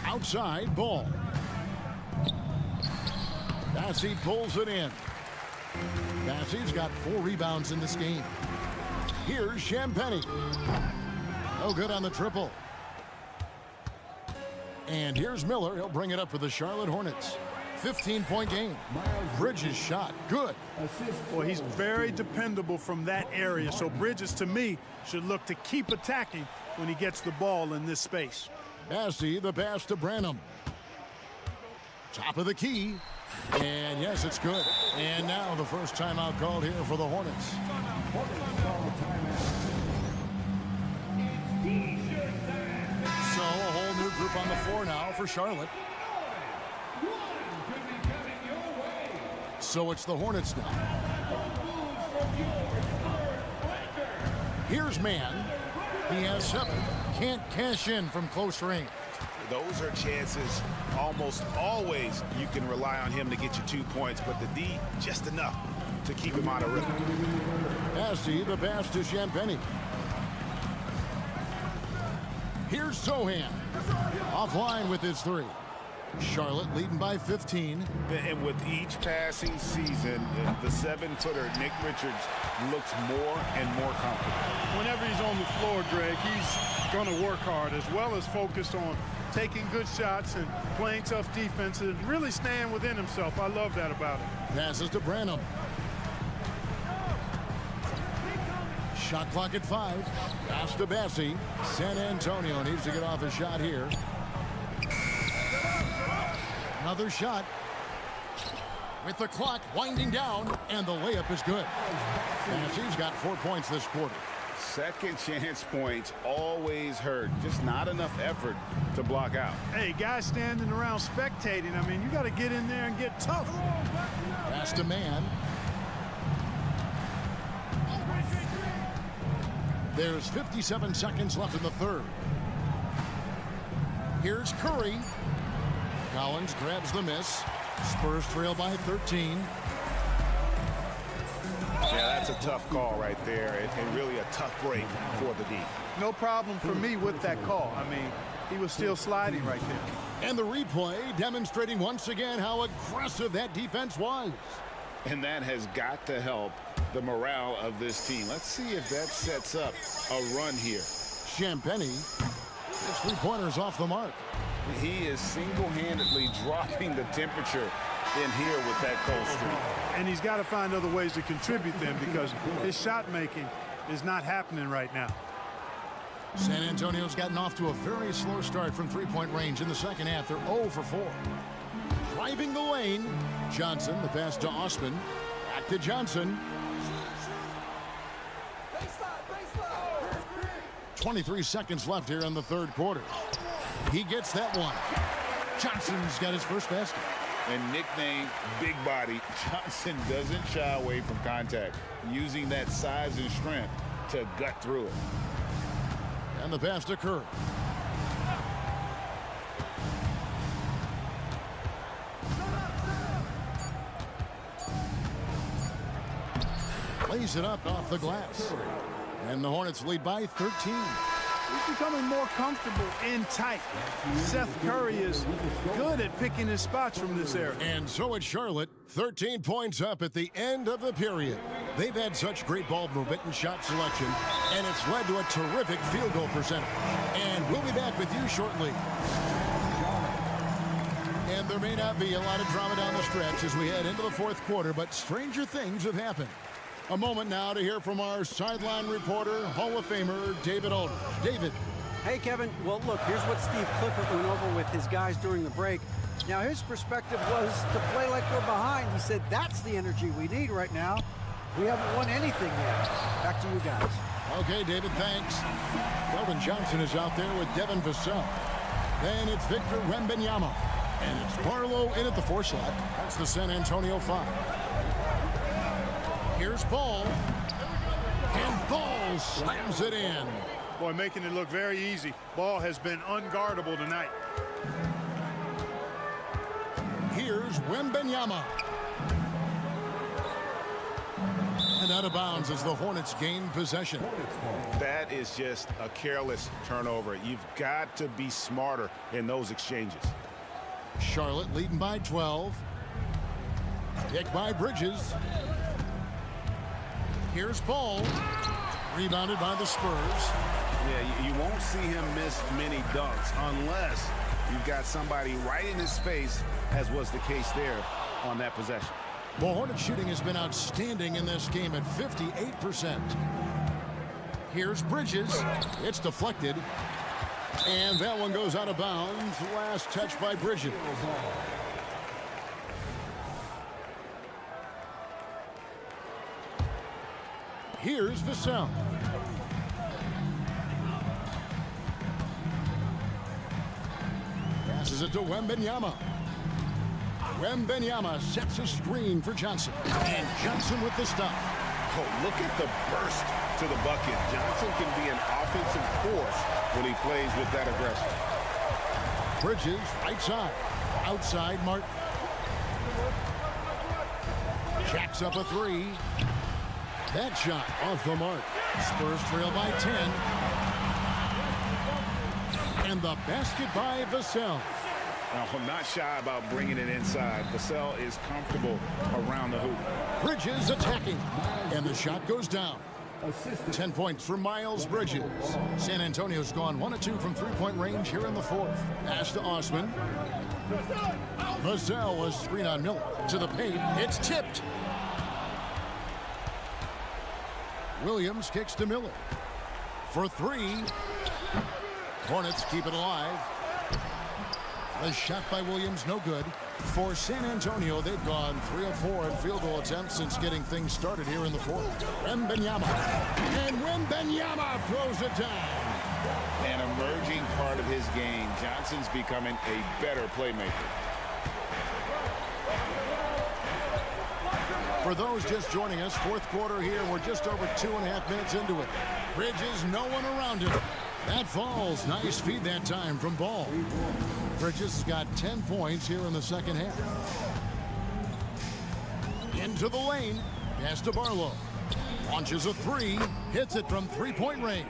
Outside ball. Bassey pulls it in. Bassey's got 4 rebounds in this game. Here's Champagnie. No good on the triple. And here's Miller. He'll bring it up for the Charlotte Hornets. 15-point game. Bridges shot. Good. Well, he's very dependable from that area. So Bridges, to me, should look to keep attacking when he gets the ball in this space. Bassey, the pass to Branham. Top of the key. And yes, it's good. And now the first timeout called here for the Hornets. So a whole new group on the floor now for Charlotte. So it's the Hornets now. Here's Mann. He has 7. Can't cash in from close range. Those are chances almost always you can rely on him to get you 2 points, but the D just enough to keep him out of rhythm. Bassey, the pass to Champagnie. Here's Sohan. Offline with his 3. Charlotte leading by 15. And with each passing season, the 7-footer Nick Richards looks more and more comfortable. Whenever he's on the floor, Greg, he's going to work hard as well as focused on taking good shots and playing tough defense and really staying within himself. I love that about him. Passes to Branham. Shot clock at 5. Pass to Bassey. San Antonio needs to get off a shot here. Another shot. With the clock winding down, and the layup is good. Bassey's got 4 points this quarter. Second chance points always hurt. Just not enough effort to block out. Hey, guys standing around spectating, I mean, you got to get in there and get tough. Pass to Mann. There's 57 seconds left in the third. Here's Curry. Collins grabs the miss. Spurs trail by 13. Yeah, that's a tough call right there, and really a tough break for the D. No problem for me with that call. I mean, he was still sliding right there. And the replay demonstrating once again how aggressive that defense was. And that has got to help the morale of this team. Let's see if that sets up a run here. Champagnie, his 3-pointers off the mark. He is single-handedly dropping the temperature in here with that cold streak. And he's got to find other ways to contribute them because his shot making is not happening right now. San Antonio's gotten off to a very slow start from 3-point range in the second half. They're 0 for 4. Driving the lane. Johnson, the pass to Osken. Back to Johnson. 23 seconds left here in the third quarter. He gets that one. Johnson's got his first basket. And nicknamed Big Body, Johnson doesn't shy away from contact, using that size and strength to gut through it. And the pass to Curry. Lays it up off the glass. And the Hornets lead by 13. He's becoming more comfortable in tight. Seth Curry is good at picking his spots from this area. And so at Charlotte, 13 points up at the end of the period. They've had such great ball movement and shot selection, and it's led to a terrific field goal percentage. And we'll be back with you shortly. And there may not be a lot of drama down the stretch as we head into the fourth quarter, but stranger things have happened. A moment now to hear from our sideline reporter, Hall of Famer, David Aldridge. David. Hey, Kevin. Well, look, here's what Steve Clifford went over with his guys during the break. Now, his perspective was to play like we're behind. He said that's the energy we need right now. We haven't won anything yet. Back to you guys. Okay, David, thanks. Kelvin Johnson is out there with Devin Vassell. Then it's Victor Wembanyama. And it's Barlow in at the 4 slot. That's the San Antonio 5. Here's Ball. And Ball slams it in. Boy, making it look very easy. Ball has been unguardable tonight. Here's Wembanyama. And out of bounds as the Hornets gain possession. That is just a careless turnover. You've got to be smarter in those exchanges. Charlotte leading by 12. Pick by Bridges. Here's Ball. Rebounded by the Spurs. Yeah, you won't see him miss many dunks unless you've got somebody right in his face, as was the case there on that possession. The Hornets shooting has been outstanding in this game at 58%. Here's Bridges. It's deflected. And that one goes out of bounds. Last touch by Bridges. Here's Vassell. Passes it to Wembanyama. Wembanyama sets a screen for Johnson. And Johnson with the stop. Oh, look at the burst to the bucket. Johnson can be an offensive force when he plays with that aggression. Bridges, right side. Outside, Martin. Jacks up a three. That shot off the mark. Spurs trail by 10. And the basket by Vassell. Now, I'm not shy about bringing it inside. Vassell is comfortable around the hoop. Bridges attacking. And the shot goes down. 10 points for Miles Bridges. San Antonio's gone 1 of 2 from three-point range here in the fourth. Pass to Osman. Vassell, a screen on Miller. To the paint. It's tipped. Williams kicks to Miller. For three. Hornets keep it alive. The shot by Williams, no good. For San Antonio, they've gone 3 of 4 in field goal attempts since getting things started here in the fourth. Wembanyama. And Wembanyama throws it down. An emerging part of his game. Johnson's becoming a better playmaker. For those just joining us, fourth quarter here. We're just over 2.5 minutes into it. Bridges, no one around him. That falls. Nice feed that time from Ball. Bridges has got 10 points here in the second half. Into the lane. Pass to Barlow. Launches a three. Hits it from three-point range.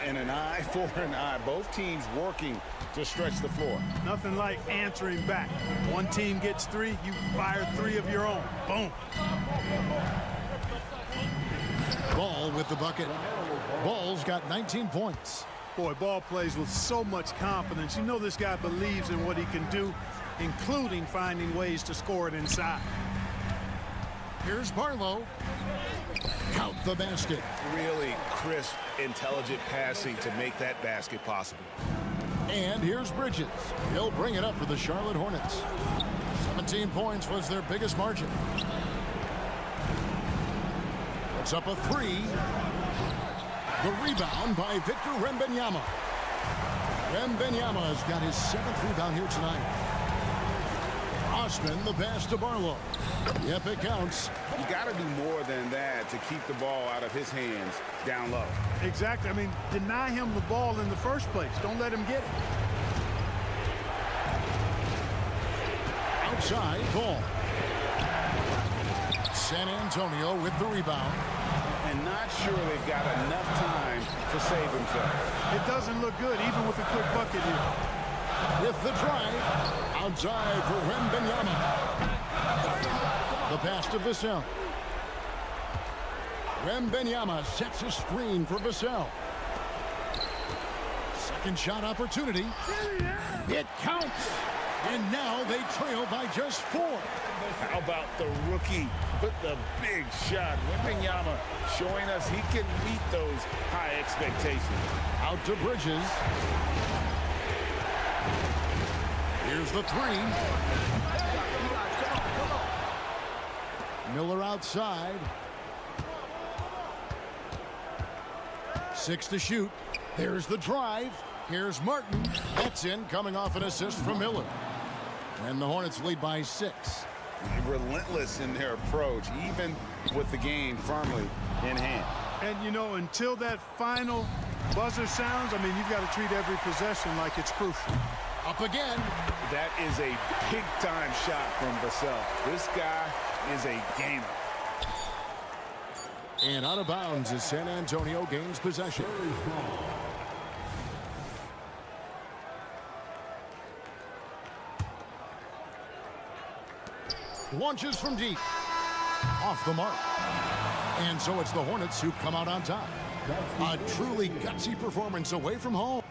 And an eye for an eye. Both teams working to stretch the floor. Nothing like answering back. One team gets 3, you fire 3 of your own. Boom. Ball with the bucket. Ball's got 19 points. Boy, Ball plays with so much confidence. You know this guy believes in what he can do, including finding ways to score it inside. Here's Barlow. Count the basket. Really crisp, intelligent passing to make that basket possible. And here's Bridges. He'll bring it up for the Charlotte Hornets. 17 points was their biggest margin. Puts up a three. The rebound by Victor Wembanyama. Wembanyama has got his 7th rebound here tonight. Osman, the pass to Barlow. Yep, it counts. You got to do more than that to keep the ball out of his hands down low. Exactly. I mean, deny him the ball in the first place. Don't let him get it. Outside, Ball. San Antonio with the rebound. And not sure they've got enough time to save themselves. It doesn't look good, even with a quick bucket here. With the drive, outside for Wembanyama. The pass to Vassell. Wembanyama sets a screen for Vassell. Second shot opportunity. It counts. And now they trail by just 4. How about the rookie with the big shot? Wembanyama showing us he can meet those high expectations. Out to Bridges. Here's the three. Miller outside. 6 to shoot. There's the drive. Here's Martin. That's in, coming off an assist from Miller. And the Hornets lead by 6. Relentless in their approach, even with the game firmly in hand. And, you know, until that final buzzer sounds, I mean, you've got to treat every possession like it's crucial. Up again. That is a big-time shot from Vassell. This guy is a gamer. And out of bounds as San Antonio gains possession. Launches from deep. Off the mark. And so it's the Hornets who come out on top. A truly gutsy performance away from home.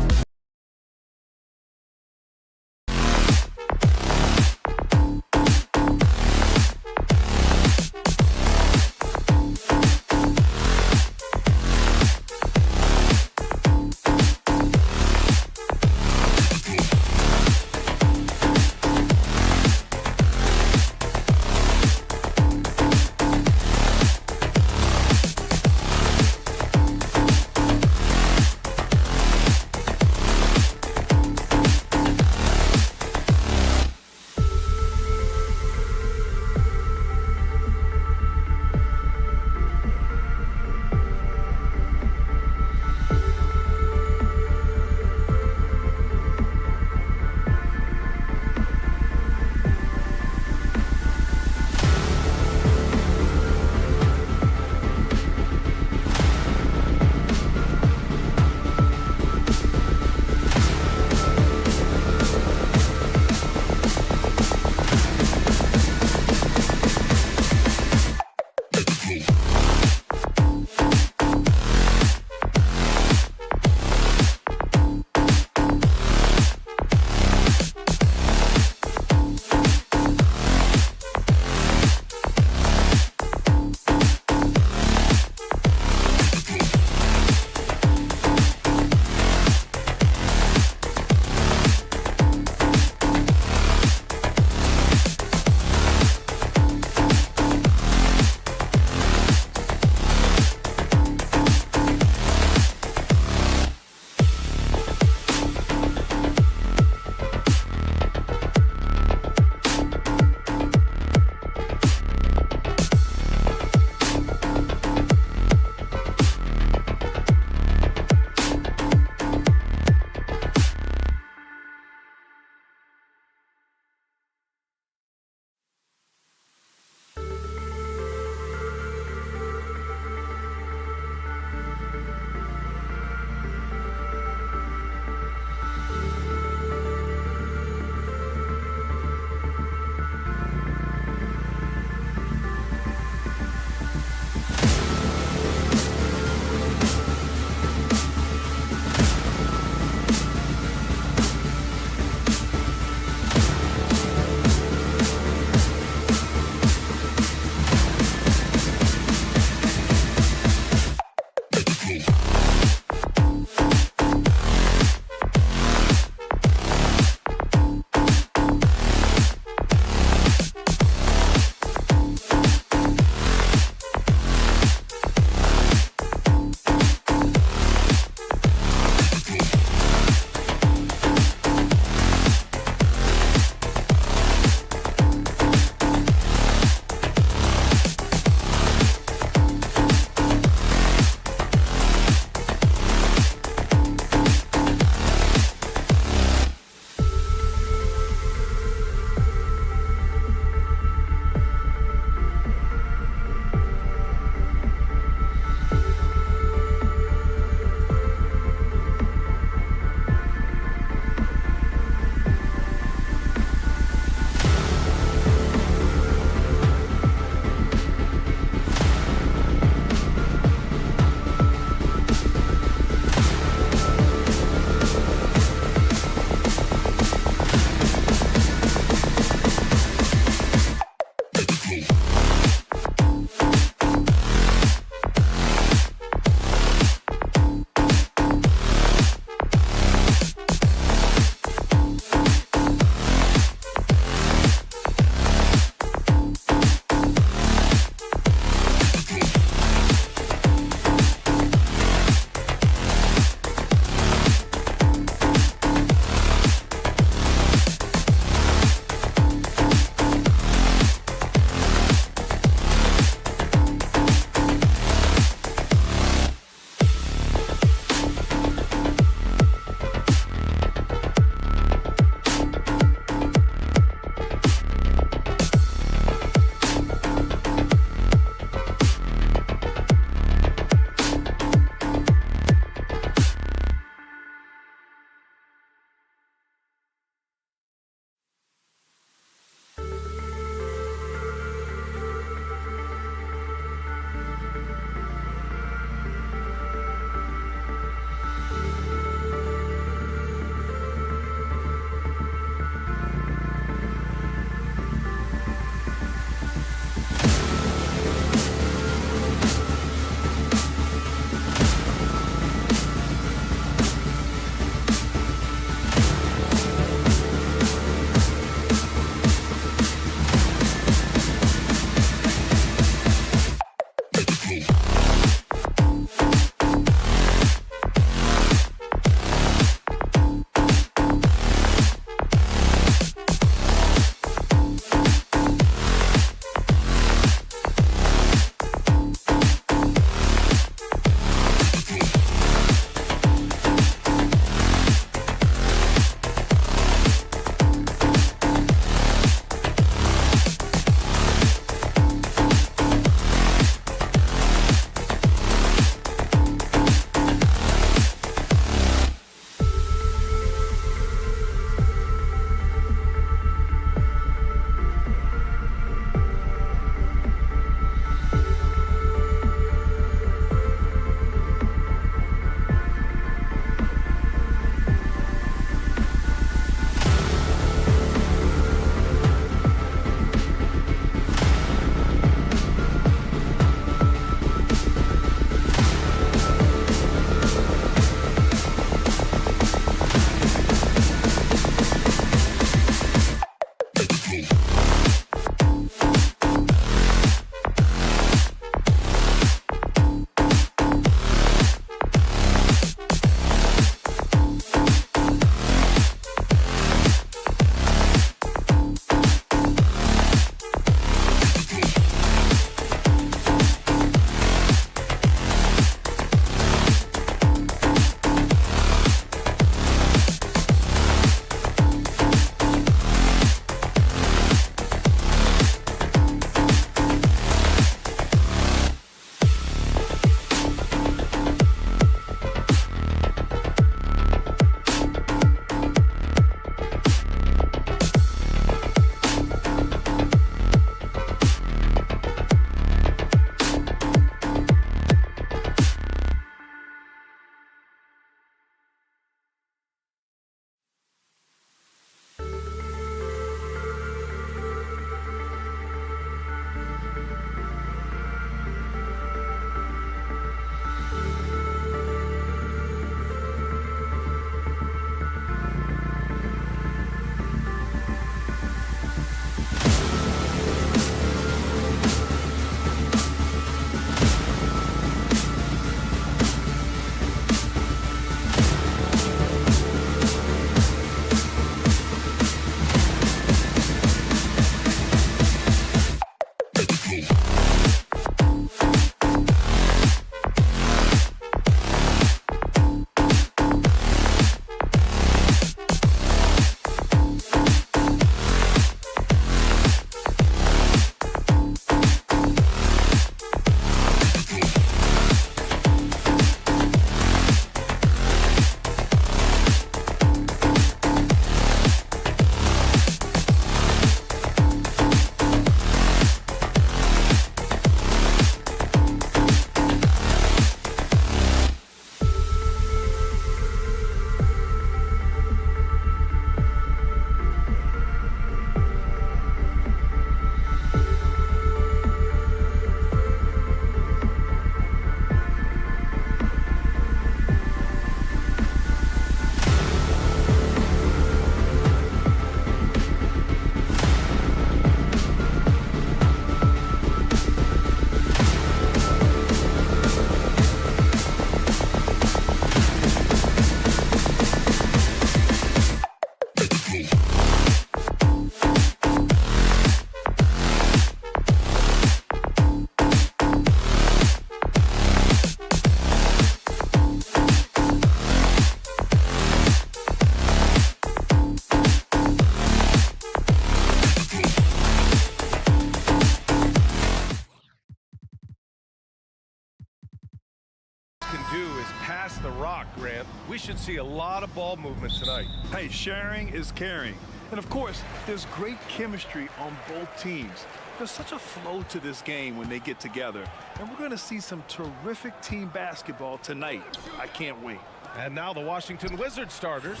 do is pass the rock, Grant. We should see a lot of ball movement tonight. Hey, sharing is caring. And of course, there's great chemistry on both teams. There's such a flow to this game when they get together. And we're going to see some terrific team basketball tonight. I can't wait. And now the Washington Wizards starters.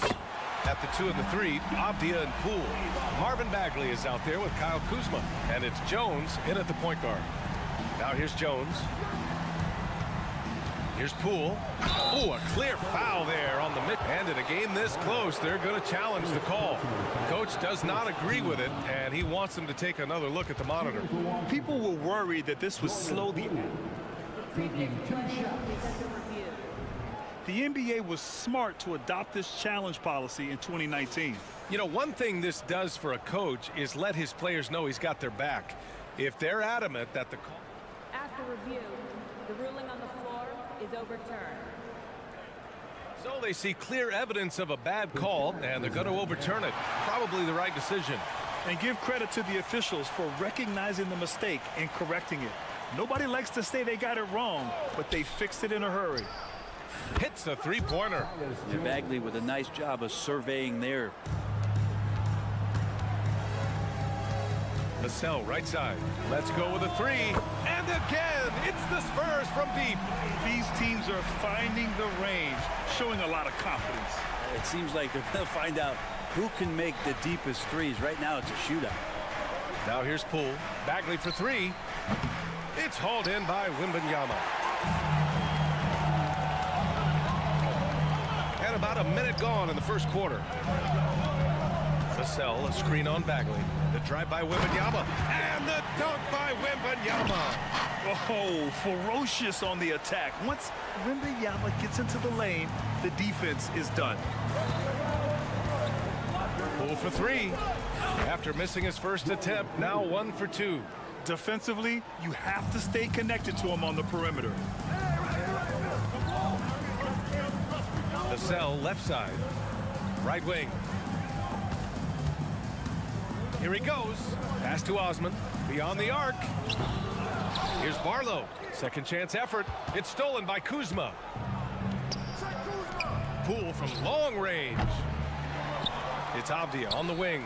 At the 2 and the 3, Avdia and Poole. Marvin Bagley is out there with Kyle Kuzma. And it's Jones in at the point guard. Now here's Jones. Here's Poole. Oh, a clear foul there on the mid. And in a game this close, they're going to challenge the call. Coach does not agree with it, and he wants them to take another look at the monitor. People were worried that this would slow the... The NBA was smart to adopt this challenge policy in 2019. You know, one thing this does for a coach is let his players know he's got their back. If they're adamant that the call... After review, the ruling on the floor is overturned. So they see clear evidence of a bad call, and they're going to overturn it. Probably the right decision. And give credit to the officials for recognizing the mistake and correcting it. Nobody likes to say they got it wrong, but they fixed it in a hurry. Hits the three-pointer. Yeah, Bagley with a nice job of surveying there. Vassell, right side. Let's go with a 3. And again, it's the Spurs from deep. These teams are finding the range, showing a lot of confidence. It seems like they're going to find out who can make the deepest threes. Right now, it's a shootout. Now here's Poole. Bagley for 3. It's hauled in by Wembanyama. And about a minute gone in the first quarter. Vassell, a screen on Bagley. The drive by Wembanyama. And the dunk by Wembanyama. Oh, ferocious on the attack. Once Wembanyama gets into the lane, the defense is done. Poole for 3. After missing his first attempt, now 1 for 2. Defensively, you have to stay connected to him on the perimeter. Vassell, left side. Right wing. Here he goes. Pass to Osman. Beyond the arc. Here's Barlow. Second chance effort. It's stolen by Kuzma. Poole from long range. It's Avdia on the wing.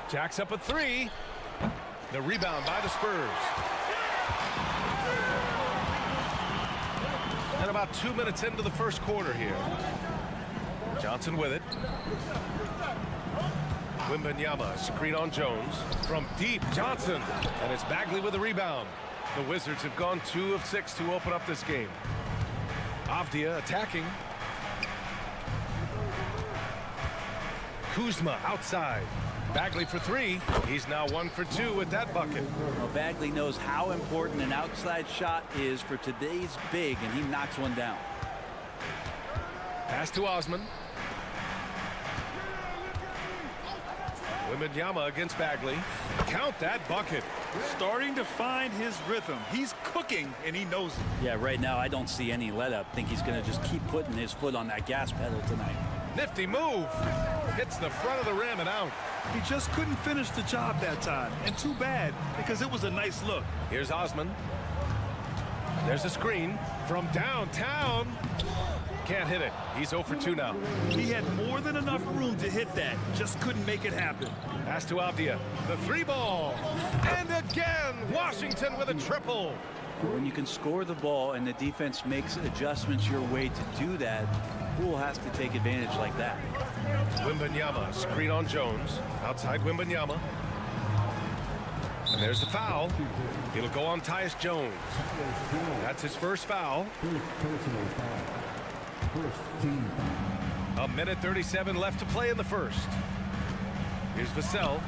Jacks up a 3. The rebound by the Spurs. And about 2 minutes into the first quarter here. Johnson with it. Wembanyama, screen on Jones. From deep, Johnson. And it's Bagley with the rebound. The Wizards have gone 2 of 6 to open up this game. Avdia attacking. Kuzma outside. Bagley for 3. He's now 1 for 2 with that bucket. Well, Bagley knows how important an outside shot is for today's big, and he knocks one down. Pass to Osman. Wembanyama against Bagley. Count that bucket. Starting to find his rhythm. He's cooking, and he knows it. Yeah, right now I don't see any let-up. I think he's going to just keep putting his foot on that gas pedal tonight. Nifty move. Hits the front of the rim and out. He just couldn't finish the job that time. And too bad, because it was a nice look. Here's Osman. There's a screen from downtown. Can't hit it. He's 0 for 2 now. He had more than enough room to hit that. Just couldn't make it happen. Pass to Avdia. The 3 ball. And again, Washington with a triple. When you can score the ball and the defense makes adjustments your way to do that, Poole has to take advantage like that. Wembanyama, screen on Jones. Outside Wembanyama. And there's the foul. It'll go on Tyus Jones. That's his first foul. A minute 37 left to play in the first. Here's Vassell.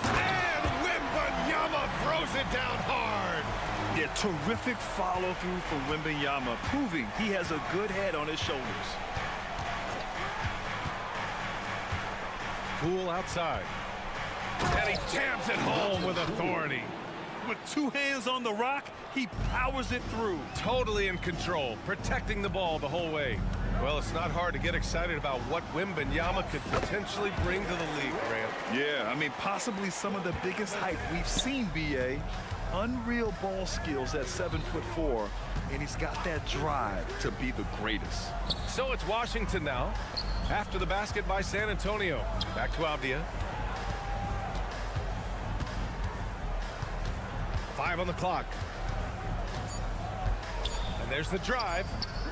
And Wembanyama throws it down hard. Yeah, terrific follow-through for Wembanyama, proving he has a good head on his shoulders. Poole outside. And he jams it home with authority. With 2 hands on the rock, he powers it through. Totally in control, protecting the ball the whole way. Well, it's not hard to get excited about what Wembanyama could potentially bring to the league, Grant. Yeah, I mean, possibly some of the biggest height we've seen, B.A. Unreal ball skills at 7'4", and he's got that drive to be the greatest. So it's Washington now. After the basket by San Antonio. Back to Avdia. 5 on the clock. And there's the drive.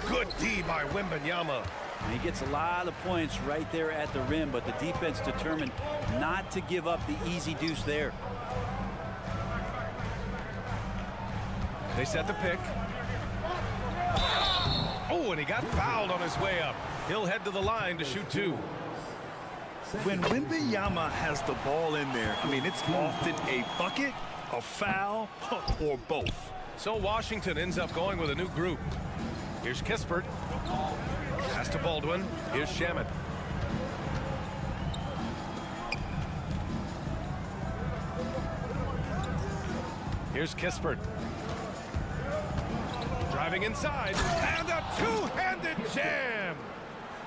Good D by Wembanyama. He gets a lot of points right there at the rim, but the defense determined not to give up the easy deuce there. They set the pick. Oh, and he got fouled on his way up. He'll head to the line to shoot 2. When Wembanyama has the ball in there, I mean, it's often a bucket, a foul, or both. So Washington ends up going with a new group. Here's Kispert. Pass to Baldwin. Here's Shamet. Here's Kispert. Driving inside. And a two-handed jam.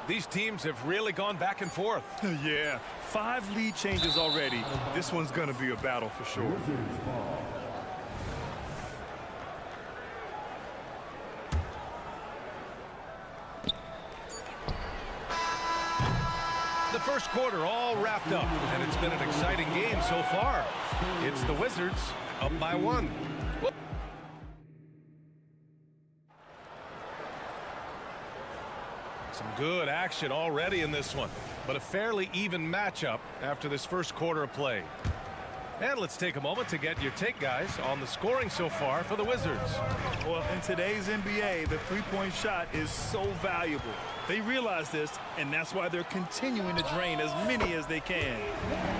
These teams have really gone back and forth. Yeah, 5 lead changes already. This one's going to be a battle for sure. The first quarter all wrapped up, and it's been an exciting game so far. It's the Wizards up by 1. Some good action already in this one, but a fairly even matchup after this first quarter of play. And let's take a moment to get your take, guys, on the scoring so far for the Wizards. Well, in today's NBA, the three-point shot is so valuable. They realize this, and that's why they're continuing to drain as many as they can.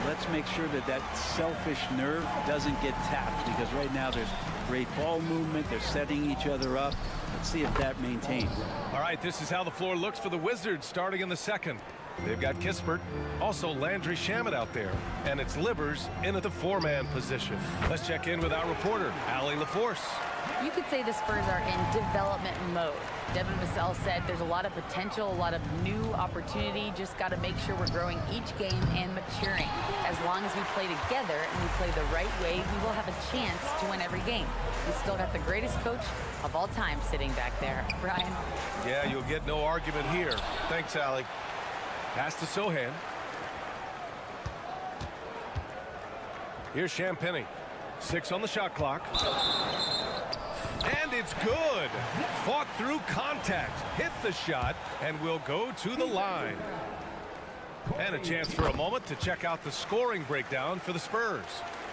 Let's make sure that that selfish nerve doesn't get tapped, because right now there's great ball movement. They're setting each other up. Let's see if that maintains. All right, this is how the floor looks for the Wizards starting in the second. They've got Kispert, also Landry Shamet out there, and it's Livers in at the 4-man position. Let's check in with our reporter, Allie LaForce. You could say the Spurs are in development mode. Devin Vassell said there's a lot of potential, a lot of new opportunity. Just got to make sure we're growing each game and maturing. As long as we play together and we play the right way, we will have a chance to win every game. We still got the greatest coach of all time sitting back there. Brian? Yeah, you'll get no argument here. Thanks, Allie. Pass to Sohan. Here's Champagnie. 6 on the shot clock. And it's good. Fought through contact. Hit the shot and will go to the line. And a chance for a moment to check out the scoring breakdown for the Spurs.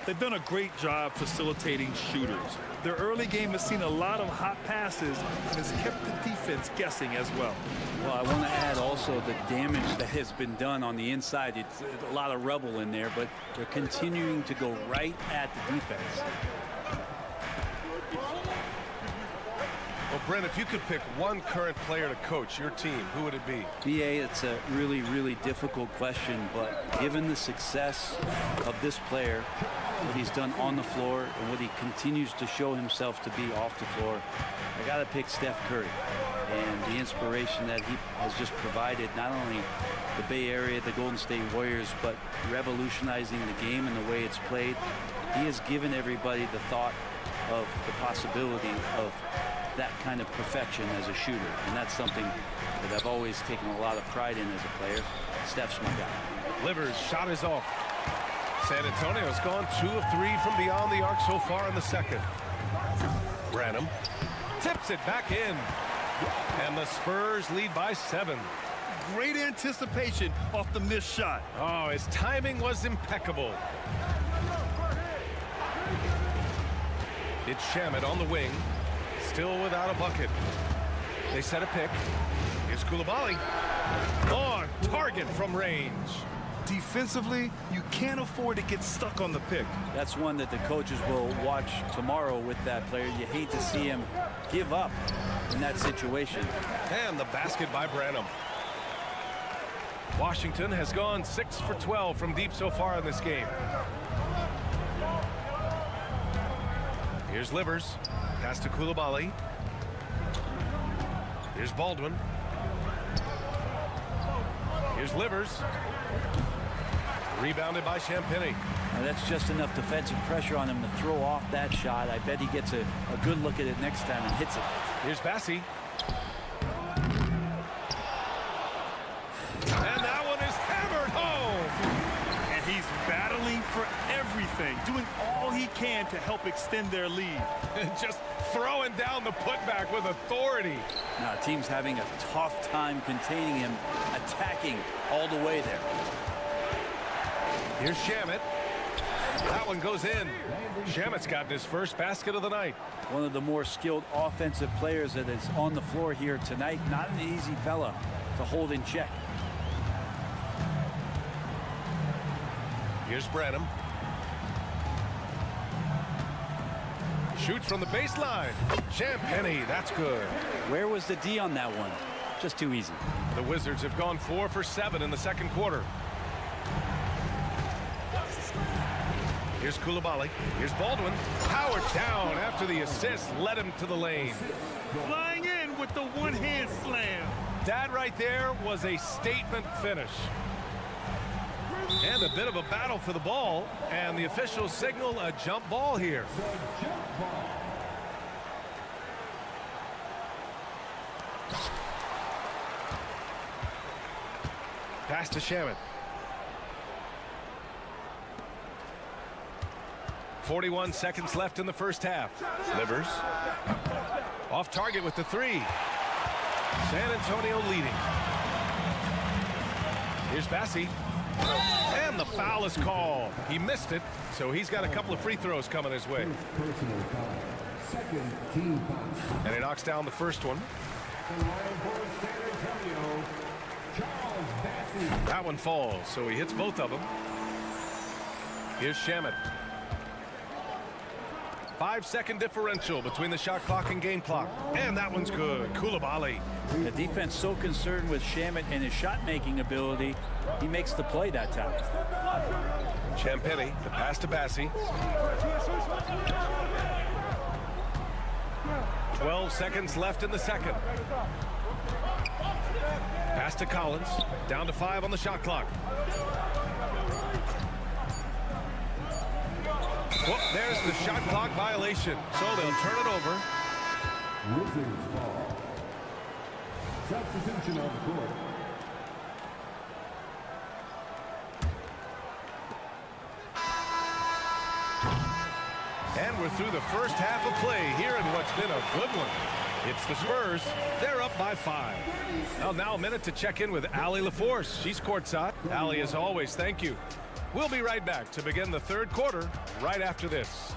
They've done a great job facilitating shooters. Their early game has seen a lot of hot passes and has kept the defense guessing as well. Well, I want to add also the damage that has been done on the inside. It's a lot of rubble in there, but they're continuing to go right at the defense. Well, Brent, if you could pick one current player to coach your team, who would it be? BA, it's a really, really difficult question, but given the success of this player, what he's done on the floor and what he continues to show himself to be off the floor, I got to pick Steph Curry. And the inspiration that he has just provided, not only the Bay Area, the Golden State Warriors, but revolutionizing the game and the way it's played. He has given everybody the thought of the possibility of that kind of perfection as a shooter. And that's something that I've always taken a lot of pride in as a player. Steph's my guy. Livers' shot is off. San Antonio's gone 2 of 3 from beyond the arc so far in the second. Branham tips it back in. And the Spurs lead by 7. Great anticipation off the missed shot. Oh, his timing was impeccable. It's Shamet on the wing. Still without a bucket. They set a pick. Here's Coulibaly. On target from range. Defensively, you can't afford to get stuck on the pick. That's one that the coaches will watch tomorrow with that player. You hate to see him give up in that situation. And the basket by Branham. Washington has gone 6 for 12 from deep so far in this game. Here's Livers. Pass to Coulibaly. Here's Baldwin. Here's Livers. Rebounded by Champagny. Now that's just enough defensive pressure on him to throw off that shot. I bet he gets a good look at it next time and hits it. Here's Bassi. And that one is hammered home. And he's battling for everything, doing all he can to help extend their lead. Just throwing down the putback with authority. Now, team's having a tough time containing him, attacking all the way there. Here's Shamet. That one goes in. Shamet's got his first basket of the night. One of the more skilled offensive players that is on the floor here tonight. Not an easy fella to hold in check. Here's Branham. Shoots from the baseline. Champagny, that's good. Where was the D on that one? Just too easy. The Wizards have gone 4 for 7 in the second quarter. Here's Koulibaly. Here's Baldwin. Powered down after the assist led him to the lane. Flying in with the one-hand slam. That right there was a statement finish. And a bit of a battle for the ball. And the officials signal a jump ball here. Pass to Shamet. 41 seconds left in the first half. Livers. Off target with the three. San Antonio leading. Here's Bassi. And the foul is called. He missed it, so he's got a couple of free throws coming his way. And he knocks down the first one. That one falls, so he hits both of them. Here's Shamet. 5-second differential between the shot clock and game clock. And that one's good. Koulibaly. The defense so concerned with Shamet and his shot-making ability, he makes the play that time. Champagny, the pass to Bassi. 12 seconds left in the second. Pass to Collins. Down to 5 on the shot clock. Well, there's the shot clock violation, so they'll turn it over. Wizards ball. Substitution on the court. And we're through the first half of play here in what's been a good one. It's the Spurs. They're up by 5. Now a minute to check in with Allie LaForce. She's courtside. Allie, as always, thank you. We'll be right back to begin the third quarter right after this.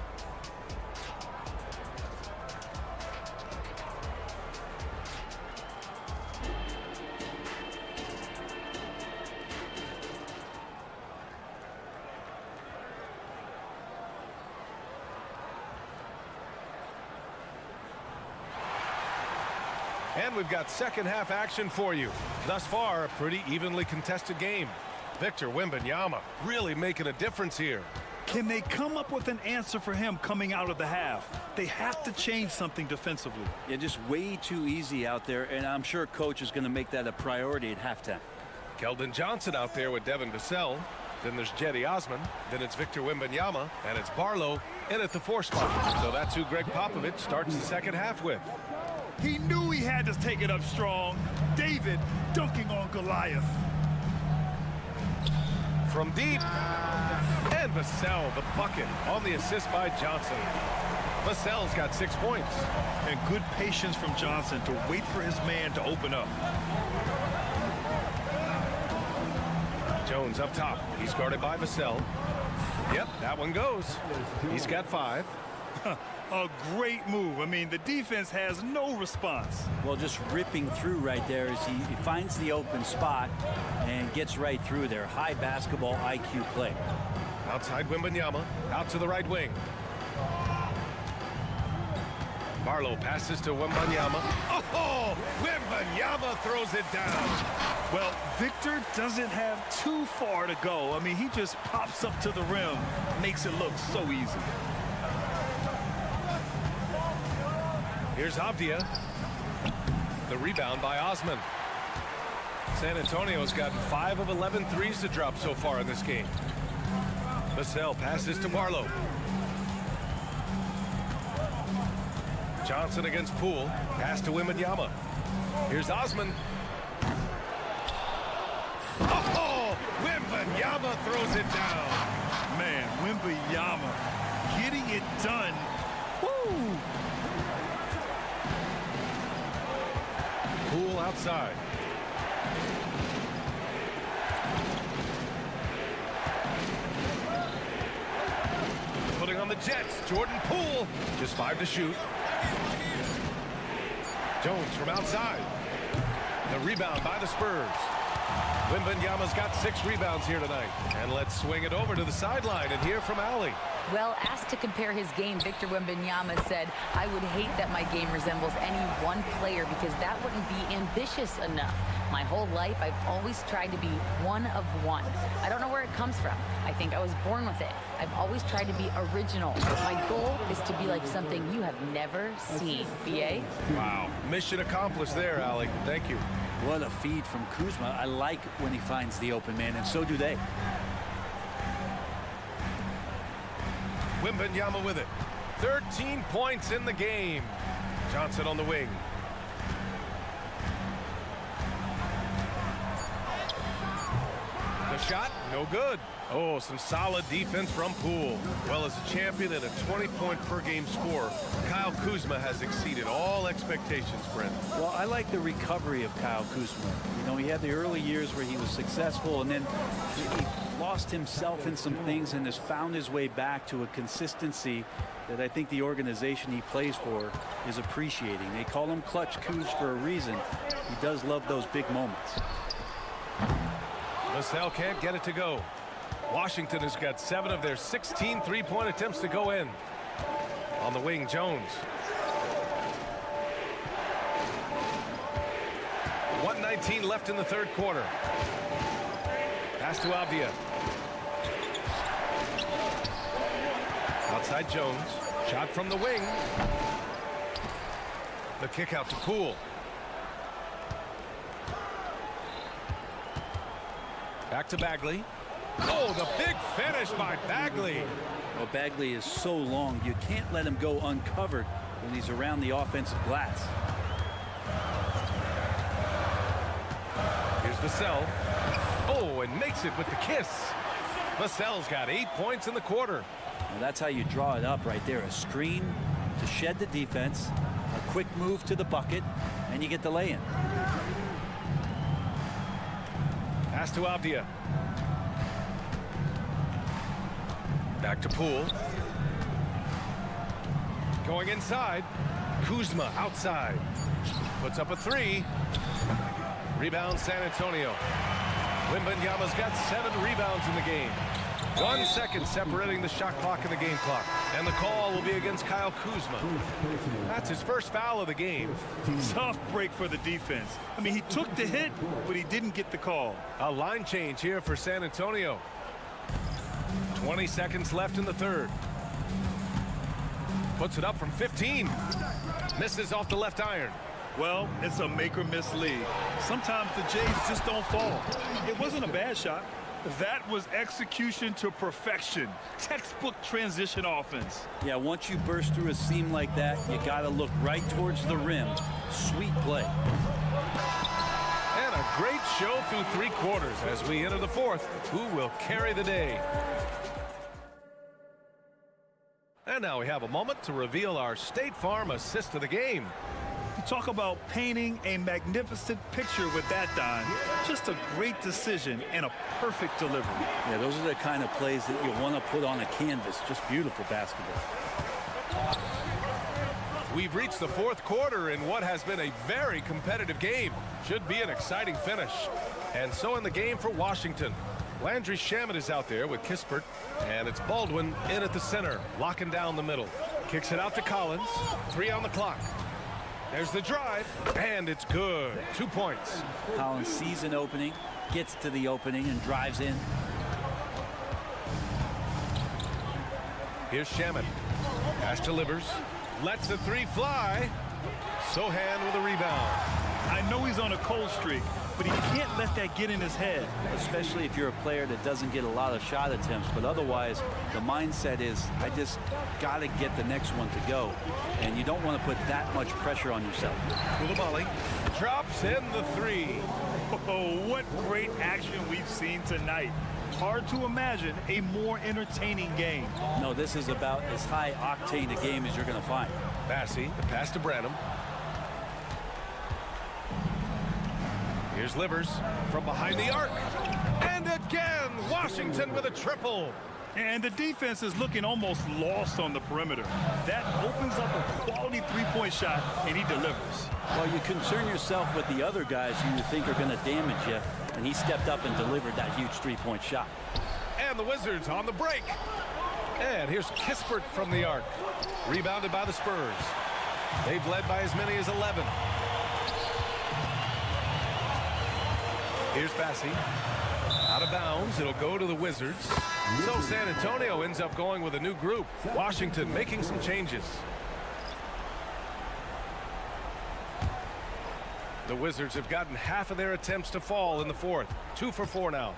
And we've got second half action for you. Thus far, a pretty evenly contested game. Victor Wembanyama really making a difference here. Can they come up with an answer for him coming out of the half? They have to change something defensively. Yeah, just way too easy out there, and I'm sure coach is going to make that a priority at halftime. Keldon Johnson out there with Devin Vassell. Then there's Jetty Osman. Then it's Victor Wembanyama, and it's Barlow in at the 4 spot. So that's who Greg Popovich starts the second half with. He knew he had to take it up strong. David dunking on Goliath. From deep, and Vassell, the bucket on the assist by Johnson. Vassell's got 6 points. And good patience from Johnson to wait for his man to open up. Jones up top. He's guarded by Vassell. Yep, that one goes. He's got 5. A great move. I mean, the defense has no response. Well, just ripping through right there as he finds the open spot and gets right through there. High basketball IQ play. Outside Wembanyama, out to the right wing. Barlow passes to Wembanyama. Oh, Wembanyama throws it down. Well, Victor doesn't have too far to go. I mean, he just pops up to the rim, makes it look so easy. Here's Avdia. The rebound by Osman. San Antonio's gotten 5 of 11 threes to drop so far in this game. Vassell passes to Barlow. Johnson against Poole. Pass to Wembanyama. Here's Osman. Oh, Wembanyama throws it down. Man, Wembanyama getting it done. Woo! Poole outside. Putting on the Jets, Jordan Poole. Just 5 to shoot. Jones from outside. The rebound by the Spurs. Wembanyama's got 6 rebounds here tonight. And let's swing it over to the sideline and hear from Allie. Well, asked to compare his game, Victor Wembanyama said, "I would hate that my game resembles any one player because that wouldn't be ambitious enough. My whole life, I've always tried to be one of one. I don't know where it comes from. I think I was born with it. I've always tried to be original. My goal is to be like something you have never seen." BA? Wow. Mission accomplished there, Allie. Thank you. What a feed from Kuzma. I like when he finds the open man, and so do they. Wembanyama with it. 13 points in the game. Johnson on the wing. The shot, no good. Oh, some solid defense from Poole. Well, as a champion and a 20-point-per-game scorer, Kyle Kuzma has exceeded all expectations, Brent. Well, I like the recovery of Kyle Kuzma. You know, he had the early years where he was successful, and then he lost himself in some things and has found his way back to a consistency that I think the organization he plays for is appreciating. They call him Clutch Kuz for a reason. He does love those big moments. Vassell can't get it to go. Washington has got 7 of their 16 three-point attempts to go in. On the wing, Jones. 1:19 left in the third quarter. Pass to Avdia. Outside Jones. Shot from the wing. The kick out to Poole. Back to Bagley. Oh, the big finish by Bagley. Well, Bagley is so long, you can't let him go uncovered when he's around the offensive glass. Here's Vassell. Oh, and makes it with the kiss. Vassell's got 8 points in the quarter. Well, that's how you draw it up right there. A screen to shed the defense, a quick move to the bucket, and you get the lay-in. Pass to Avdia. Back to Poole. Going inside. Kuzma outside. Puts up a 3. Rebound San Antonio. Wembanyama's got 7 rebounds in the game. 1 second separating the shot clock and the game clock. And the call will be against Kyle Kuzma. That's his first foul of the game. Tough break for the defense. I mean, he took the hit, but he didn't get the call. A line change here for San Antonio. 20 seconds left in the third. Puts it up from 15. Misses off the left iron. Well, it's a make or miss league. Sometimes the Jays just don't fall. It wasn't a bad shot. That was execution to perfection. Textbook transition offense. Yeah, once you burst through a seam like that, you got to look right towards the rim. Sweet play. And a great show through 3 quarters as we enter the fourth. Who will carry the day? And now we have a moment to reveal our State Farm assist of the game. You talk about painting a magnificent picture with that, Don. Just a great decision and a perfect delivery. Yeah, those are the kind of plays that you want to put on a canvas. Just beautiful basketball. We've reached the fourth quarter in what has been a very competitive game. Should be an exciting finish. And so in the game for Washington. Landry Shamet is out there with Kispert, and it's Baldwin in at the center, locking down the middle. Kicks it out to Collins. 3 on the clock. There's the drive, and it's good. 2 points. Collins sees an opening, gets to the opening, and drives in. Here's Shamet. Pass delivers. Lets the 3 fly. Sohan with a rebound. I know he's on a cold streak, but he can't let that get in his head. Especially if you're a player that doesn't get a lot of shot attempts, but otherwise the mindset is, I just got to get the next one to go, and you don't want to put that much pressure on yourself. Koulibaly drops in the three. Oh, what great action we've seen tonight. Hard to imagine a more entertaining game. No, this is about as high octane a game as you're going to find. Bassey, the pass to Branham. Here's Livers from behind the arc. And again, Washington with a triple. And the defense is looking almost lost on the perimeter. That opens up a quality three-point shot, and he delivers. Well, you concern yourself with the other guys who you think are going to damage you, and he stepped up and delivered that huge three-point shot. And the Wizards on the break. And here's Kispert from the arc. Rebounded by the Spurs. They've led by as many as 11. Here's Bassey. Out of bounds. It'll go to the Wizards. So San Antonio ends up going with a new group. Washington making some changes. The Wizards have gotten half of their attempts to fall in the fourth. 2 for 4 now.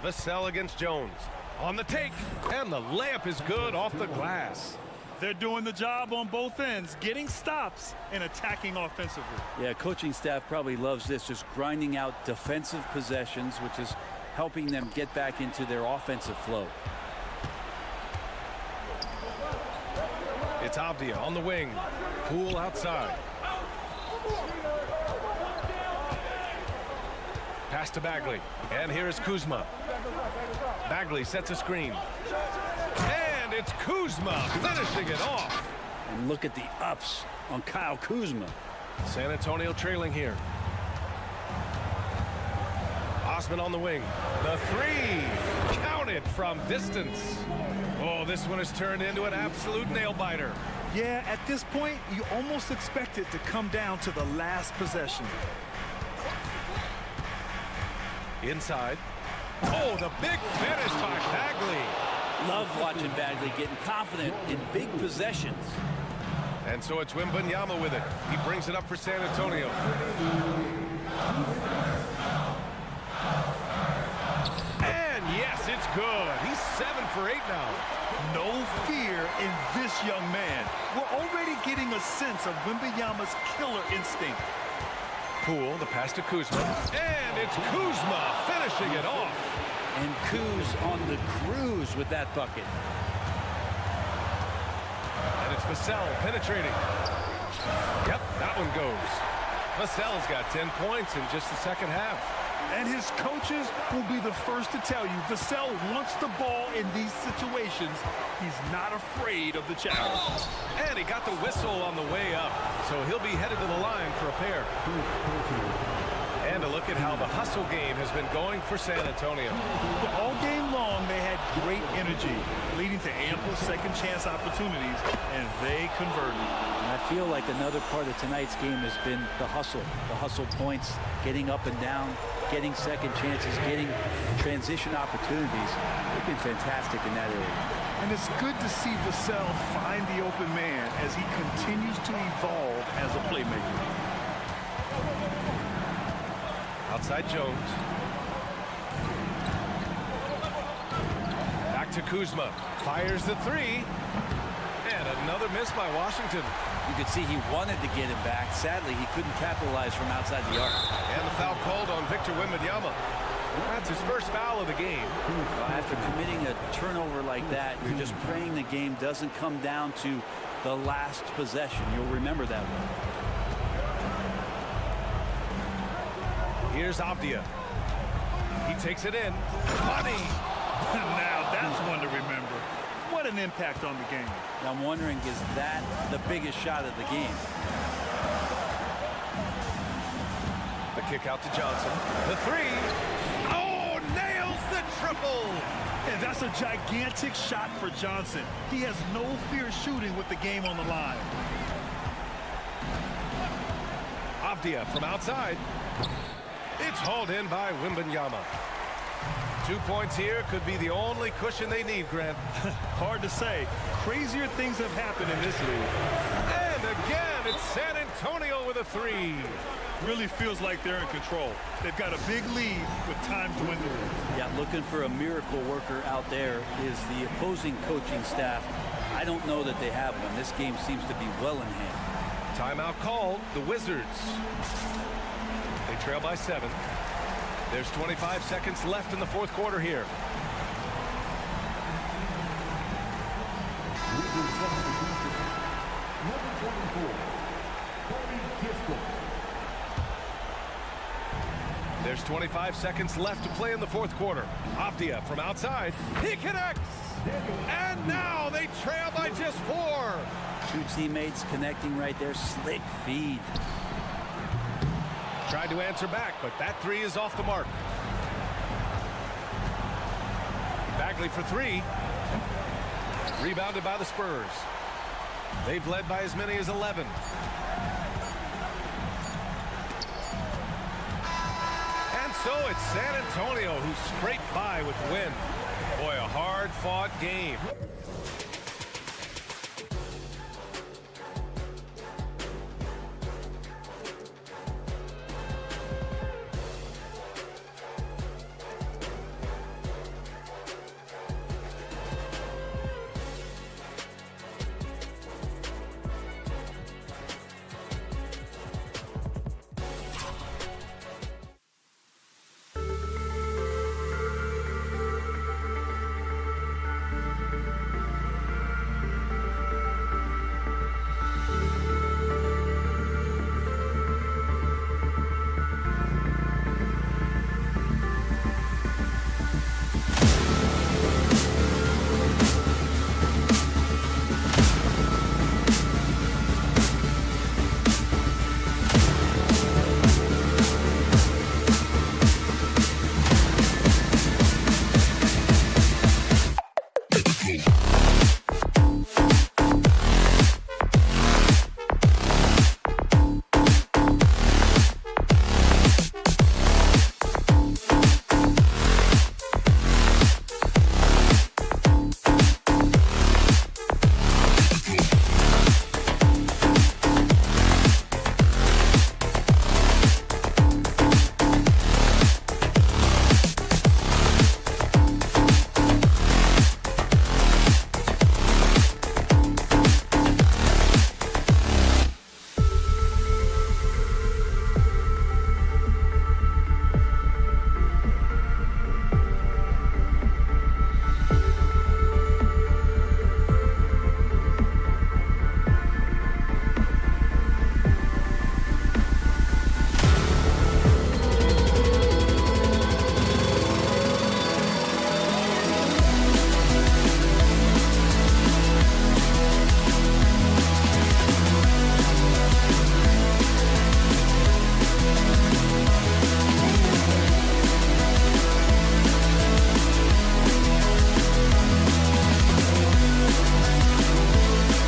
Vassell against Jones. On the take. And the layup is good off the glass. They're doing the job on both ends, getting stops and attacking offensively. Yeah, coaching staff probably loves this, just grinding out defensive possessions, which is helping them get back into their offensive flow. It's Avdia on the wing. Poole outside. Pass to Bagley. And here is Kuzma. Bagley sets a screen. And it's Kuzma finishing it off. And look at the ups on Kyle Kuzma. San Antonio trailing here. Osman on the wing. The three. Counted from distance. Oh, this one has turned into an absolute nail-biter. Yeah, at this point, you almost expect it to come down to the last possession. Inside. Oh, the big finish by Bagley. Love watching Bagley getting confident in big possessions. And so it's Wembanyama with it. He brings it up for San Antonio. And yes, it's good. He's 7 for 8 now. No fear in this young man. We're already getting a sense of Wembanyama's killer instinct. Poole, the pass to Kuzma. And it's Kuzma finishing it off. And Kuz on the cruise with that bucket. And it's Vassell penetrating. Yep, that one goes. Vassell's got 10 points in just the second half. And his coaches will be the first to tell you, Vassell wants the ball in these situations. He's not afraid of the challenge. And he got the whistle on the way up, so he'll be headed to the line for a pair. And a look at how the hustle game has been going for San Antonio. All game long, they had great energy, leading to ample second chance opportunities, and they converted. And I feel like another part of tonight's game has been the hustle points, getting up and down, getting second chances, getting transition opportunities. They've been fantastic in that area. And it's good to see Vassell find the open man as he continues to evolve as a playmaker. Outside Jones. Back to Kuzma. Fires the three. And another miss by Washington. You could see he wanted to get him back. Sadly, he couldn't capitalize from outside the arc. And the foul called on Victor Wembanyama. That's his first foul of the game. Well, after committing a turnover like that, you're just praying the game doesn't come down to the last possession. You'll remember that one. Here's Avdia. He takes it in. Money! Now that's one to remember. What an impact on the game. Now I'm wondering, is that the biggest shot of the game? The kick out to Johnson. The three. Oh, nails the triple! And that's a gigantic shot for Johnson. He has no fear shooting with the game on the line. Avdia from outside. It's hauled in by Wembanyama. 2 points here could be the only cushion they need, Grant. Hard to say. Crazier things have happened in this league. And again, it's San Antonio Antonio with a three. Really feels like they're in control. They've got a big lead with time dwindling. Yeah, looking for a miracle worker out there is the opposing coaching staff. I don't know that they have one. This game seems to be well in hand. Timeout called. The Wizards. They trail by 7. There's 25 seconds left in the fourth quarter here. There's 25 seconds left to play in the fourth quarter. Avdia from outside. He connects! And now they trail by just 4. Two teammates connecting right there. Slick feed. Tried to answer back, but that 3 is off the mark. Bagley for 3. Rebounded by the Spurs. They've led by as many as 11. And so it's San Antonio who scraped by with the win. Boy, a hard-fought game.